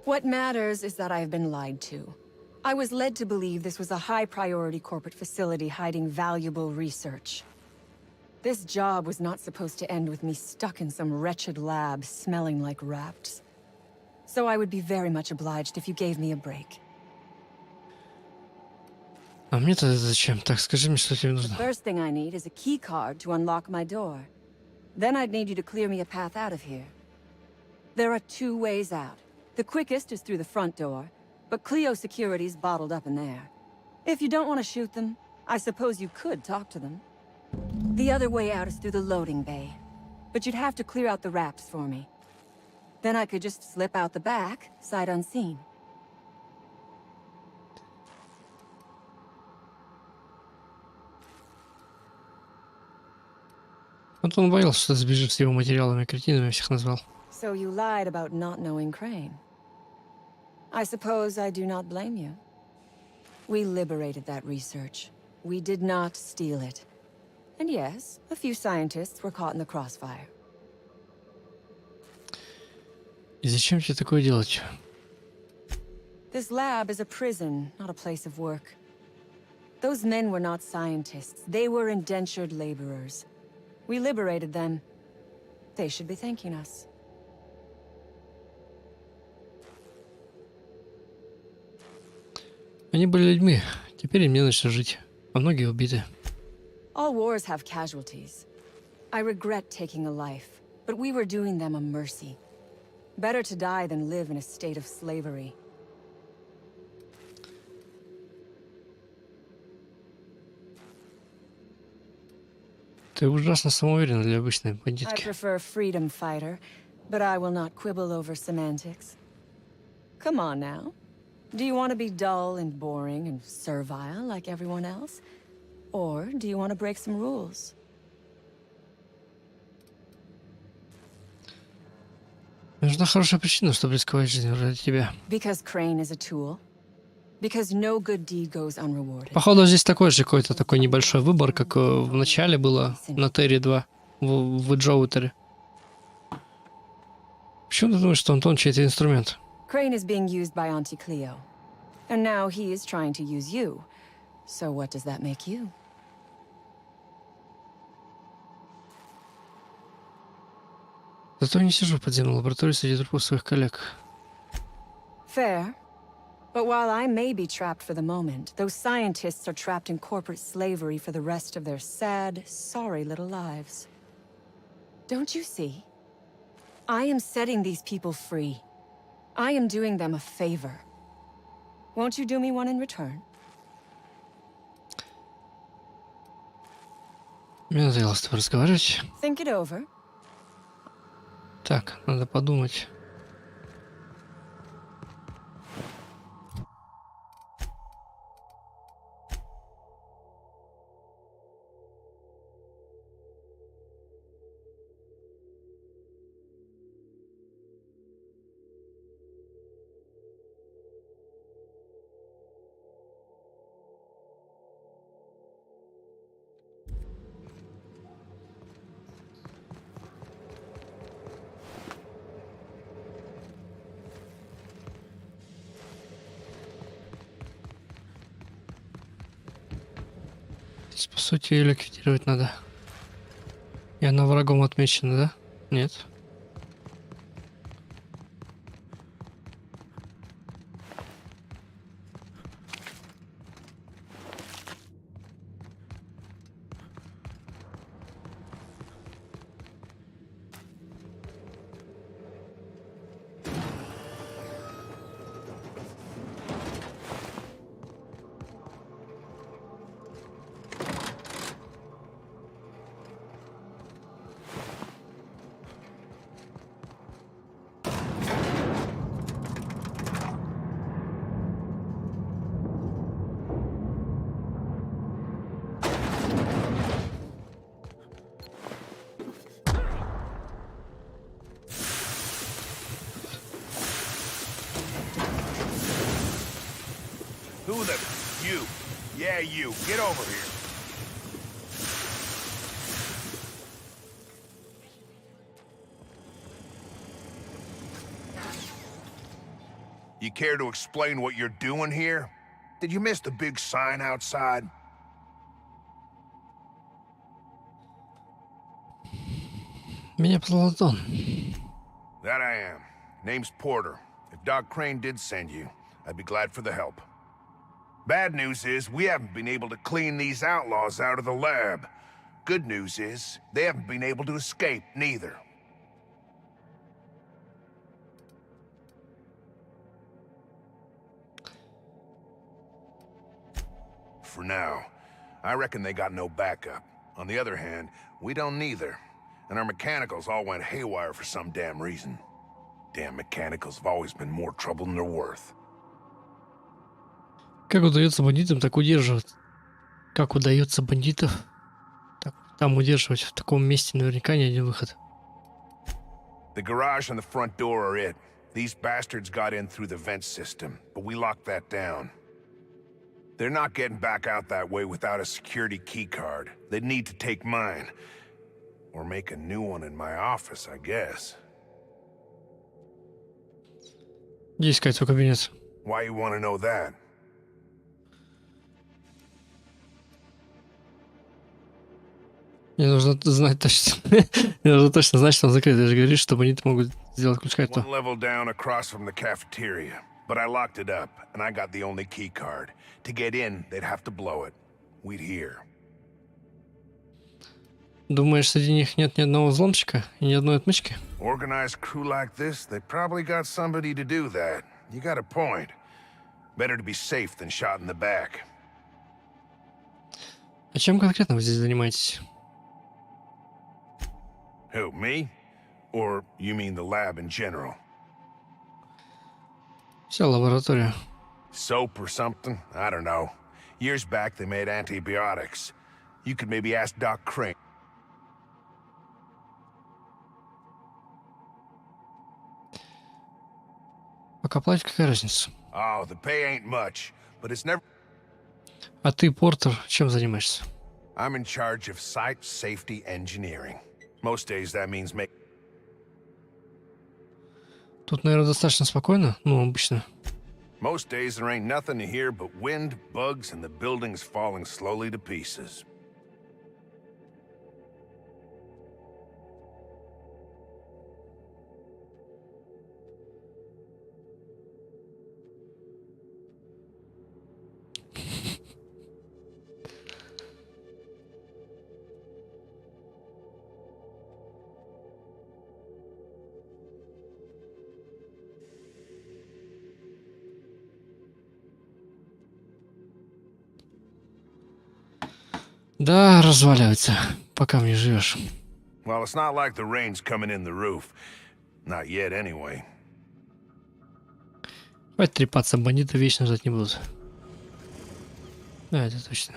What matters is that I've been lied to. I was led to believe this was a high-priority corporate facility hiding valuable research. This job was not supposed to end with me stuck in some wretched lab smelling like rats. So I would be very much obliged if you gave me a break. А мне-то зачем? Так, скажи мне, что тебе нужно. First thing I need is a key card to unlock my door. Then I'd need you to clear me a path out of here. There are two ways out. The quickest is through the front door, but Cleo security's bottled up in there. If you don't want to shoot them, I suppose you could talk to them. The other way out is through the loading bay, but you'd have to clear out the wraps for me. Then I could just slip out the back, sight unseen. Антон боялся, что сбежит с его материалами, кретинами всех назвал. So you lied about not knowing Crane. I suppose I do not blame you. We liberated that research. We did not steal it. And yes, a few scientists were caught in the crossfire. И зачем тебе такое делать? This lab is a prison, not a place of work. Those men were not scientists. They were indentured laborers. We liberated them. They should be thanking us. Они были людьми. Теперь им не на что жить. А многие убиты. All wars have casualties. I regret taking a life, but we were doing them a mercy. Better to die than live in a state of slavery. Ты ужасно самоуверен для обычной I бандитки. prefer freedom fighter, but I will not quibble over semantics. Come on now. Do you want to be dull and boring and servile like everyone else? Or do you want to break some rules? Нужна хорошая причина, чтобы рисковать жизнью ради тебя. Because Crane is a tool? Because no good deed goes unrewarded? Походу, здесь такой же какой-то такой небольшой выбор, как в начале было на Терри 2, в Джоутере. Почему ты думаешь, что Антон чей-то инструмент? Crane is being used by Auntie Cleo. And now he is trying to use you. So what does that make you? Зато я не сижу в подземной лаборатории среди трупов своих коллег. Fair. But while I may be trapped for the moment, those scientists are trapped in corporate slavery for the rest of their sad, sorry little lives. Don't you see? I am setting these people free. I am doing them a favor. Won't you do me one in return? Мне надоело с тобой разговаривать. Think it over. Так, надо подумать. Здесь, по сути, ее ликвидировать надо. И она врагом отмечена, да? Нет. Who the... You. Yeah, you. Get over here. You care to explain what you're doing here? Did you miss the big sign outside? Меня позвал Антон. That I am. Name's Porter. If Doc Crane did send you, I'd be glad for the help. Bad news is, we haven't been able to clean these outlaws out of the lab. Good news is, they haven't been able to escape, neither. For now, I reckon they got no backup. On the other hand, we don't neither. And our mechanicals all went haywire for some damn reason. Damn mechanicals have always been more trouble than they're worth. Как удается бандитам так удерживать? Как удается бандитов так Там удерживать в таком месте наверняка не один выход. The garage and the front door are it. These bastards got in through the vent system, but we locked that down. They're not getting back out that way without a security key card. They'd need to take mine. Or make a new one in my office, I guess. Где искать свой кабинет? Why you want to know that? Мне нужно знать точно. Мне нужно точно знать, что он закрыт. Ты же говоришь, чтобы они могут сделать ключ-карту. One level down across from the cafeteria. But I locked it up, and I got the only key card. To get in, they'd have to blow it. We'd hear. Думаешь, среди них нет ни одного взломщика и ни одной отмычки? Organized crew like this, they probably got somebody to do that. You got a point. Better to be safe than shot in the back. А чем конкретно вы здесь занимаетесь? Who, me? Or you mean the lab in general? Вся лаборатория. Soap or something? I don't know. Years back they made antibiotics. You could maybe ask Doc Crane. Пока платить, какая разница? Oh, the pay ain't much, but it's never... А ты, Портер, чем занимаешься? I'm in charge of site safety engineering. Most days that means make... Тут, наверное, достаточно спокойно, ну, обычно. Most days there ain't nothing to hear but wind, bugs, and the buildings falling slowly to pieces. Да, разваливается, пока мне живешь. Well, it's not like the rain's coming in the roof. Not yet, anyway. Хватит трепаться, бандиты вечно ждать не будут. Да, это точно.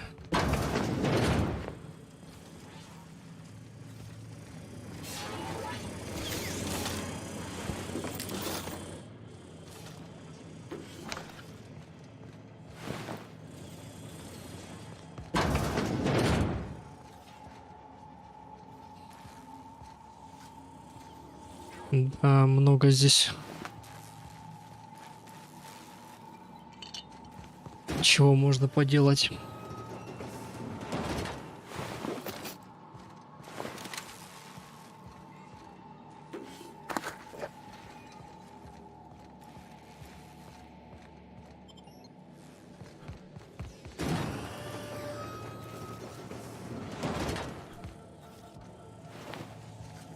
Да, много здесь. Чего можно поделать?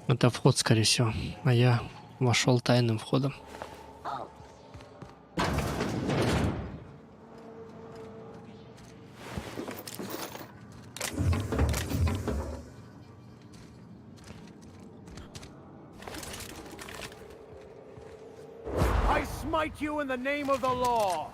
Это вход, скорее всего. А я вошел тайным входом. I smite you in the name of the law.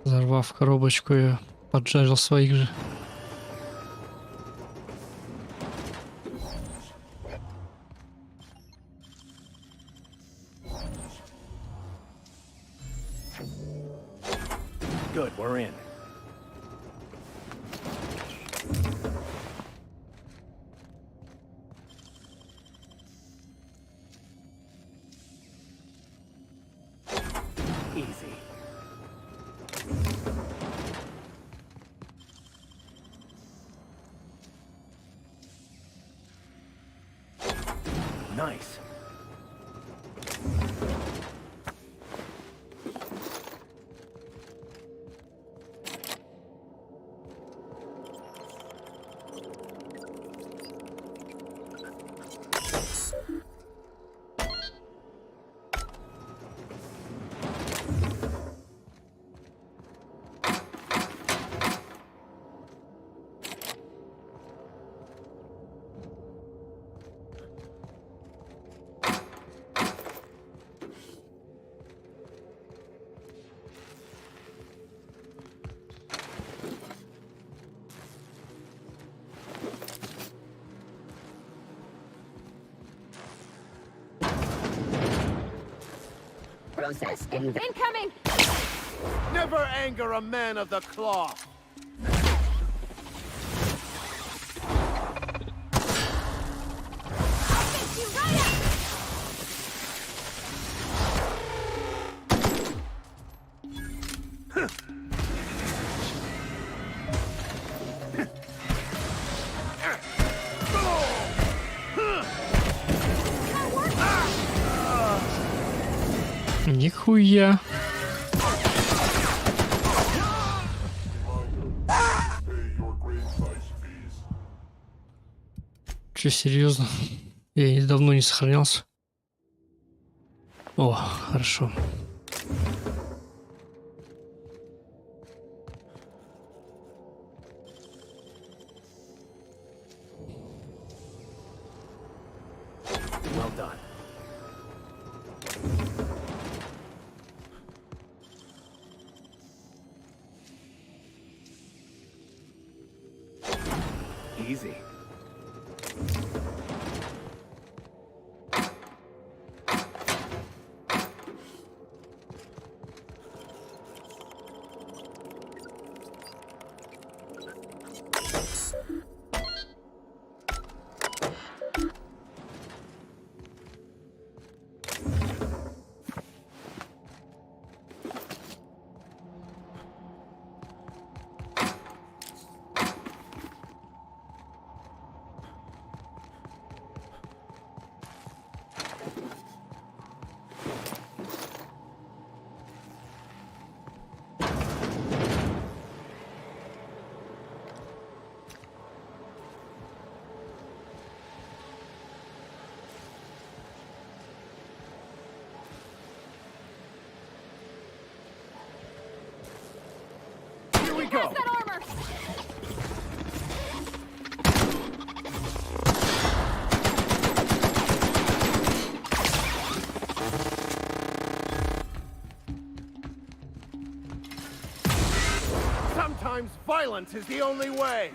Взорвав коробочку, я поджарил своих же. Good, we're in. Easy. Nice. process. Incoming! Never anger a man of the cloth. Нихуя. Че, серьезно? Я давно не сохранялся. О, хорошо. Well done. Easy. Go. That armor! Sometimes violence is the only way.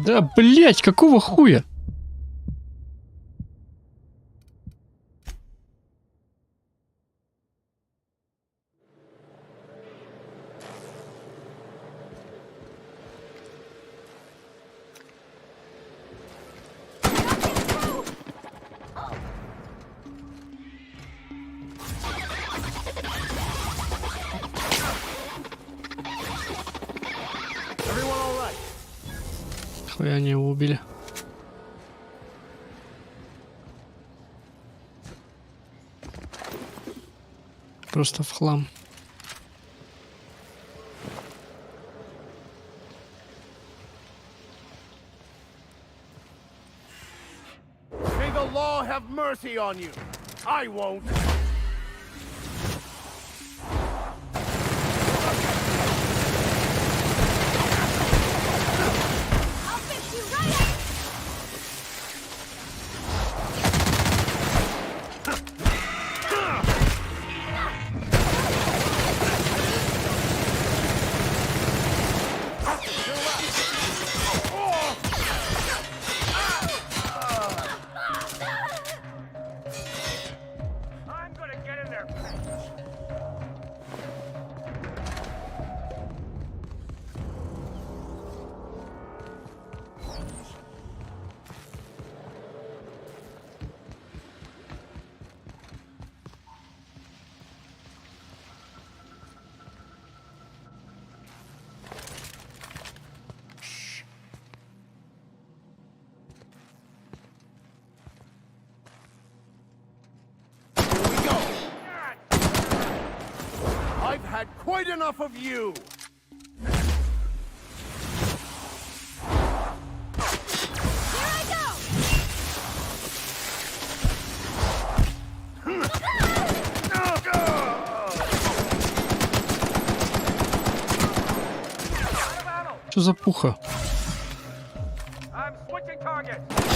Да, блять, какого хуя? Хуя они его убили. Просто в хлам. May the law have mercy on you. I won't. Had quite enough of you. Что за пуха? I'm switching targets. —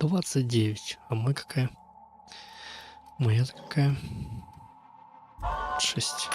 29. А мы какая? Моя-то какая? 6.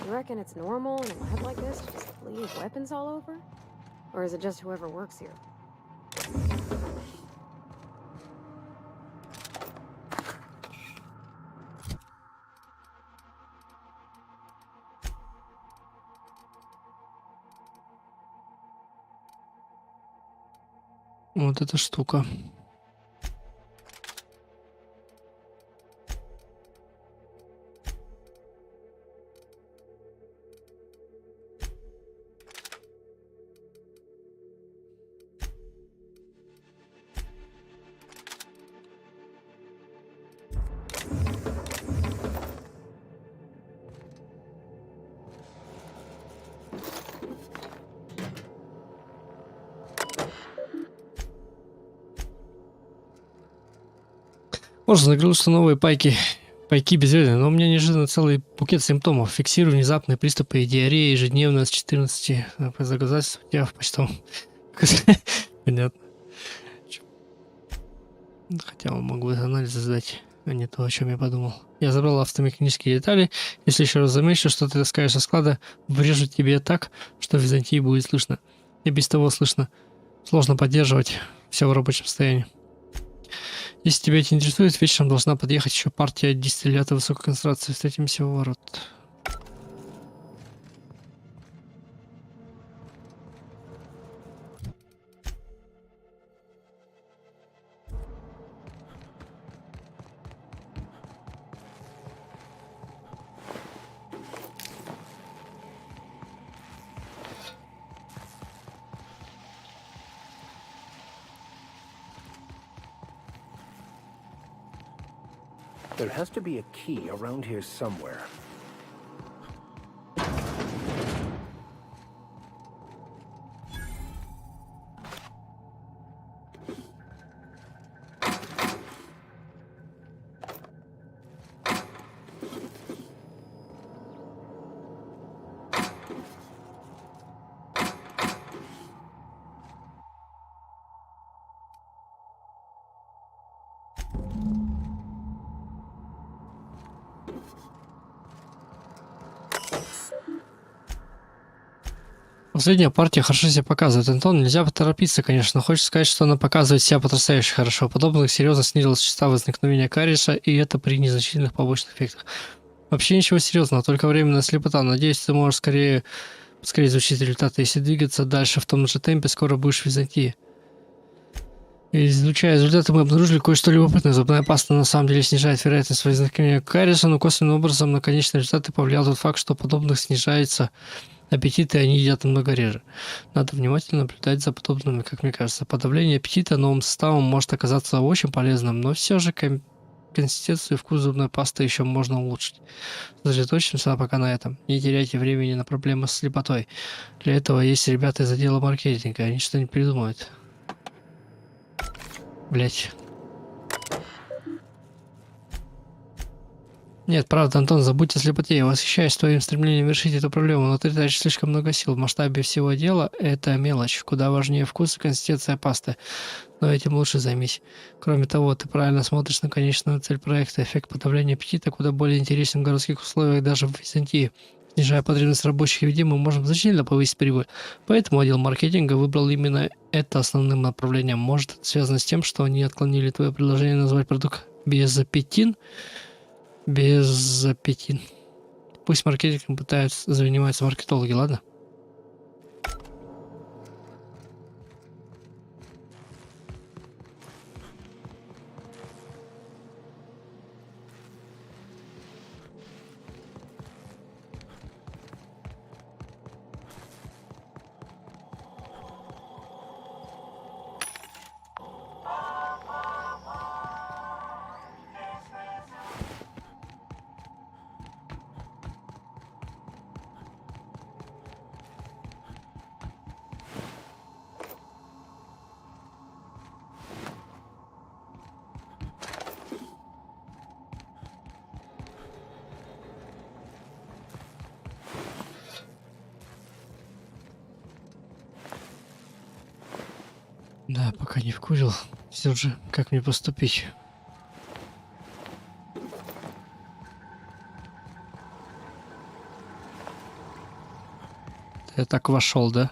You reckon it's normal in a lab like this to just leave weapons all over? Or is it just whoever works here? Вот эта штука. Можно нагрузиться новые пайки безвредны, но у меня неожиданно целый букет симптомов. Фиксирую внезапные приступы диареи ежедневно с 14 доказательств у тебя в почтовом. Понятно. Хотя могу анализы сдать, а не то, о чем я подумал. Я забрал автомеханические детали. Если еще раз замечу, что ты таскаешь со склада, врежу тебе так, что в Византии будет слышно. И без того слышно. Сложно поддерживать все в рабочем состоянии. Если тебя это интересует, вечером должна подъехать еще партия дистиллята высокой концентрации. Встретимся у ворот. There has to be a key around here somewhere. Последняя партия хорошо себя показывает. Антон, нельзя поторопиться, конечно. Хочется сказать, что она показывает себя потрясающе хорошо. Подобных серьезно снизилась частота возникновения кариеса, и это при незначительных побочных эффектах. Вообще ничего серьезного, только временная слепота. Надеюсь, ты можешь скорее изучить результаты. Если двигаться дальше в том же темпе, скоро будешь в Византии. Изучая результаты, мы обнаружили кое-что любопытное. Зубная паста на самом деле снижает вероятность возникновения кариеса, но косвенным образом на конечные результаты повлиял тот факт, что подобных снижается аппетит, и они едят намного реже. Надо внимательно наблюдать за подобными, как мне кажется. Подавление аппетита новым составом может оказаться очень полезным, но все же консистенцию и вкус зубной пасты еще можно улучшить. Сосредоточимся пока на этом. Не теряйте времени на проблемы с слепотой. Для этого есть ребята из отдела маркетинга, они что-нибудь придумают. Блять. Нет, правда, Антон, забудь о слепоте. Я восхищаюсь твоим стремлением решить эту проблему, но ты тратишь слишком много сил. В масштабе всего дела это мелочь. Куда важнее вкус и консистенция пасты. Но этим лучше займись. Кроме того, ты правильно смотришь на конечную цель проекта. Эффект подавления аппетита куда более интересен в городских условиях, даже в Византии. Снижая потребность рабочих людей, мы можем значительно повысить прибыль. Поэтому отдел маркетинга выбрал именно это основным направлением. Может, это связано с тем, что они отклонили твое предложение назвать продукт безаппетин? Безаппетин. Пусть маркетингом занимаются маркетологи, ладно? Да, пока не вкурил. Все же, как мне поступить? Я так вошел, да?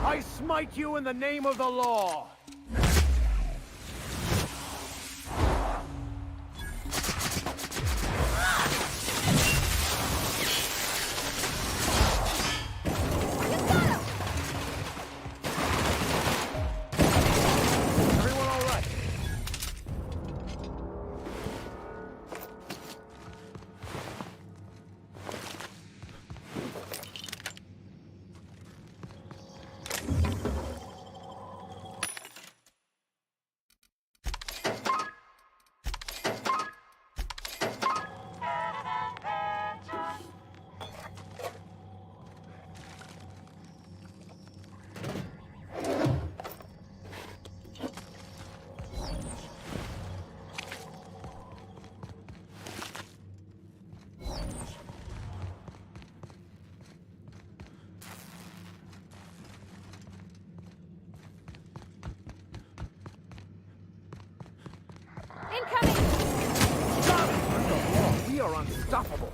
I smite you in the name of the law. are unstoppable.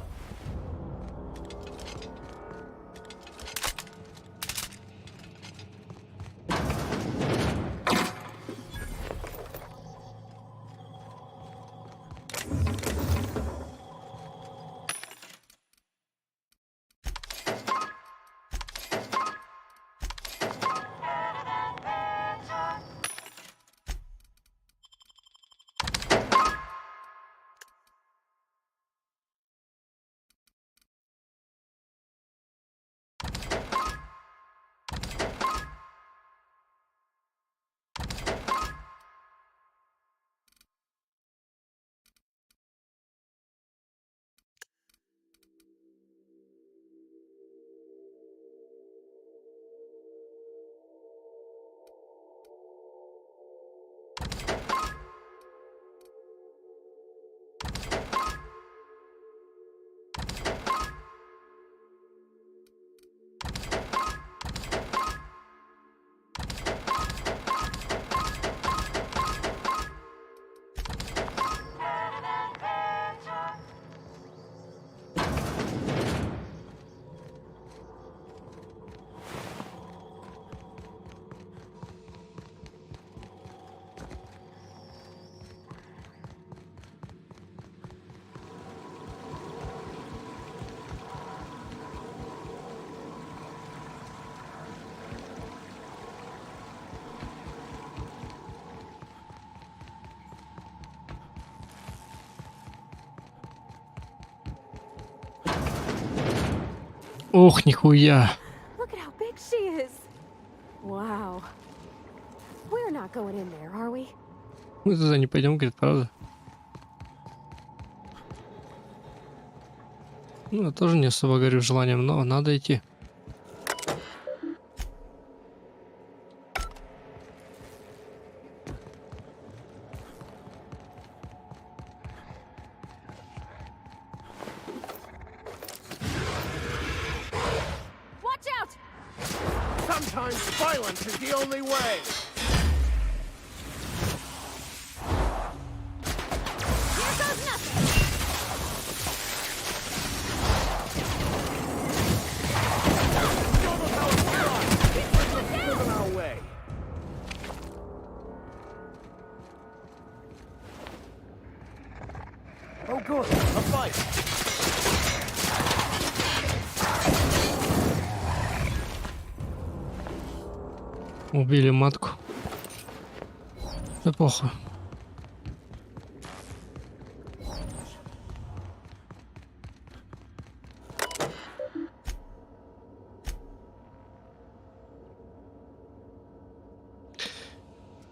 Ох, нихуя. Look at how big she is. Wow. We're not going in there, are we? Мы туда не пойдем, говорит, правда? Ну, я тоже не особо горю желанием, но надо идти. Watch out! Sometimes violence is the only way. Here goes nothing. Moving our way. Oh good, a fight. Убили матку. Да похуй.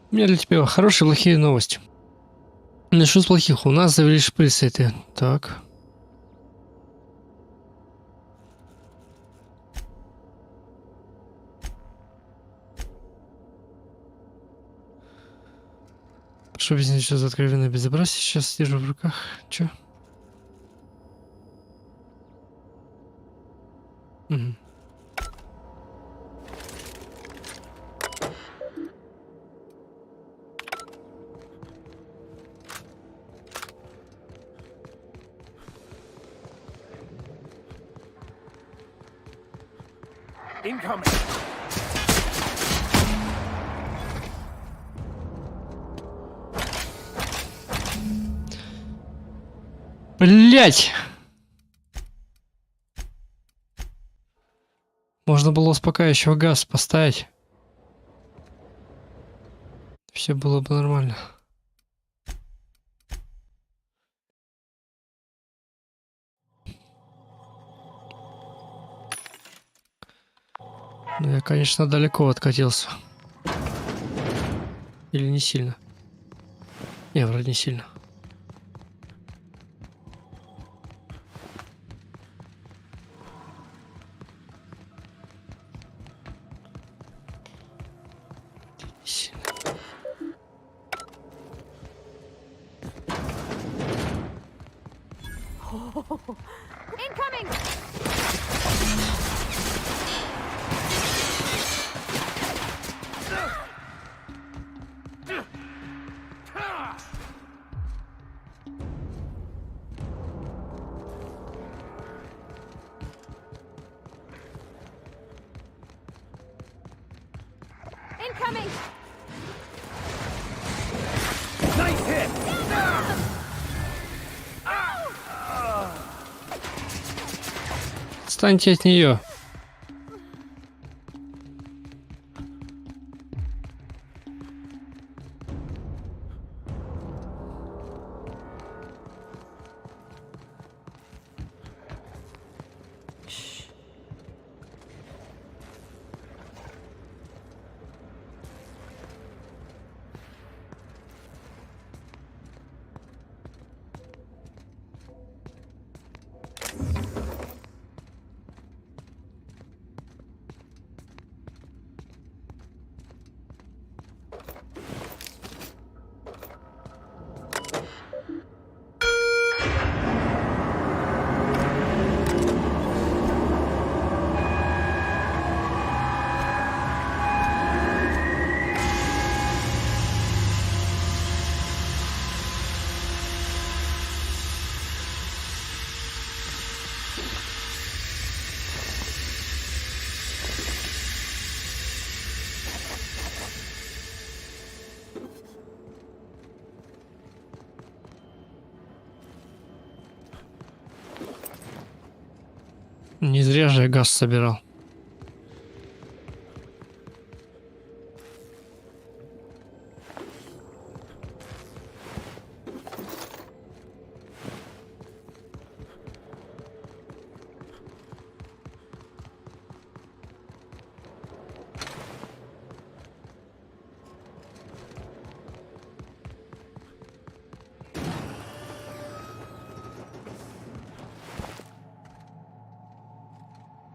У меня для тебя хорошие и плохие новости. Начну с плохих. У нас завели шприцы эти. Так. Прошу объяснить, что за откровенное безобразие сейчас держу в руках. Чё? Угу. Incoming. Блять! Можно было успокаивающего газ поставить. Все было бы нормально. Ну, я, конечно, далеко откатился. Или не сильно? Не, вроде не сильно. Incoming! Incoming! Nice hit! Отстаньте от нее. Не зря же я газ собирал.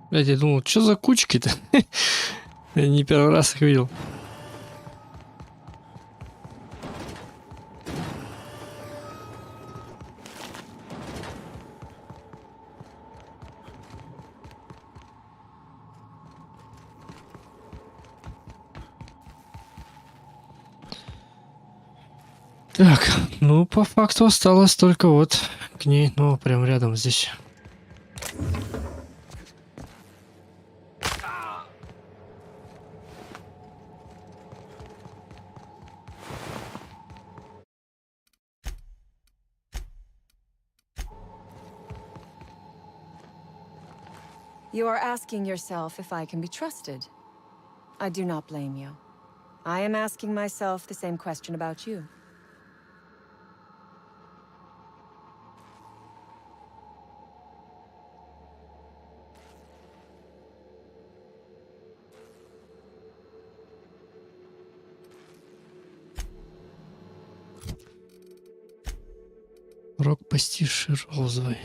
Блядь, я думал, что за кучки-то? Я не первый раз их видел. Так, ну по факту осталось только вот к ней, ну прям рядом здесь. You are asking yourself if I can be trusted. I do not blame you. I am asking myself the same question about you. Рок постишь розовый.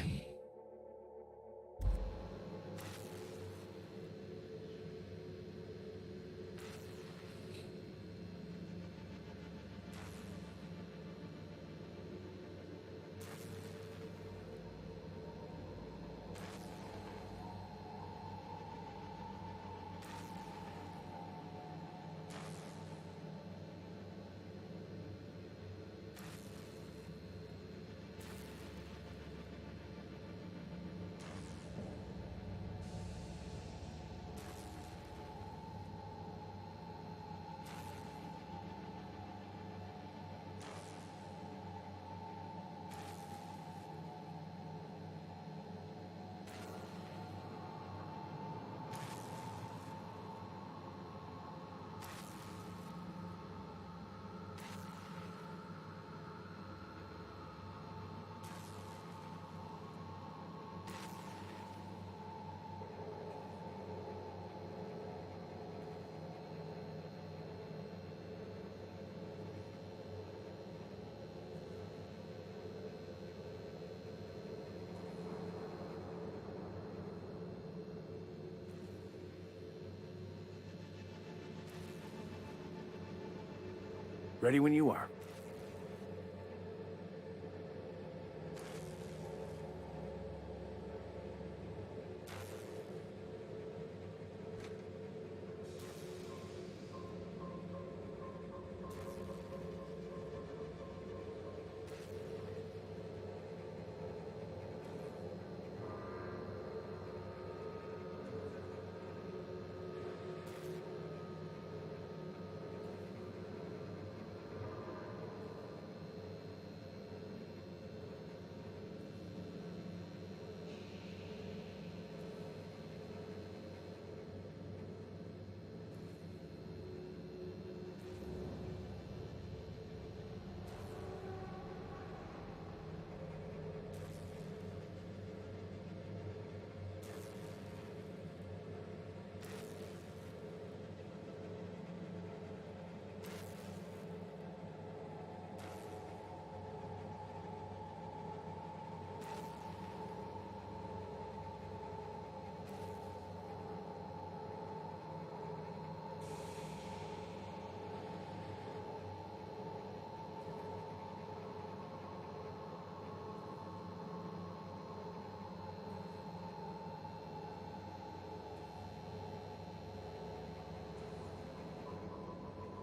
Ready when you are.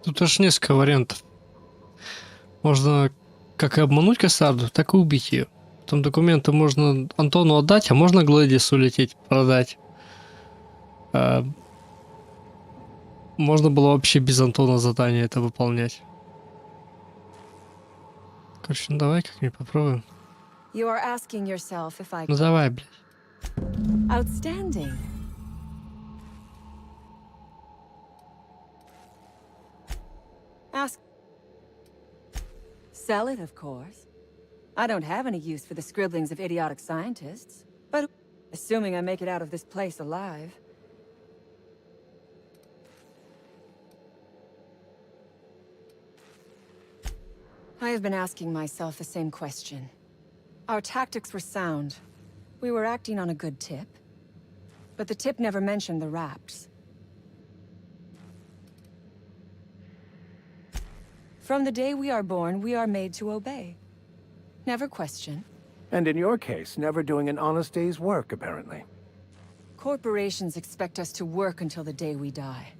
Тут аж несколько вариантов. Можно как и обмануть Кассарду, так и убить ее. Там документы можно Антону отдать, а можно Глэдису улететь, продать. Можно было вообще без Антона задание это выполнять. Короче, ну давай как-нибудь попробуем. You are asking yourself if I... Ну давай, блядь. Outstanding. Ask. Sell it, of course. I don't have any use for the scribblings of idiotic scientists, but assuming I make it out of this place alive. I have been asking myself the same question. Our tactics were sound. We were acting on a good tip. But the tip never mentioned the raps. From the day we are born, we are made to obey. Never question. And in your case, never doing an honest day's work, apparently. Corporations expect us to work until the day we die.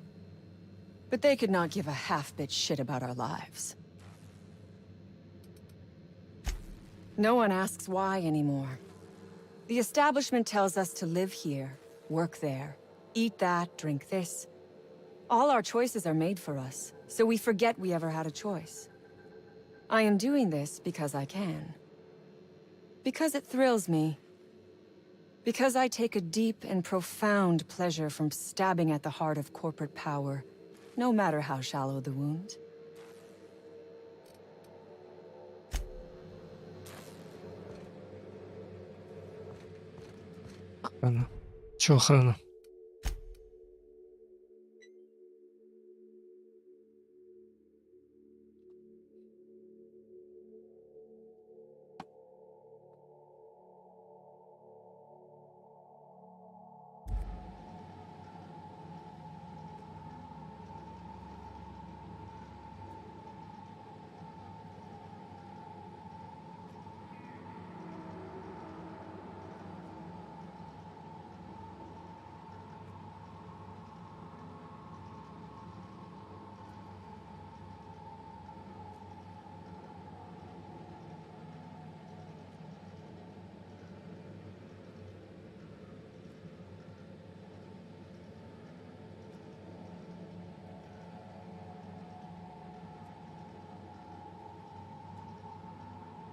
But they could not give a half-bit shit about our lives. No one asks why anymore. The establishment tells us to live here, work there, eat that, drink this. All our choices are made for us, so we forget we ever had a choice. I am doing this because I can. Because it thrills me. Because I take a deep and profound pleasure from stabbing at the heart of corporate power, no matter how shallow the wound. Охрана. Чё охрана?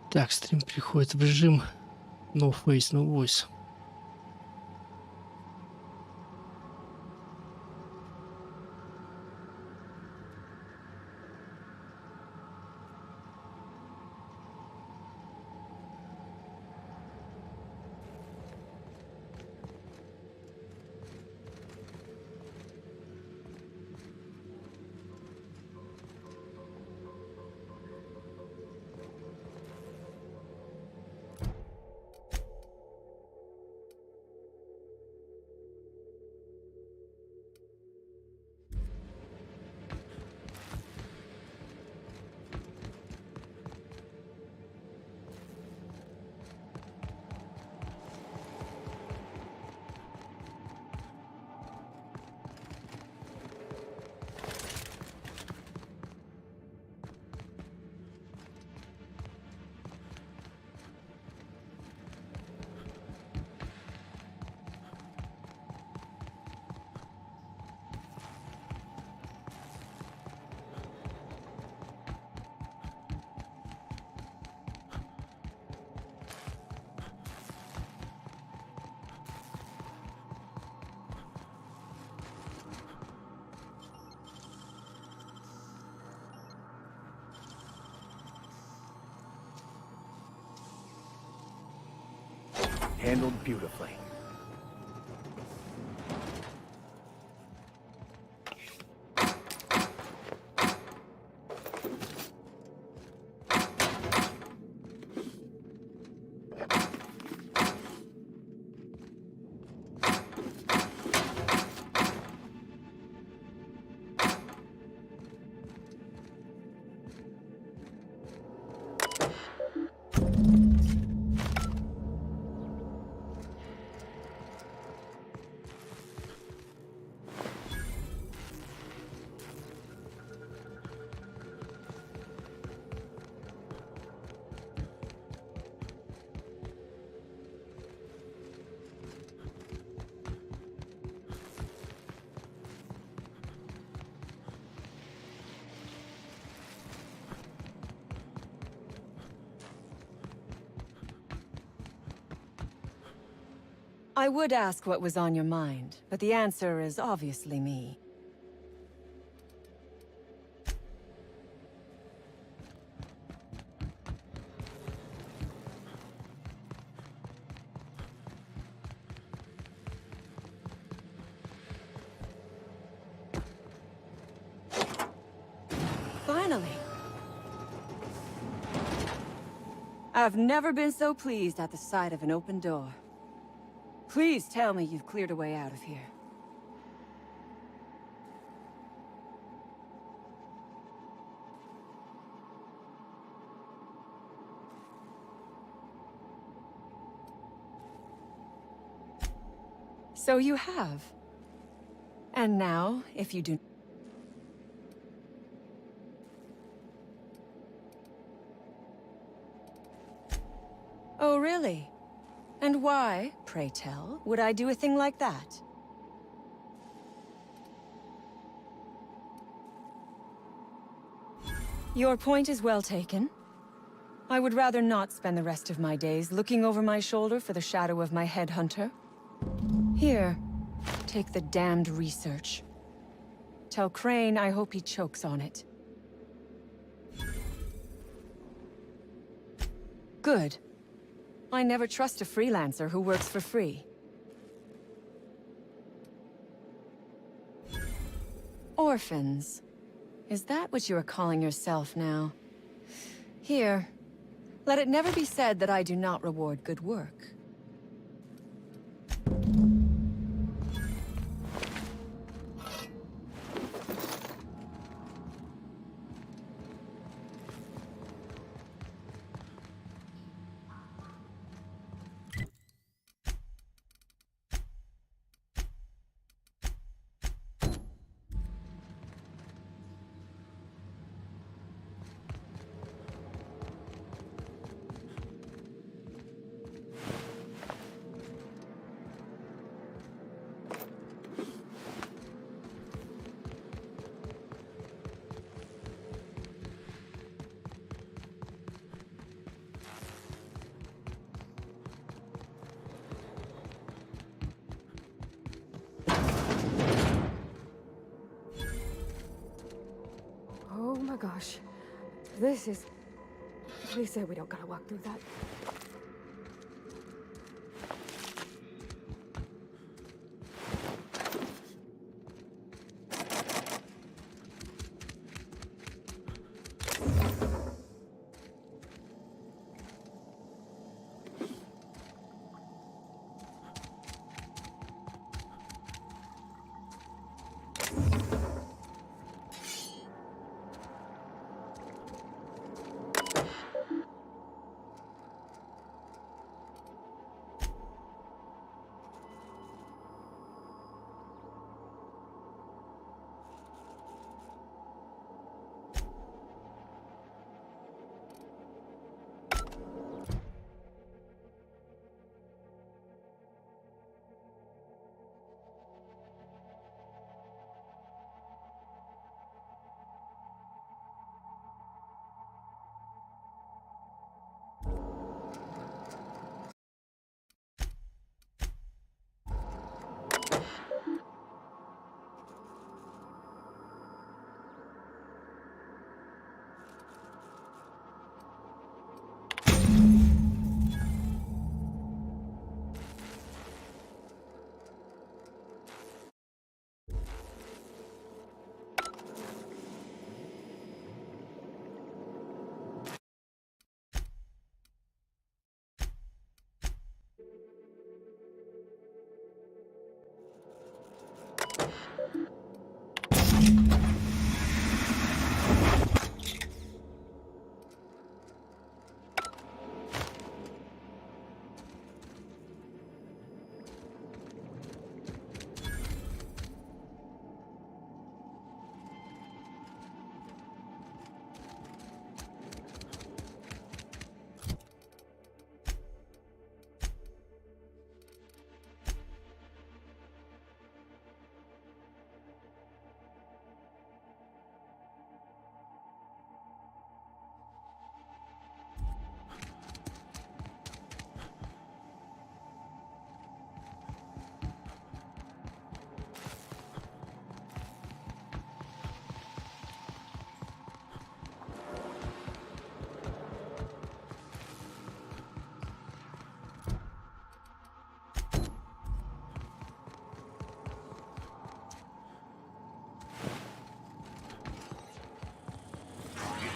Так, стрим приходит в режим No Face, No Voice. Handled beautifully. I would ask what was on your mind, but the answer is obviously me. Finally. I've never been so pleased at the sight of an open door. Please tell me you've cleared a way out of here. So you have. And now, if you do... Oh, really? And why, pray tell, would I do a thing like that? Your point is well taken. I would rather not spend the rest of my days looking over my shoulder for the shadow of my headhunter. Here, take the damned research. Tell Crane I hope he chokes on it. Good. I never trust a freelancer who works for free. Orphans. Is that what you are calling yourself now? Here. Let it never be said that I do not reward good work. Oh my gosh. This is... Please say we don't gotta walk through that.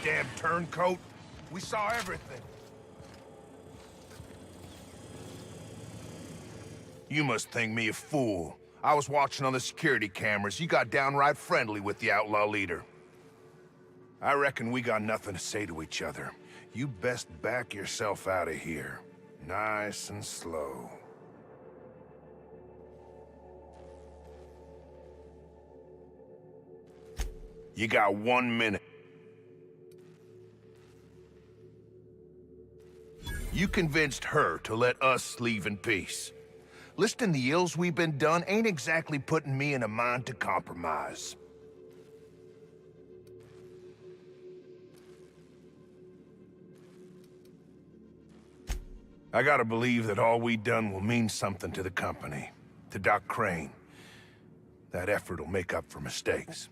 damn turncoat. We saw everything. You must think me a fool. I was watching on the security cameras. You got downright friendly with the outlaw leader. I reckon we got nothing to say to each other. You best back yourself out of here. Nice and slow. You got 1 minute. You convinced her to let us leave in peace. Listing the ills we've been done ain't exactly putting me in a mind to compromise. I gotta believe that all we done will mean something to the company, to Doc Crane. That effort will make up for mistakes.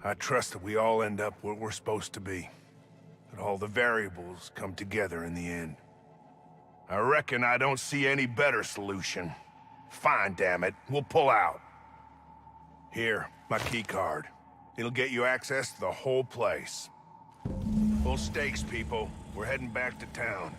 I trust that we all end up where we're supposed to be. That all the variables come together in the end. I reckon I don't see any better solution. Fine, damn it. We'll pull out. Here, my key card. It'll get you access to the whole place. Full stakes, people. We're heading back to town.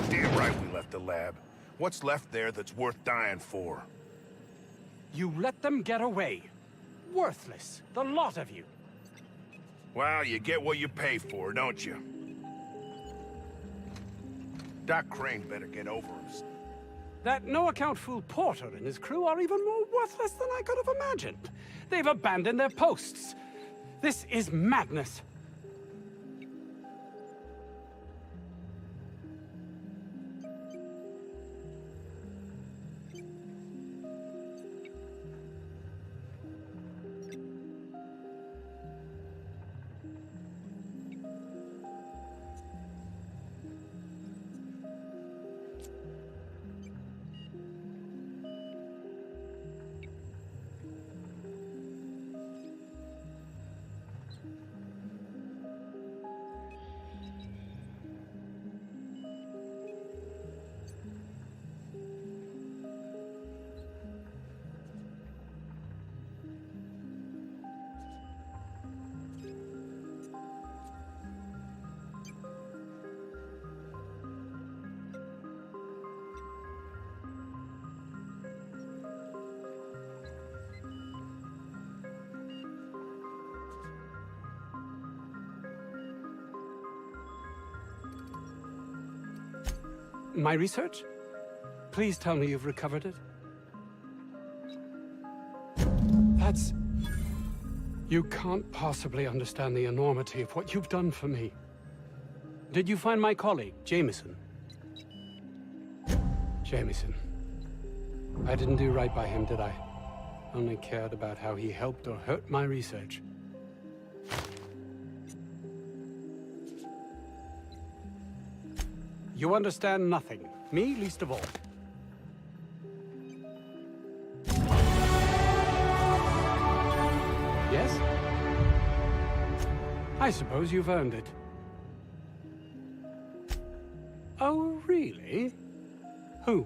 Damn right we left the lab. What's left there that's worth dying for? You let them get away. Worthless, the lot of you. Well, you get what you pay for, don't you? Doc Crane better get over himself. That no-account fool Porter and his crew are even more worthless than I could have imagined. They've abandoned their posts. This is madness. My research? Please tell me you've recovered it. That's... You can't possibly understand the enormity of what you've done for me. Did you find my colleague, Jameson? Jameson. I didn't do right by him, did I? Only cared about how he helped or hurt my research. You understand nothing. Me, least of all. Yes? I suppose you've earned it. Oh, really? Who?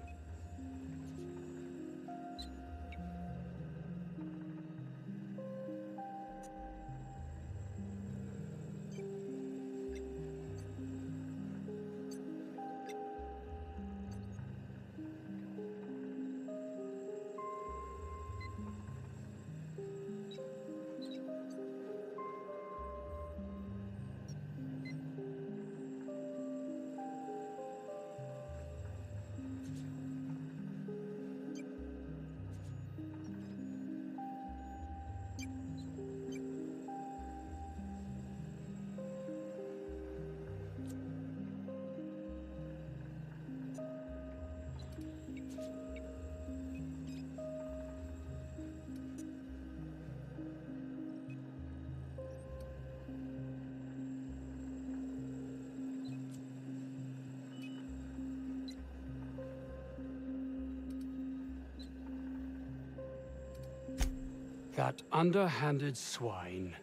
That underhanded swine.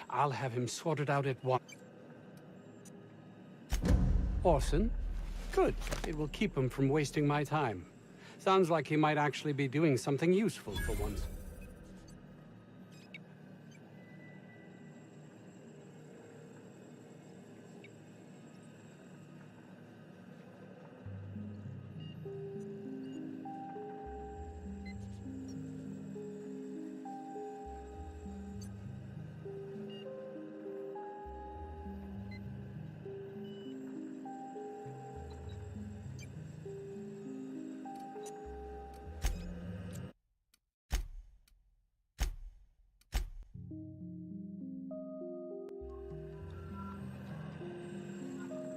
I'll have him sorted out at once. Orson? Good. It will keep him from wasting my time. Sounds like he might actually be doing something useful for once.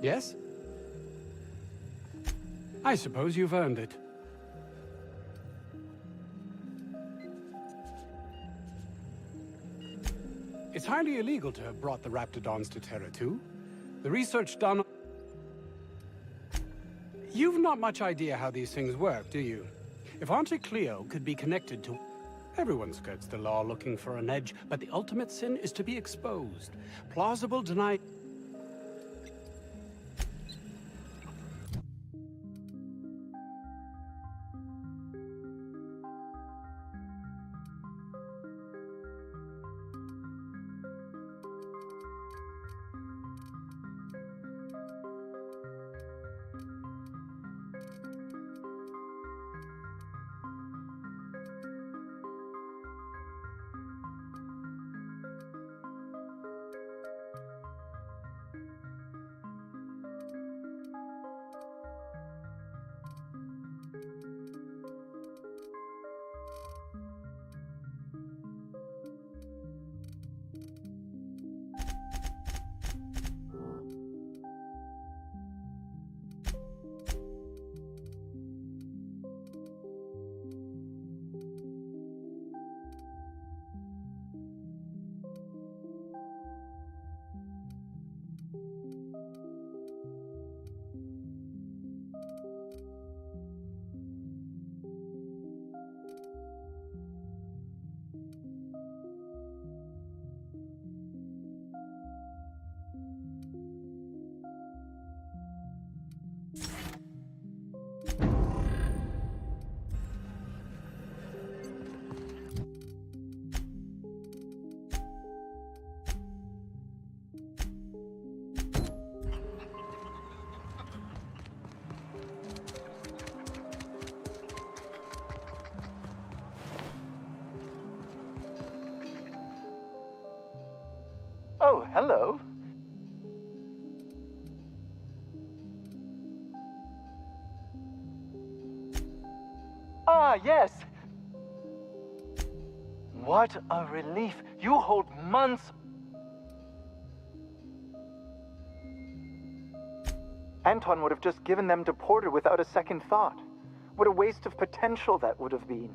Yes? I suppose you've earned it. It's highly illegal to have brought the Raptidons to Terra 2. The research done... You've not much idea how these things work, do you? If Auntie Cleo could be connected to... Everyone skirts the law looking for an edge, but the ultimate sin is to be exposed. Plausible deny... Oh, hello. Ah, yes! What a relief. You hold months. Anton would have just given them to Porter without a second thought. What a waste of potential that would have been.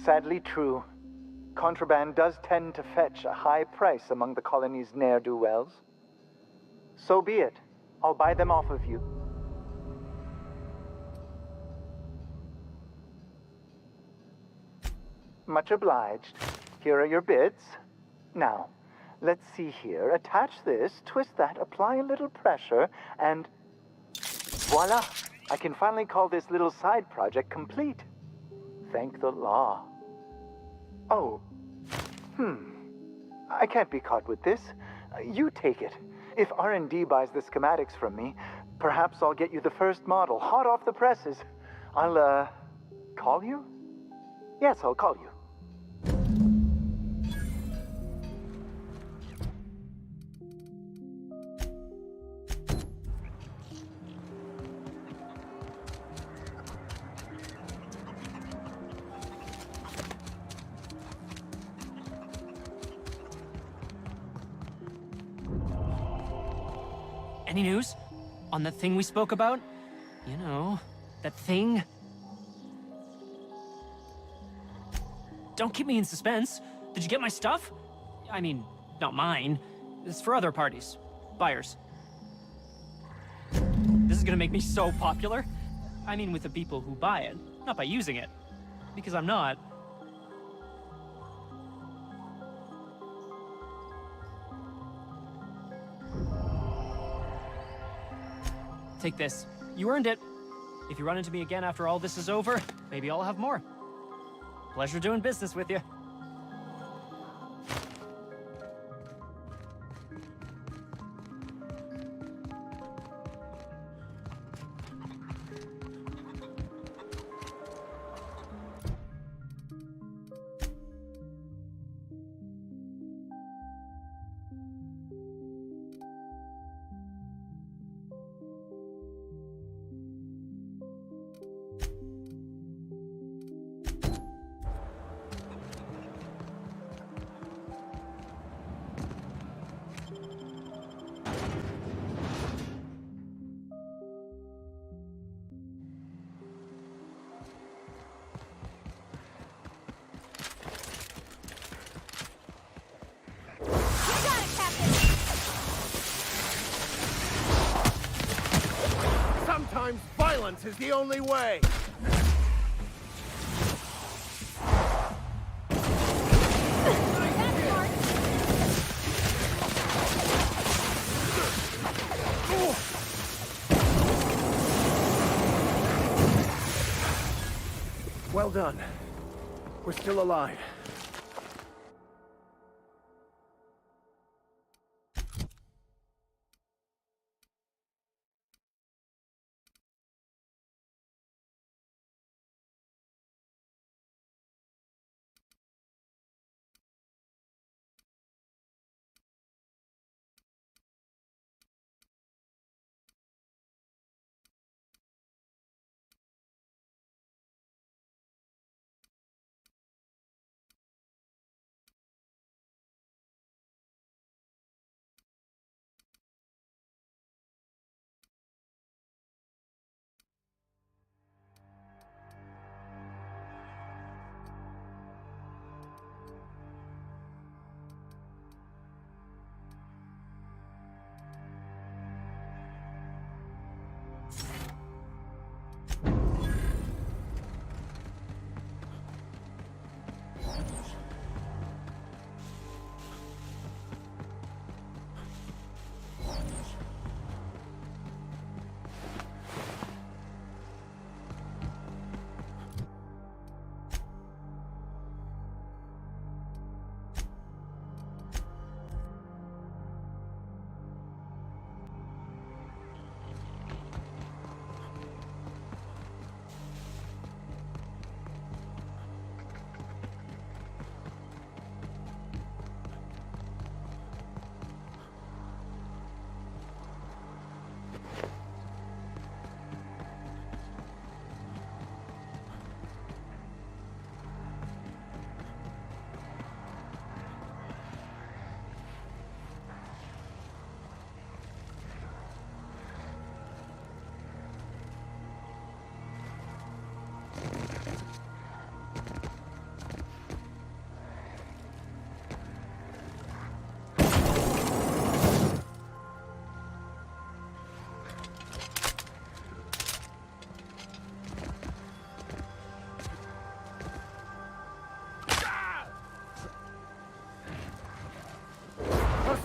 Sadly true. Contraband does tend to fetch a high price among the colony's ne'er-do-wells. So be it. I'll buy them off of you. Much obliged. Here are your bids. Now, let's see here. Attach this, twist that, apply a little pressure, and voila! I can finally call this little side project complete. Thank the law. Oh. I can't be caught with this. You take it. If R&D buys the schematics from me, perhaps I'll get you the first model, hot off the presses. I'll, call you? Yes, I'll call you. Any news? On that thing we spoke about? You know, that thing? Don't keep me in suspense. Did you get my stuff? I mean, not mine. It's for other parties. Buyers. This is gonna make me so popular. I mean with the people who buy it, not by using it. Because I'm not. Take this. You earned it. If you run into me again after all this is over, maybe I'll have more. Pleasure doing business with you. Sometimes violence is the only way. Well done. We're still alive.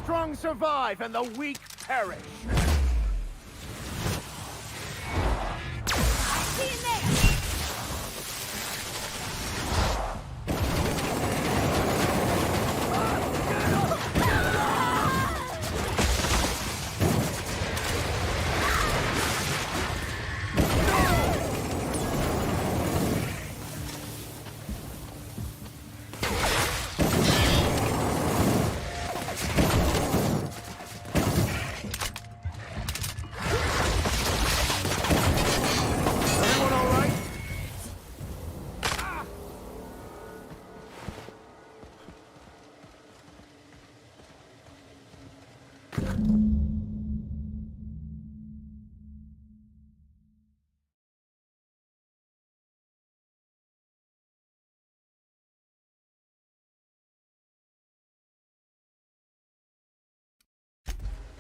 strong survive and the weak perish.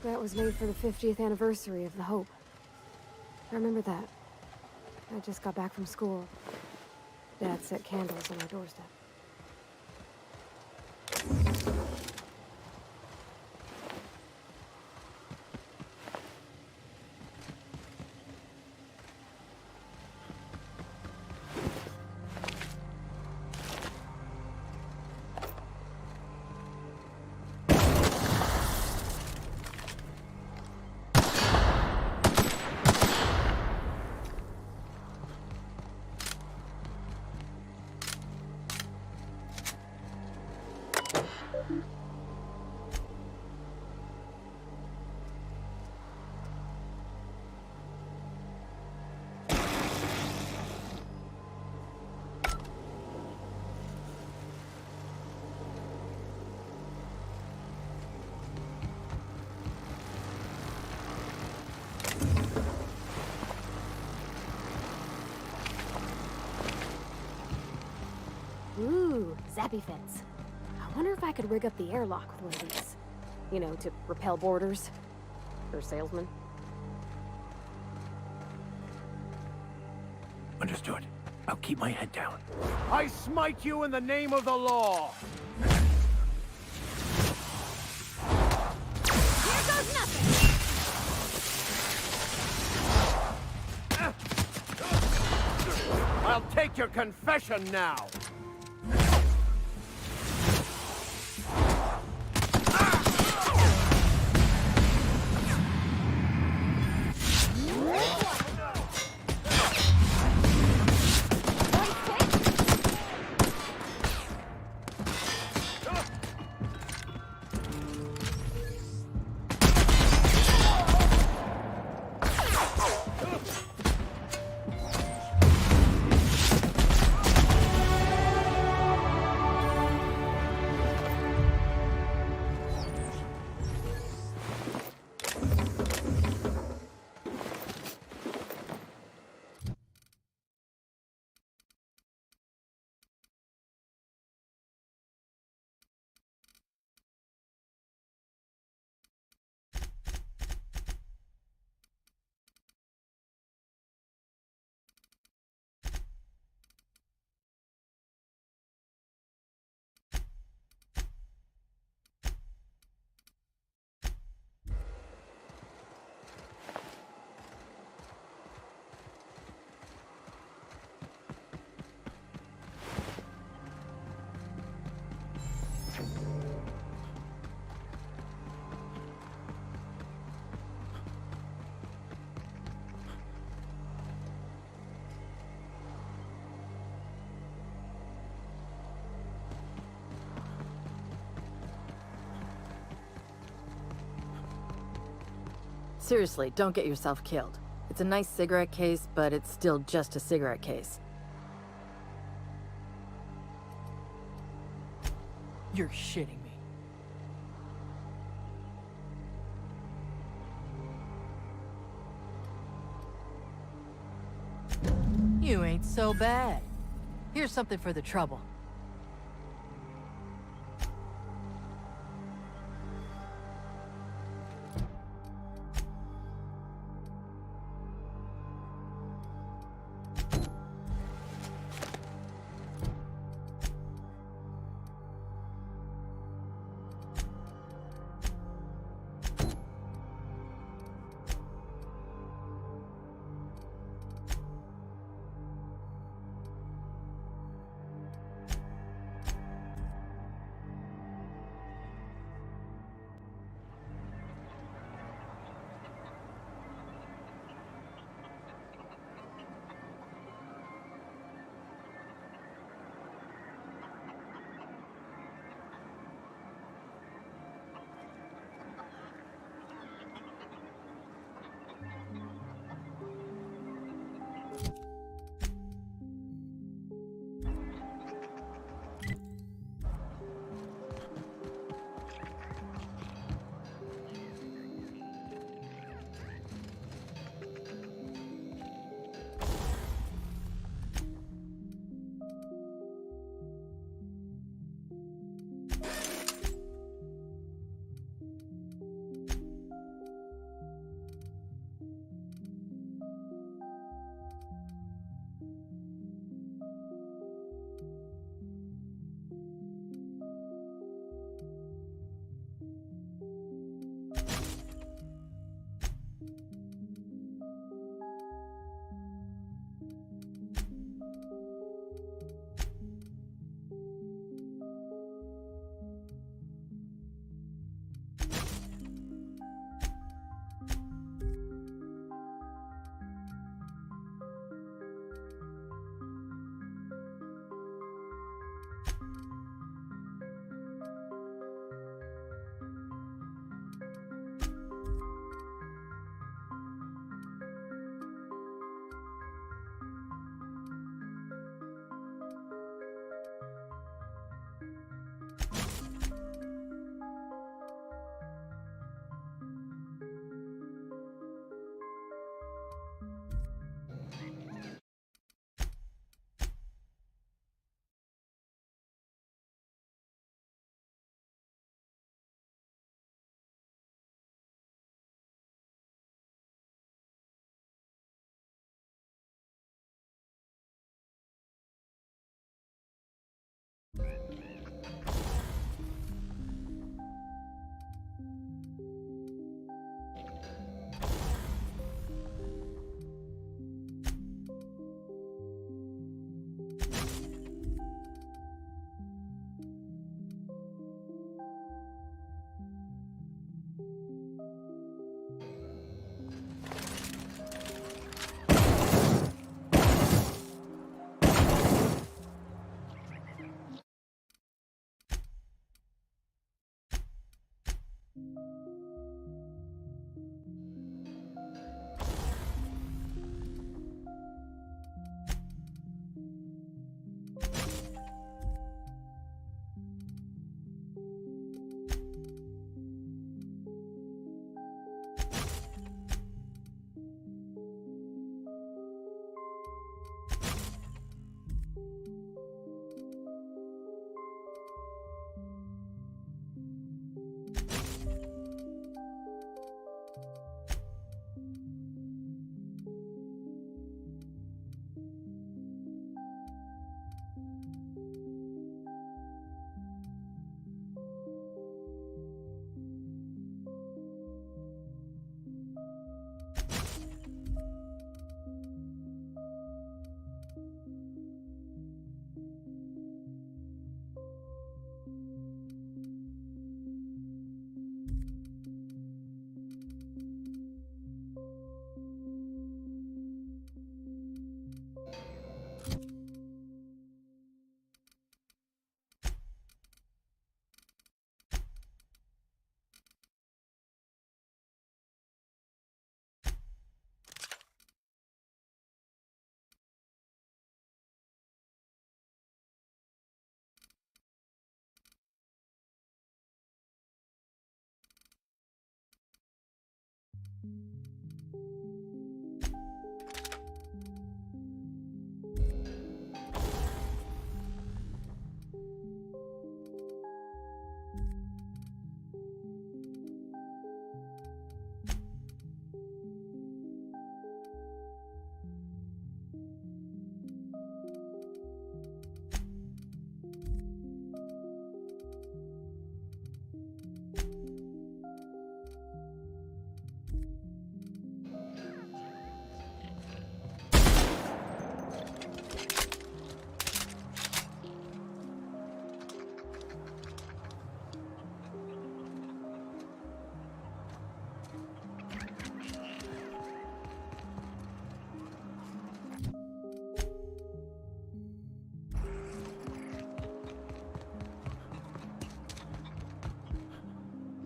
That was made for the 50th anniversary of the Hope. I remember that. I just got back from school. Dad set candles on our doorstep. Ooh, zappy fence. I wonder if I could rig up the airlock with one of these. You know, to repel boarders. Or salesmen. Understood. I'll keep my head down. I smite you in the name of the law. Here goes nothing! I'll take your confession now. Seriously, don't get yourself killed. It's a nice cigarette case, but it's still just a cigarette case. You're shitting me. You ain't so bad. Here's something for the trouble.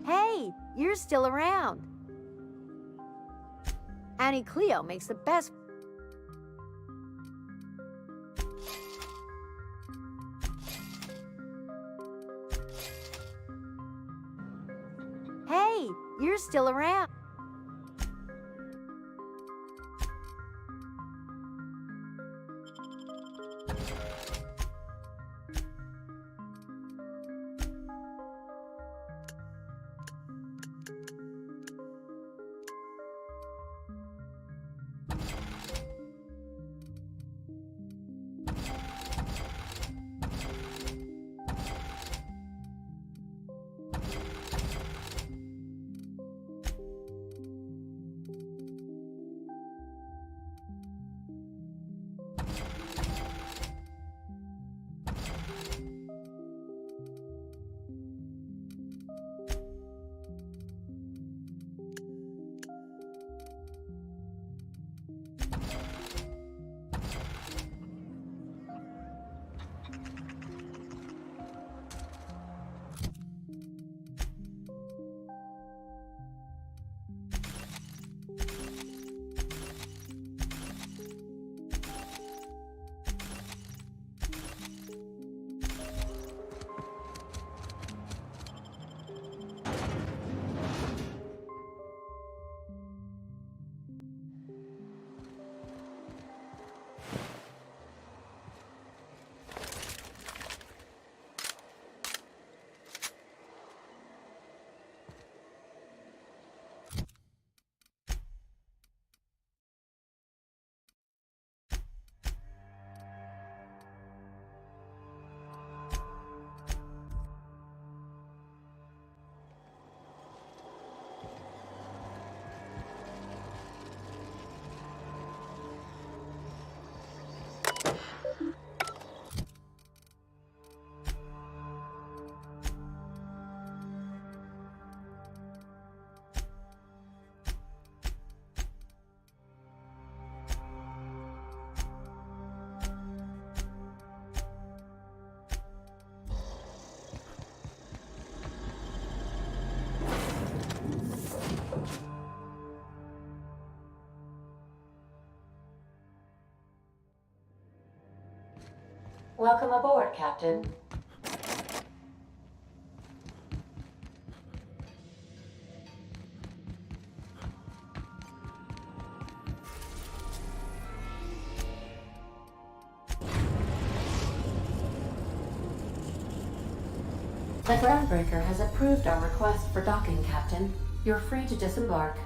Hey, you're still around. Annie Cleo makes the best. Hey, you're still around. Welcome aboard, Captain. The groundbreaker has approved our request for docking, Captain. You're free to disembark.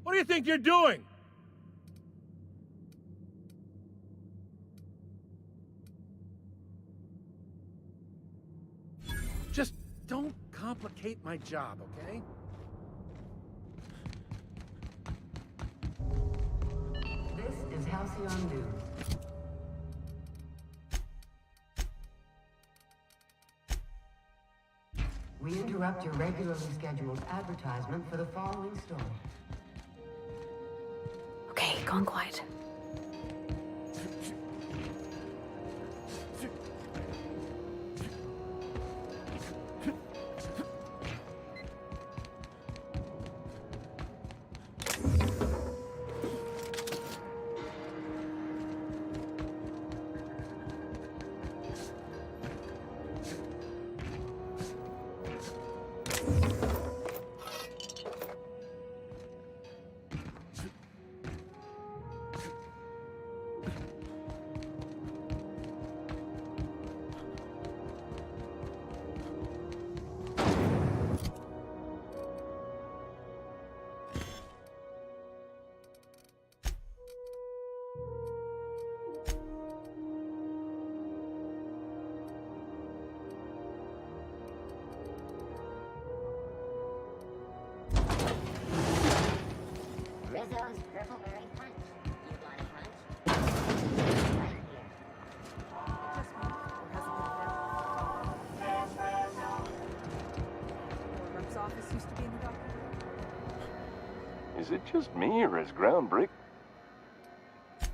What do you think you're doing? Just don't complicate my job, okay? This is Halcyon News. We interrupt your regularly scheduled advertisement for the following story. Okay, gone quiet. Rizzo's Purple Berry Punch. You want a punch? Right here. Rup's office used to be in the dock. Is it just me, or is groundbreak?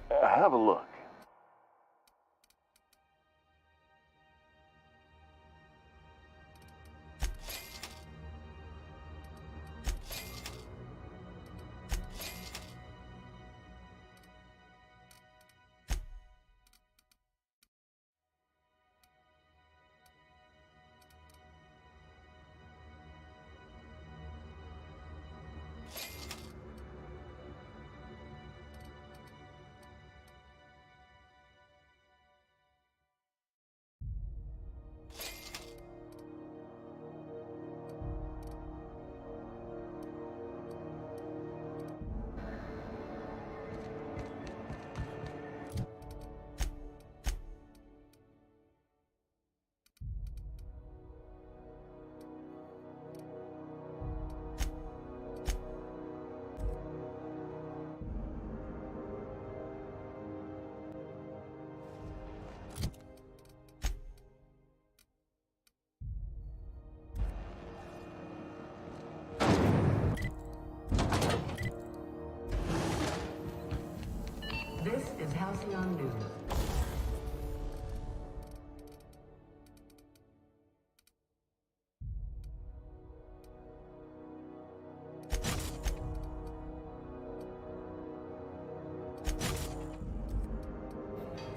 Have a look. This is Halcyon News.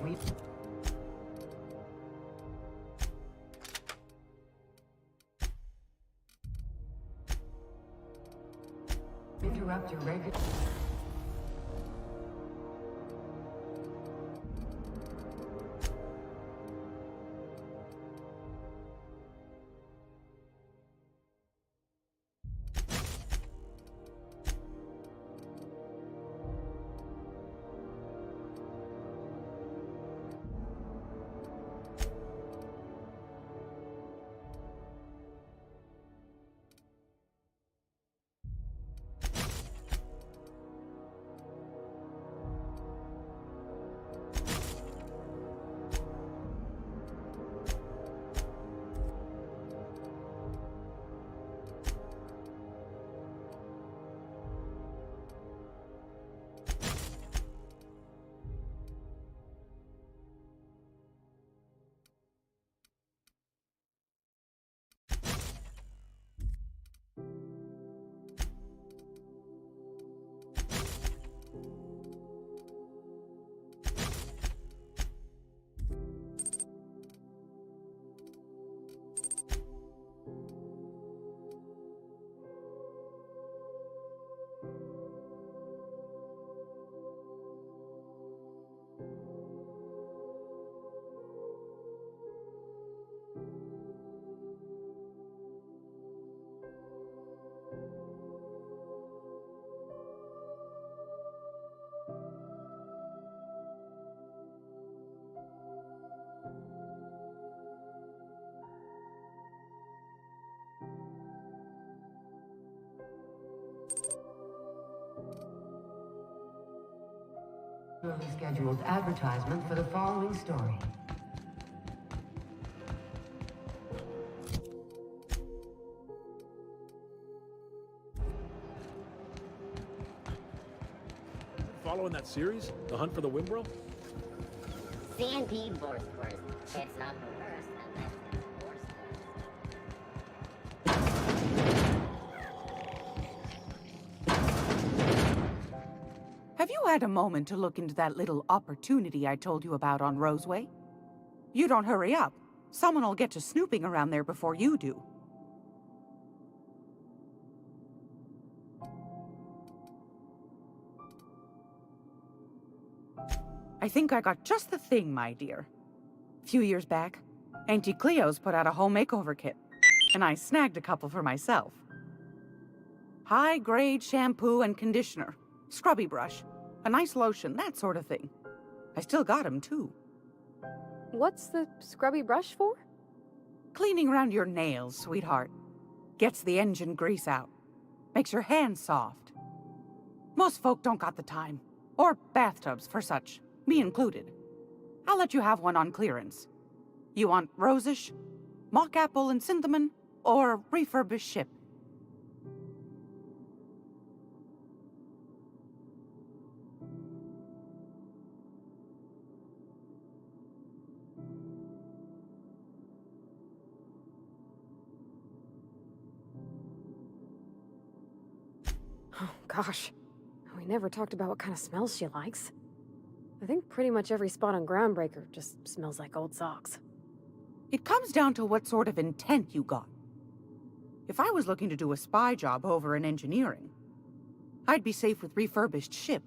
We interrupt your regular. Scheduled advertisement for the following story. Following that series? The Hunt for the Wimbrel? C&D Borsworth. It's not the worst unless it's worse. Have you had a moment to look into that little opportunity I told you about on Roseway? You don't hurry up. Someone will get to snooping around there before you do. I think I got just the thing, my dear. A few years back, Auntie Cleo's put out a home makeover kit, and I snagged a couple for myself. High-grade shampoo and conditioner, scrubby brush, a nice lotion, that sort of thing. I still got 'em, too. What's the scrubby brush for? Cleaning around your nails, sweetheart. Gets the engine grease out. Makes your hands soft. Most folk don't got the time. Or bathtubs for such, me included. I'll let you have one on clearance. You want rosish, mock apple and cinnamon, or refurbished ship? Oh, gosh. We never talked about what kind of smells she likes. I think pretty much every spot on Groundbreaker just smells like old socks. It comes down to what sort of intent you got. If I was looking to do a spy job over in engineering, I'd be safe with refurbished ship.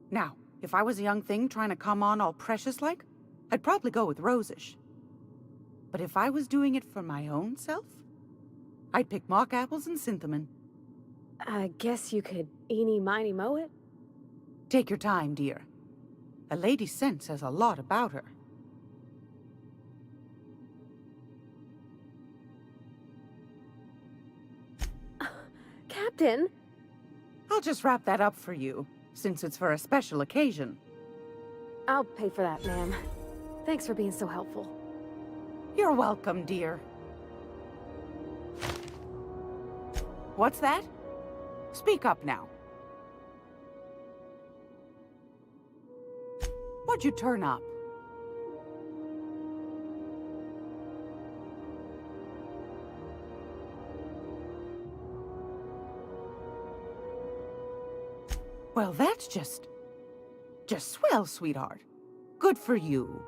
Now, if I was a young thing trying to come on all precious-like, I'd probably go with rosish. But if I was doing it for my own self, I'd pick mock apples and cinnamon. I guess you could eeny-miny mow it? Take your time, dear. A lady's scent says a lot about her. Captain! I'll just wrap that up for you, since it's for a special occasion. I'll pay for that, ma'am. Thanks for being so helpful. You're welcome, dear. What's that? Speak up now. What'd you turn up? Well, that's just swell, sweetheart. Good for you.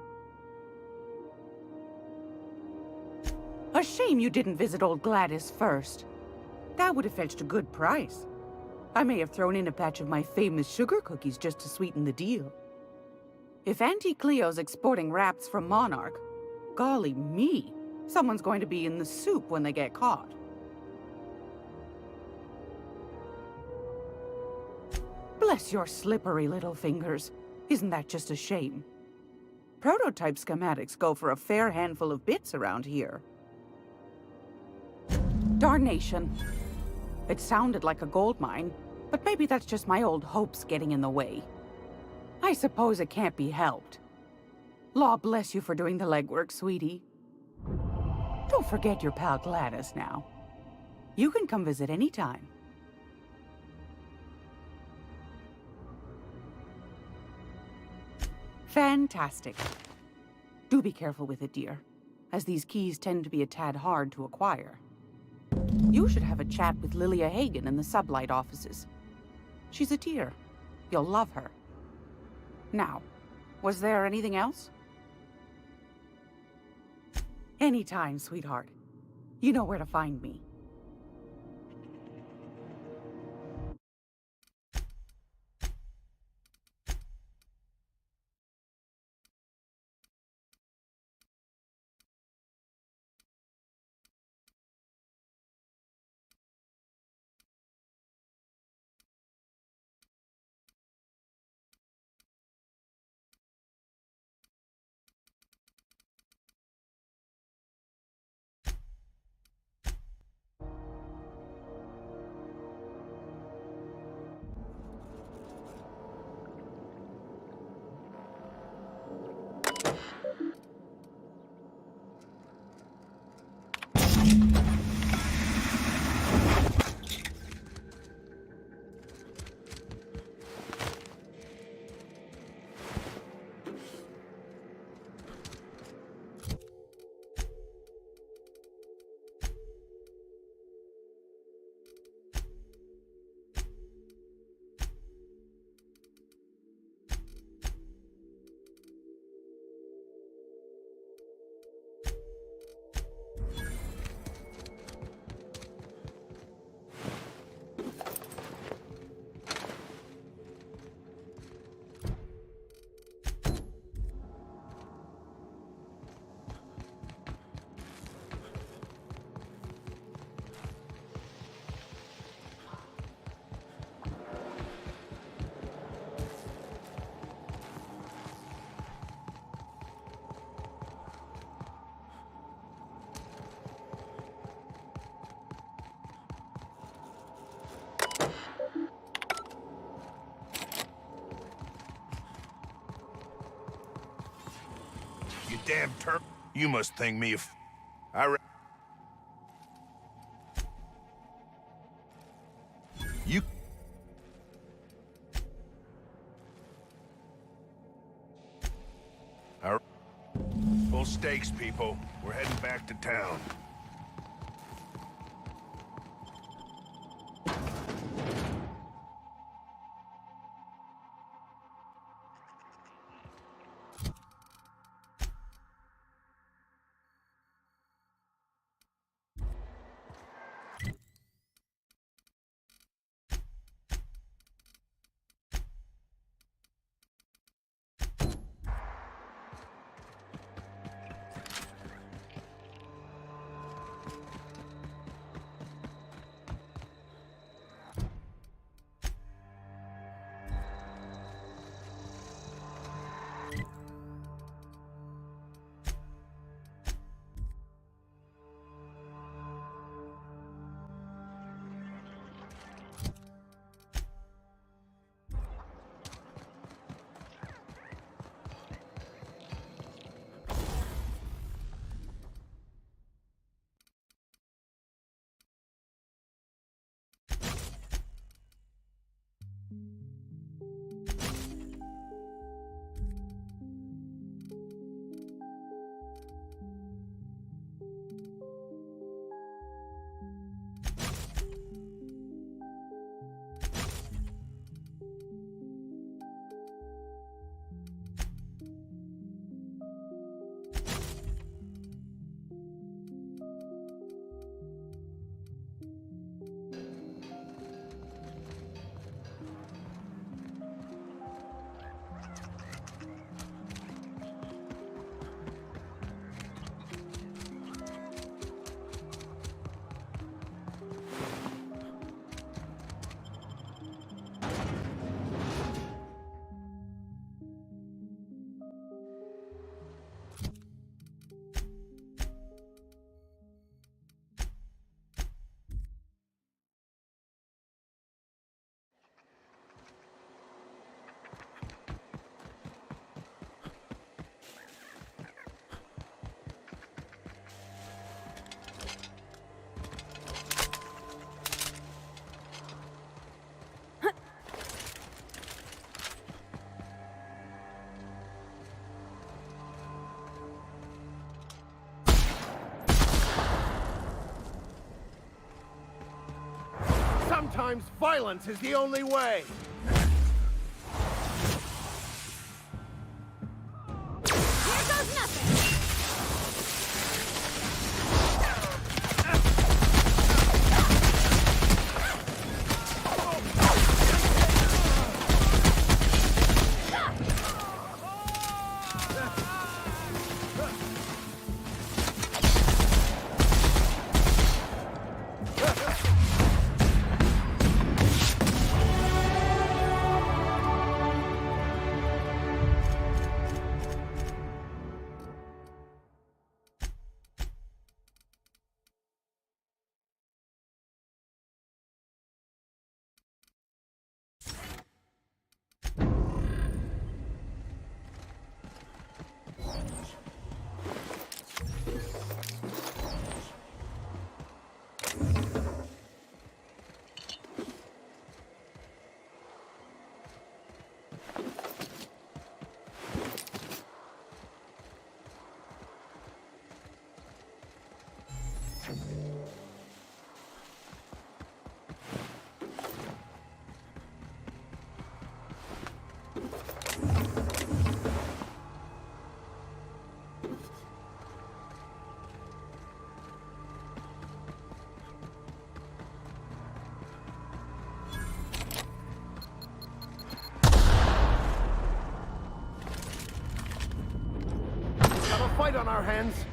A shame you didn't visit old Gladys first. That would have fetched a good price. I may have thrown in a batch of my famous sugar cookies just to sweeten the deal. If Auntie Cleo's exporting wraps from Monarch, golly me, someone's going to be in the soup when they get caught. Bless your slippery little fingers. Isn't that just a shame? Prototype schematics go for a fair handful of bits around here. Darnation. It sounded like a gold mine, but maybe that's just my old hopes getting in the way. I suppose it can't be helped. Law bless you for doing the legwork, sweetie. Don't forget your pal Gladys now. You can come visit anytime. Fantastic. Do be careful with it, dear, as these keys tend to be a tad hard to acquire. You should have a chat with Lilia Hagen in the Sublight offices. She's a dear. You'll love her. Now, was there anything else? Anytime, sweetheart. You know where to find me. damn turd. You must think me if You... Full stakes, people. We're heading back to town. Sometimes violence is the only way. Here goes nothing. Fight on our hands.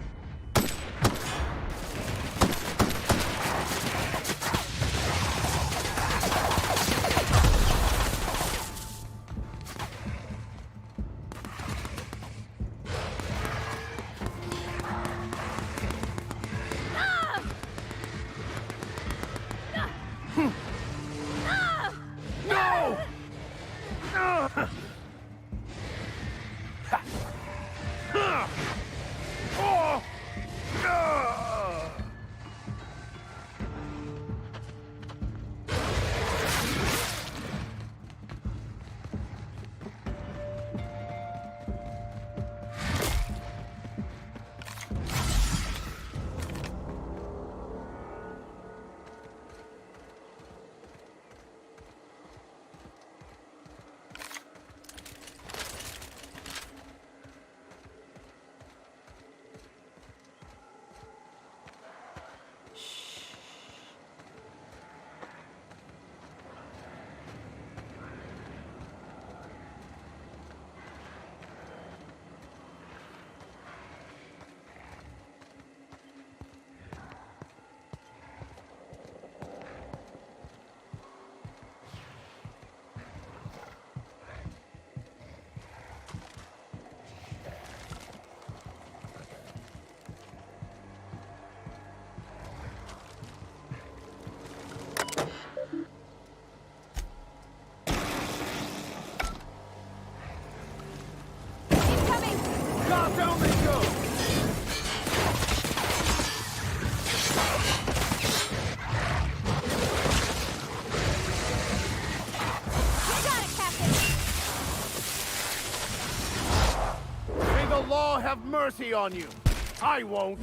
have mercy on you. I won't.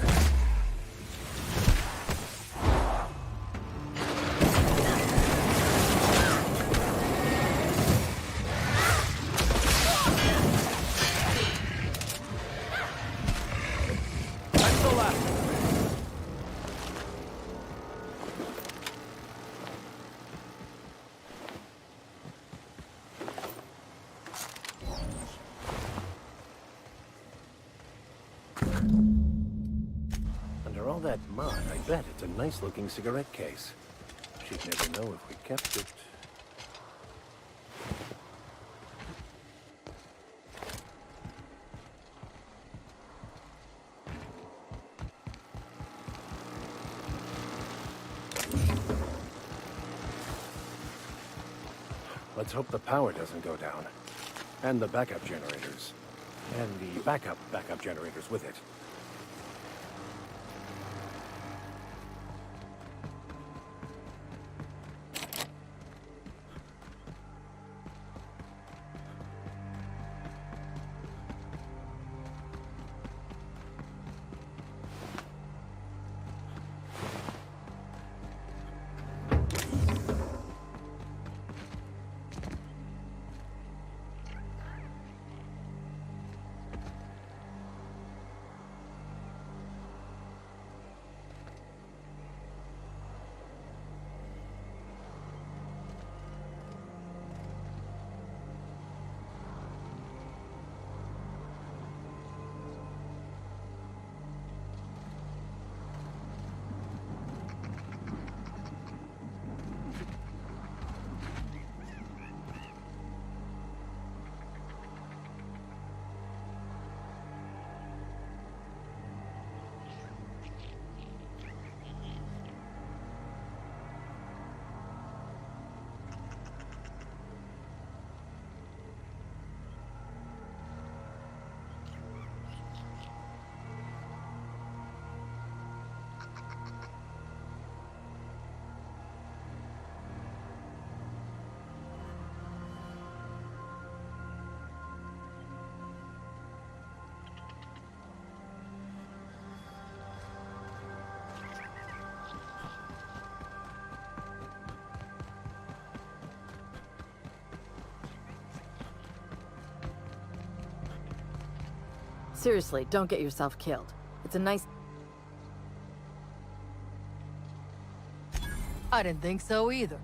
Under all that mud, I bet it's a nice-looking cigarette case. She'd never know if we kept it. Let's hope the power doesn't go down. And the backup generators. And the backup generators with it. Seriously, don't get yourself killed. It's a nice... I didn't think so either.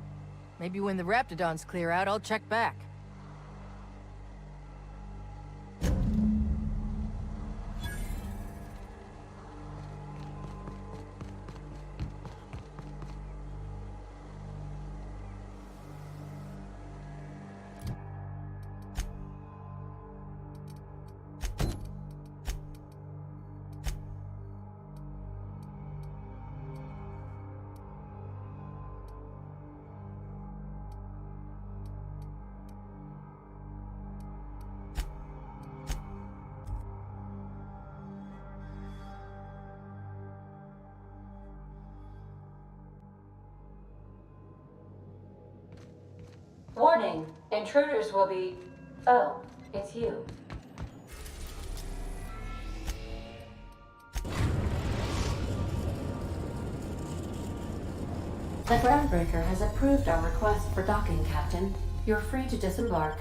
Maybe when the Raptidons clear out, I'll check back. Warning, intruders will be... Oh, it's you. The groundbreaker has approved our request for docking, Captain. You're free to disembark.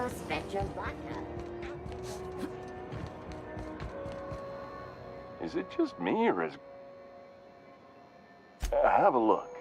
Full spectrum vodka. Is it just me, or is... have a look.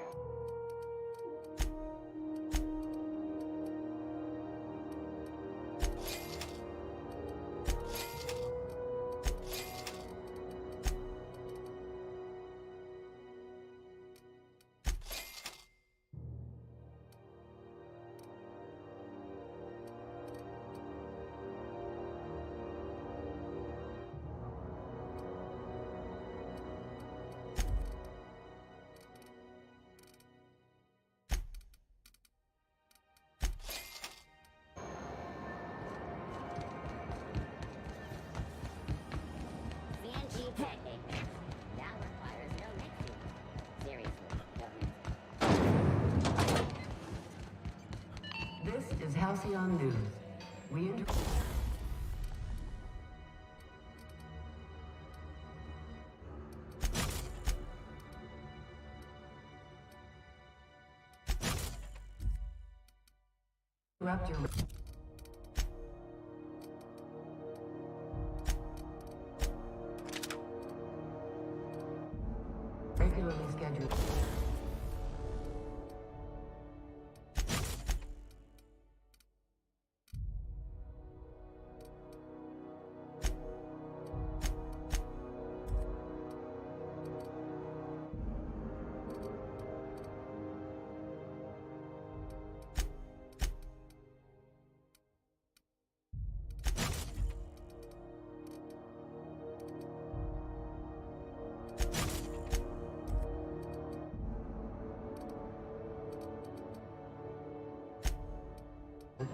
This is Halcyon News. We interrupt your regularly scheduled.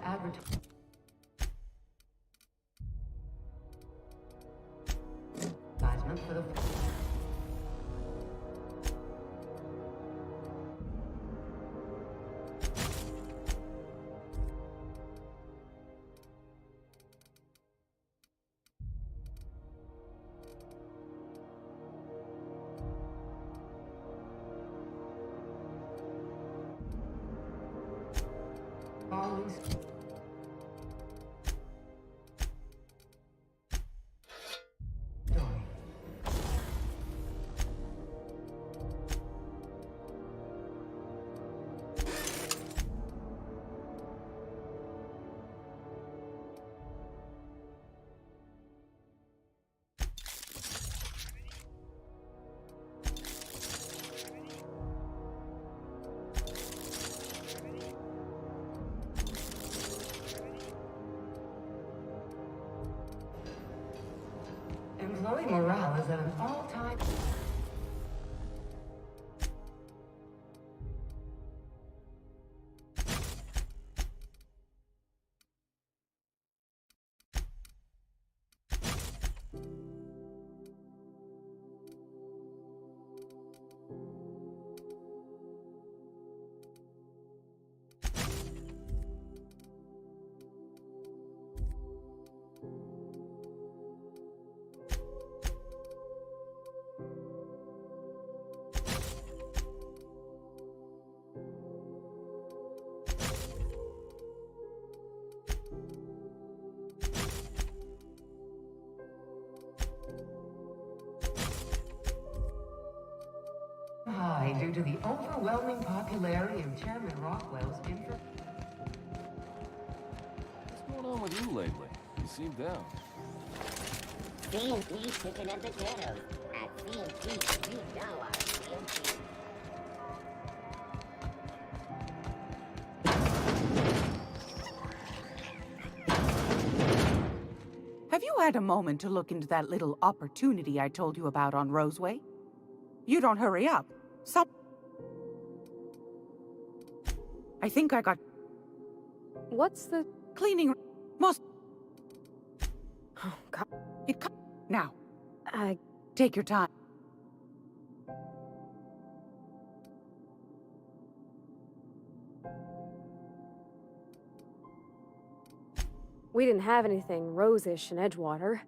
Advertisement for the following. Employee morale is at an all-time... High due to the overwhelming popularity of Chairman Rockwell's info. What's going on with you lately? You seem down. C&T picking up the ghettos. At C&T, you know our C&T. Have you had a moment to look into that little opportunity I told you about on Roseway? You don't hurry up. I think I got... What's the... Cleaning... Most... Oh, God. Now. Take your time. We didn't have anything rose-ish in Edgewater.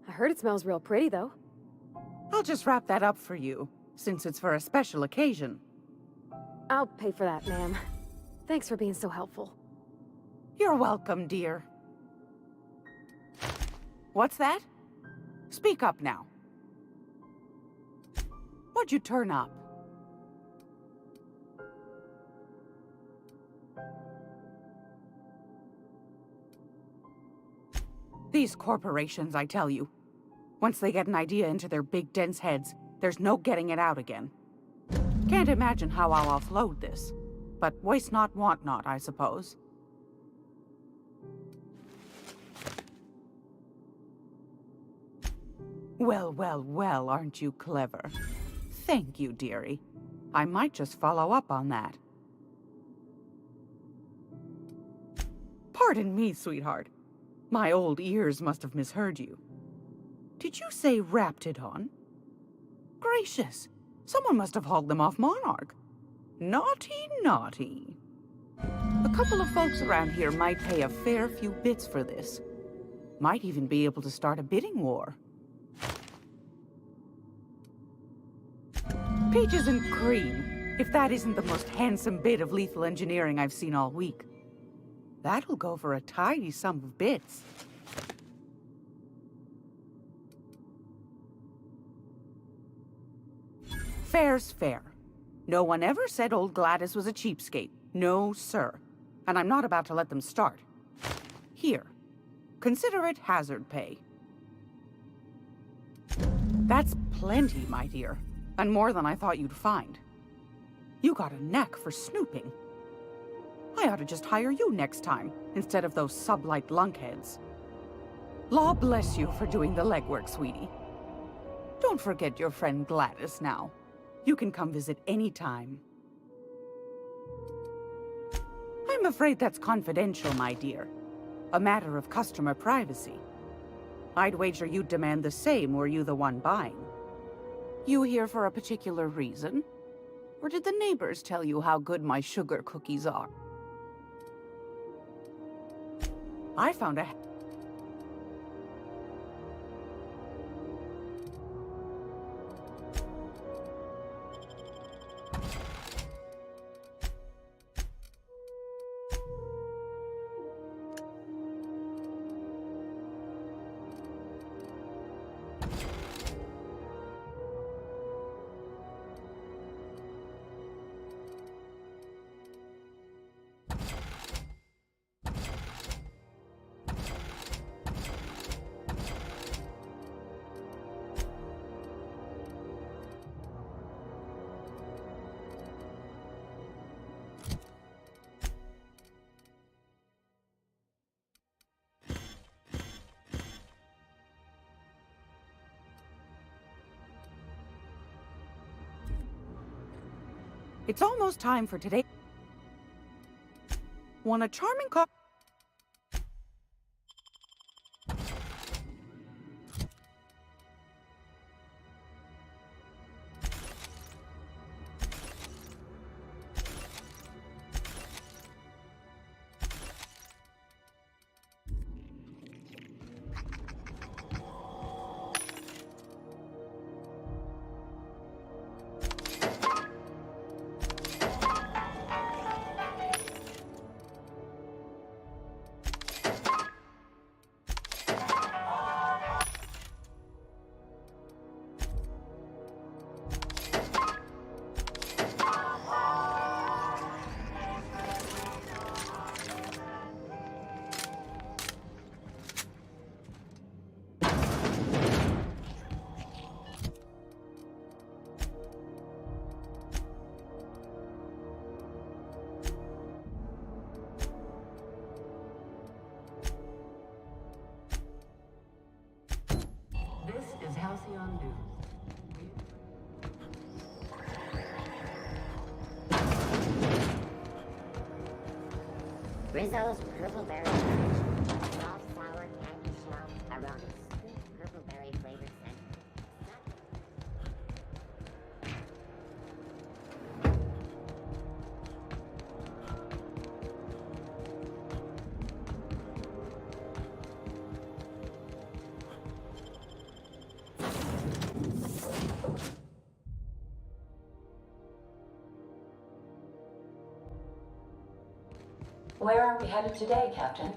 I heard it smells real pretty, though. I'll just wrap that up for you, since it's for a special occasion. I'll pay for that, ma'am. Thanks for being so helpful. You're welcome, dear. What's that? Speak up now. What'd you turn up? These corporations, I tell you. Once they get an idea into their big, dense heads, there's no getting it out again. Can't imagine how I'll offload this. But waste not, want not, I suppose. Well, well, well, aren't you clever? Thank you, dearie. I might just follow up on that. Pardon me, sweetheart. My old ears must have misheard you. Did you say Raptidon? Gracious, someone must have hauled them off Monarch. Naughty, naughty. A couple of folks around here might pay a fair few bits for this. Might even be able to start a bidding war. Peaches and cream, if that isn't the most handsome bit of lethal engineering I've seen all week. That'll go for a tidy sum of bits. Fair's fair. No one ever said old Gladys was a cheapskate. No, sir. And I'm not about to let them start. Here. Consider it hazard pay. That's plenty, my dear. And more than I thought you'd find. You got a knack for snooping. I ought to just hire you next time, instead of those sublight lunkheads. Law bless you for doing the legwork, sweetie. Don't forget your friend Gladys now. You can come visit any time. I'm afraid that's confidential, my dear. A matter of customer privacy. I'd wager you'd demand the same were you the one buying. You here for a particular reason? Or did the neighbors tell you how good my sugar cookies are? I found a... It's almost time for today. Want a charming Rizzo's purple berry soft sour candy smell around a sweet purple berry flavored scent. Where are we headed today, Captain?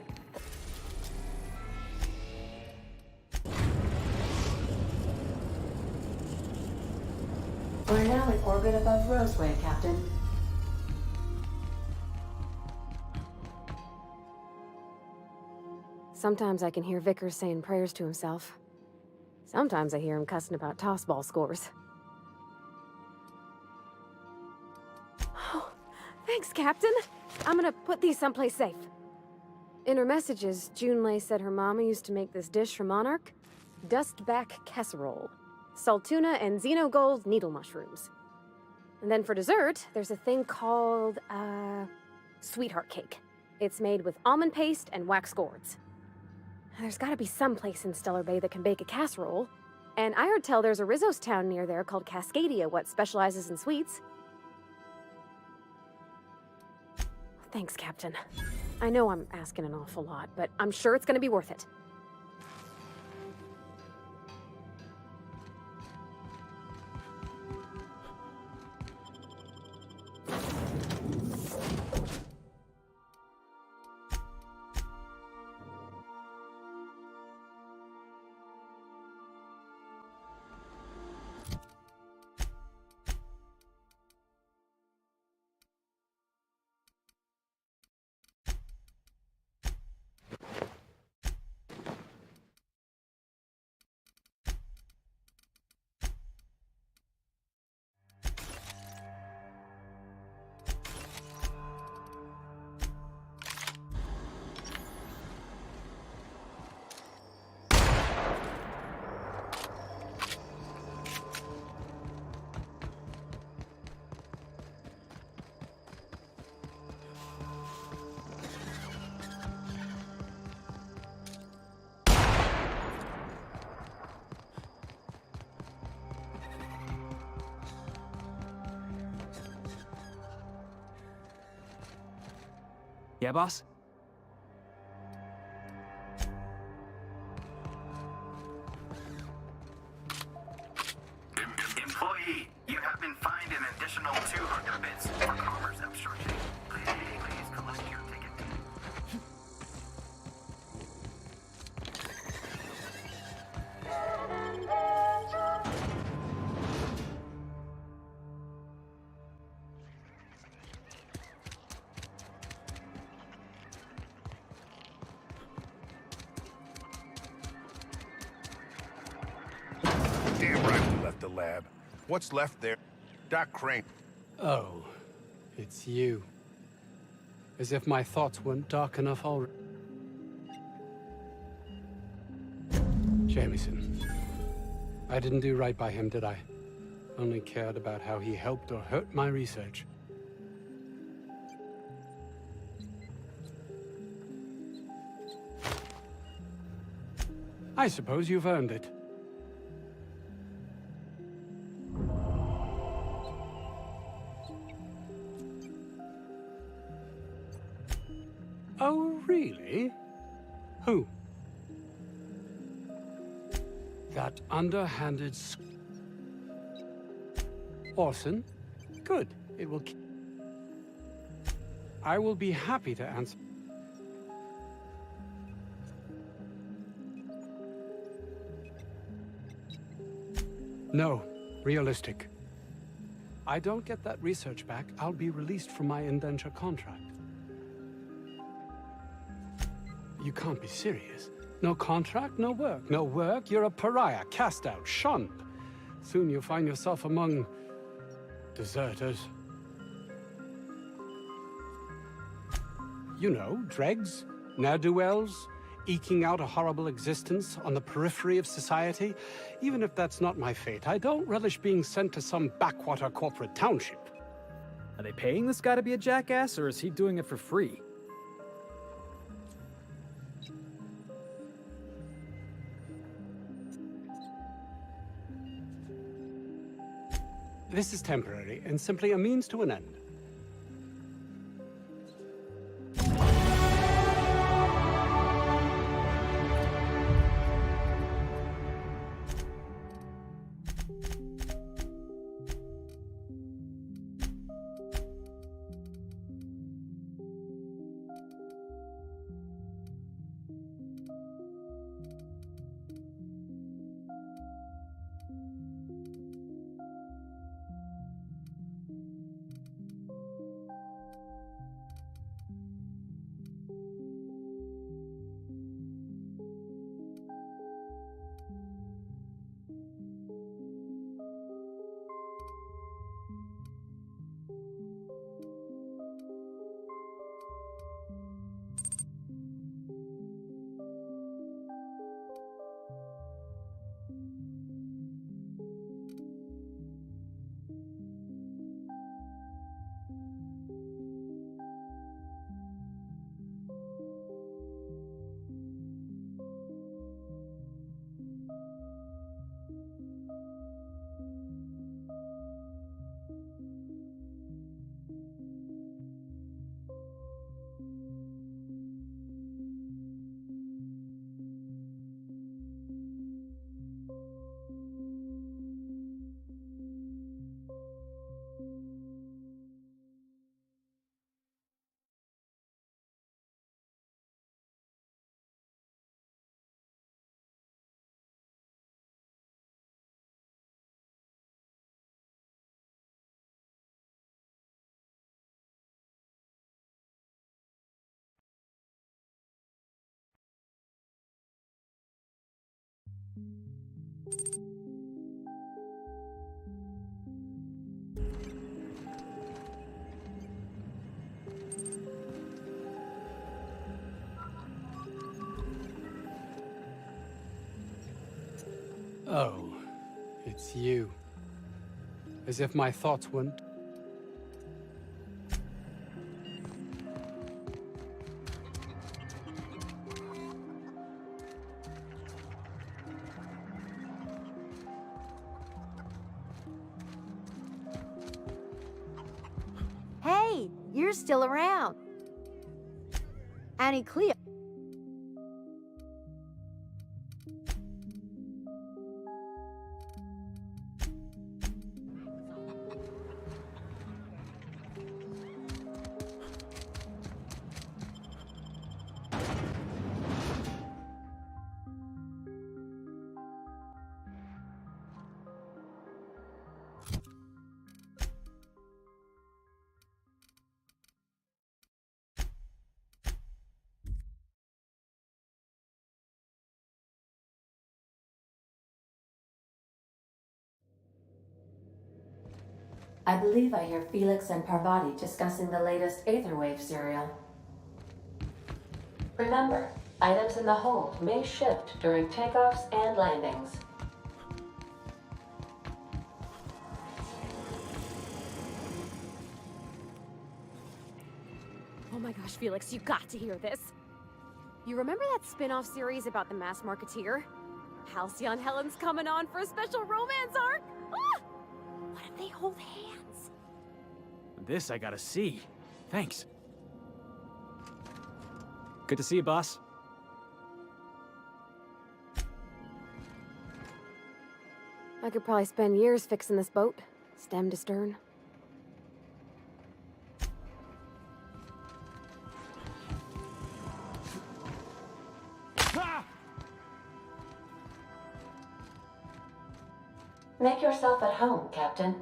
We're now in orbit above Roseway, Captain. Sometimes I can hear Vickers saying prayers to himself. Sometimes I hear him cussing about tossball scores. Oh, thanks, Captain. I'm gonna put these someplace safe. In her messages, Junlei said her mama used to make this dish for Monarch. Dustback casserole. Salt tuna and xenogold needle mushrooms. And then for dessert, there's a thing called, sweetheart cake. It's made with almond paste and wax gourds. There's gotta be some place in Stellar Bay that can bake a casserole. And I heard tell there's a Rizzo's town near there called Cascadia, what specializes in sweets. Thanks, Captain. I know I'm asking an awful lot, but I'm sure it's gonna be worth it. Yeah, boss? Employee, you have been fined an additional 200 bits for commerce obstruction. Please collect your ticket. Damn right we left the lab. What's left there? Doc Crane. Oh, it's you. As if my thoughts weren't dark enough already. Jameson. I didn't do right by him, did I? Only cared about how he helped or hurt my research. I suppose you've earned it. Oh, really? Who? That underhanded Orson? Good. It will I will be happy to answer. No. Realistic. I don't get that research back, I'll be released from my indenture contract. You can't be serious. No contract, no work. No work, you're a pariah, cast out, shunned. Soon you'll find yourself among deserters. You know, dregs, ne'er-do-wells, eking out a horrible existence on the periphery of society. Even if that's not my fate, I don't relish being sent to some backwater corporate township. Are they paying this guy to be a jackass, or is he doing it for free? This is temporary and simply a means to an end. Oh, it's you. As if my thoughts weren't. Hey, you're still around. Annie Cleo. I believe I hear Felix and Parvati discussing the latest Aetherwave serial. Remember, items in the hold may shift during takeoffs and landings. Oh my gosh, Felix, you got to hear this. You remember that spin-off series about the mass marketeer? Halcyon Helen's coming on for a special romance arc! Ah! What if they hold hands? This I gotta see. Thanks. Good to see you, boss. I could probably spend years fixing this boat, stem to stern. Make yourself at home, Captain.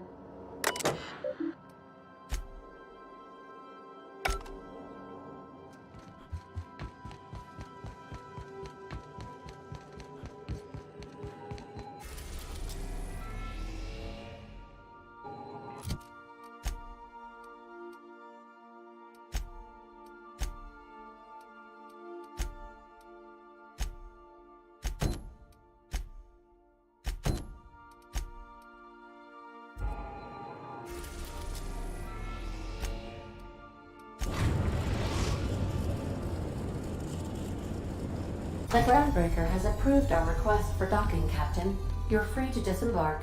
The groundbreaker has approved our request for docking, Captain. You're free to disembark.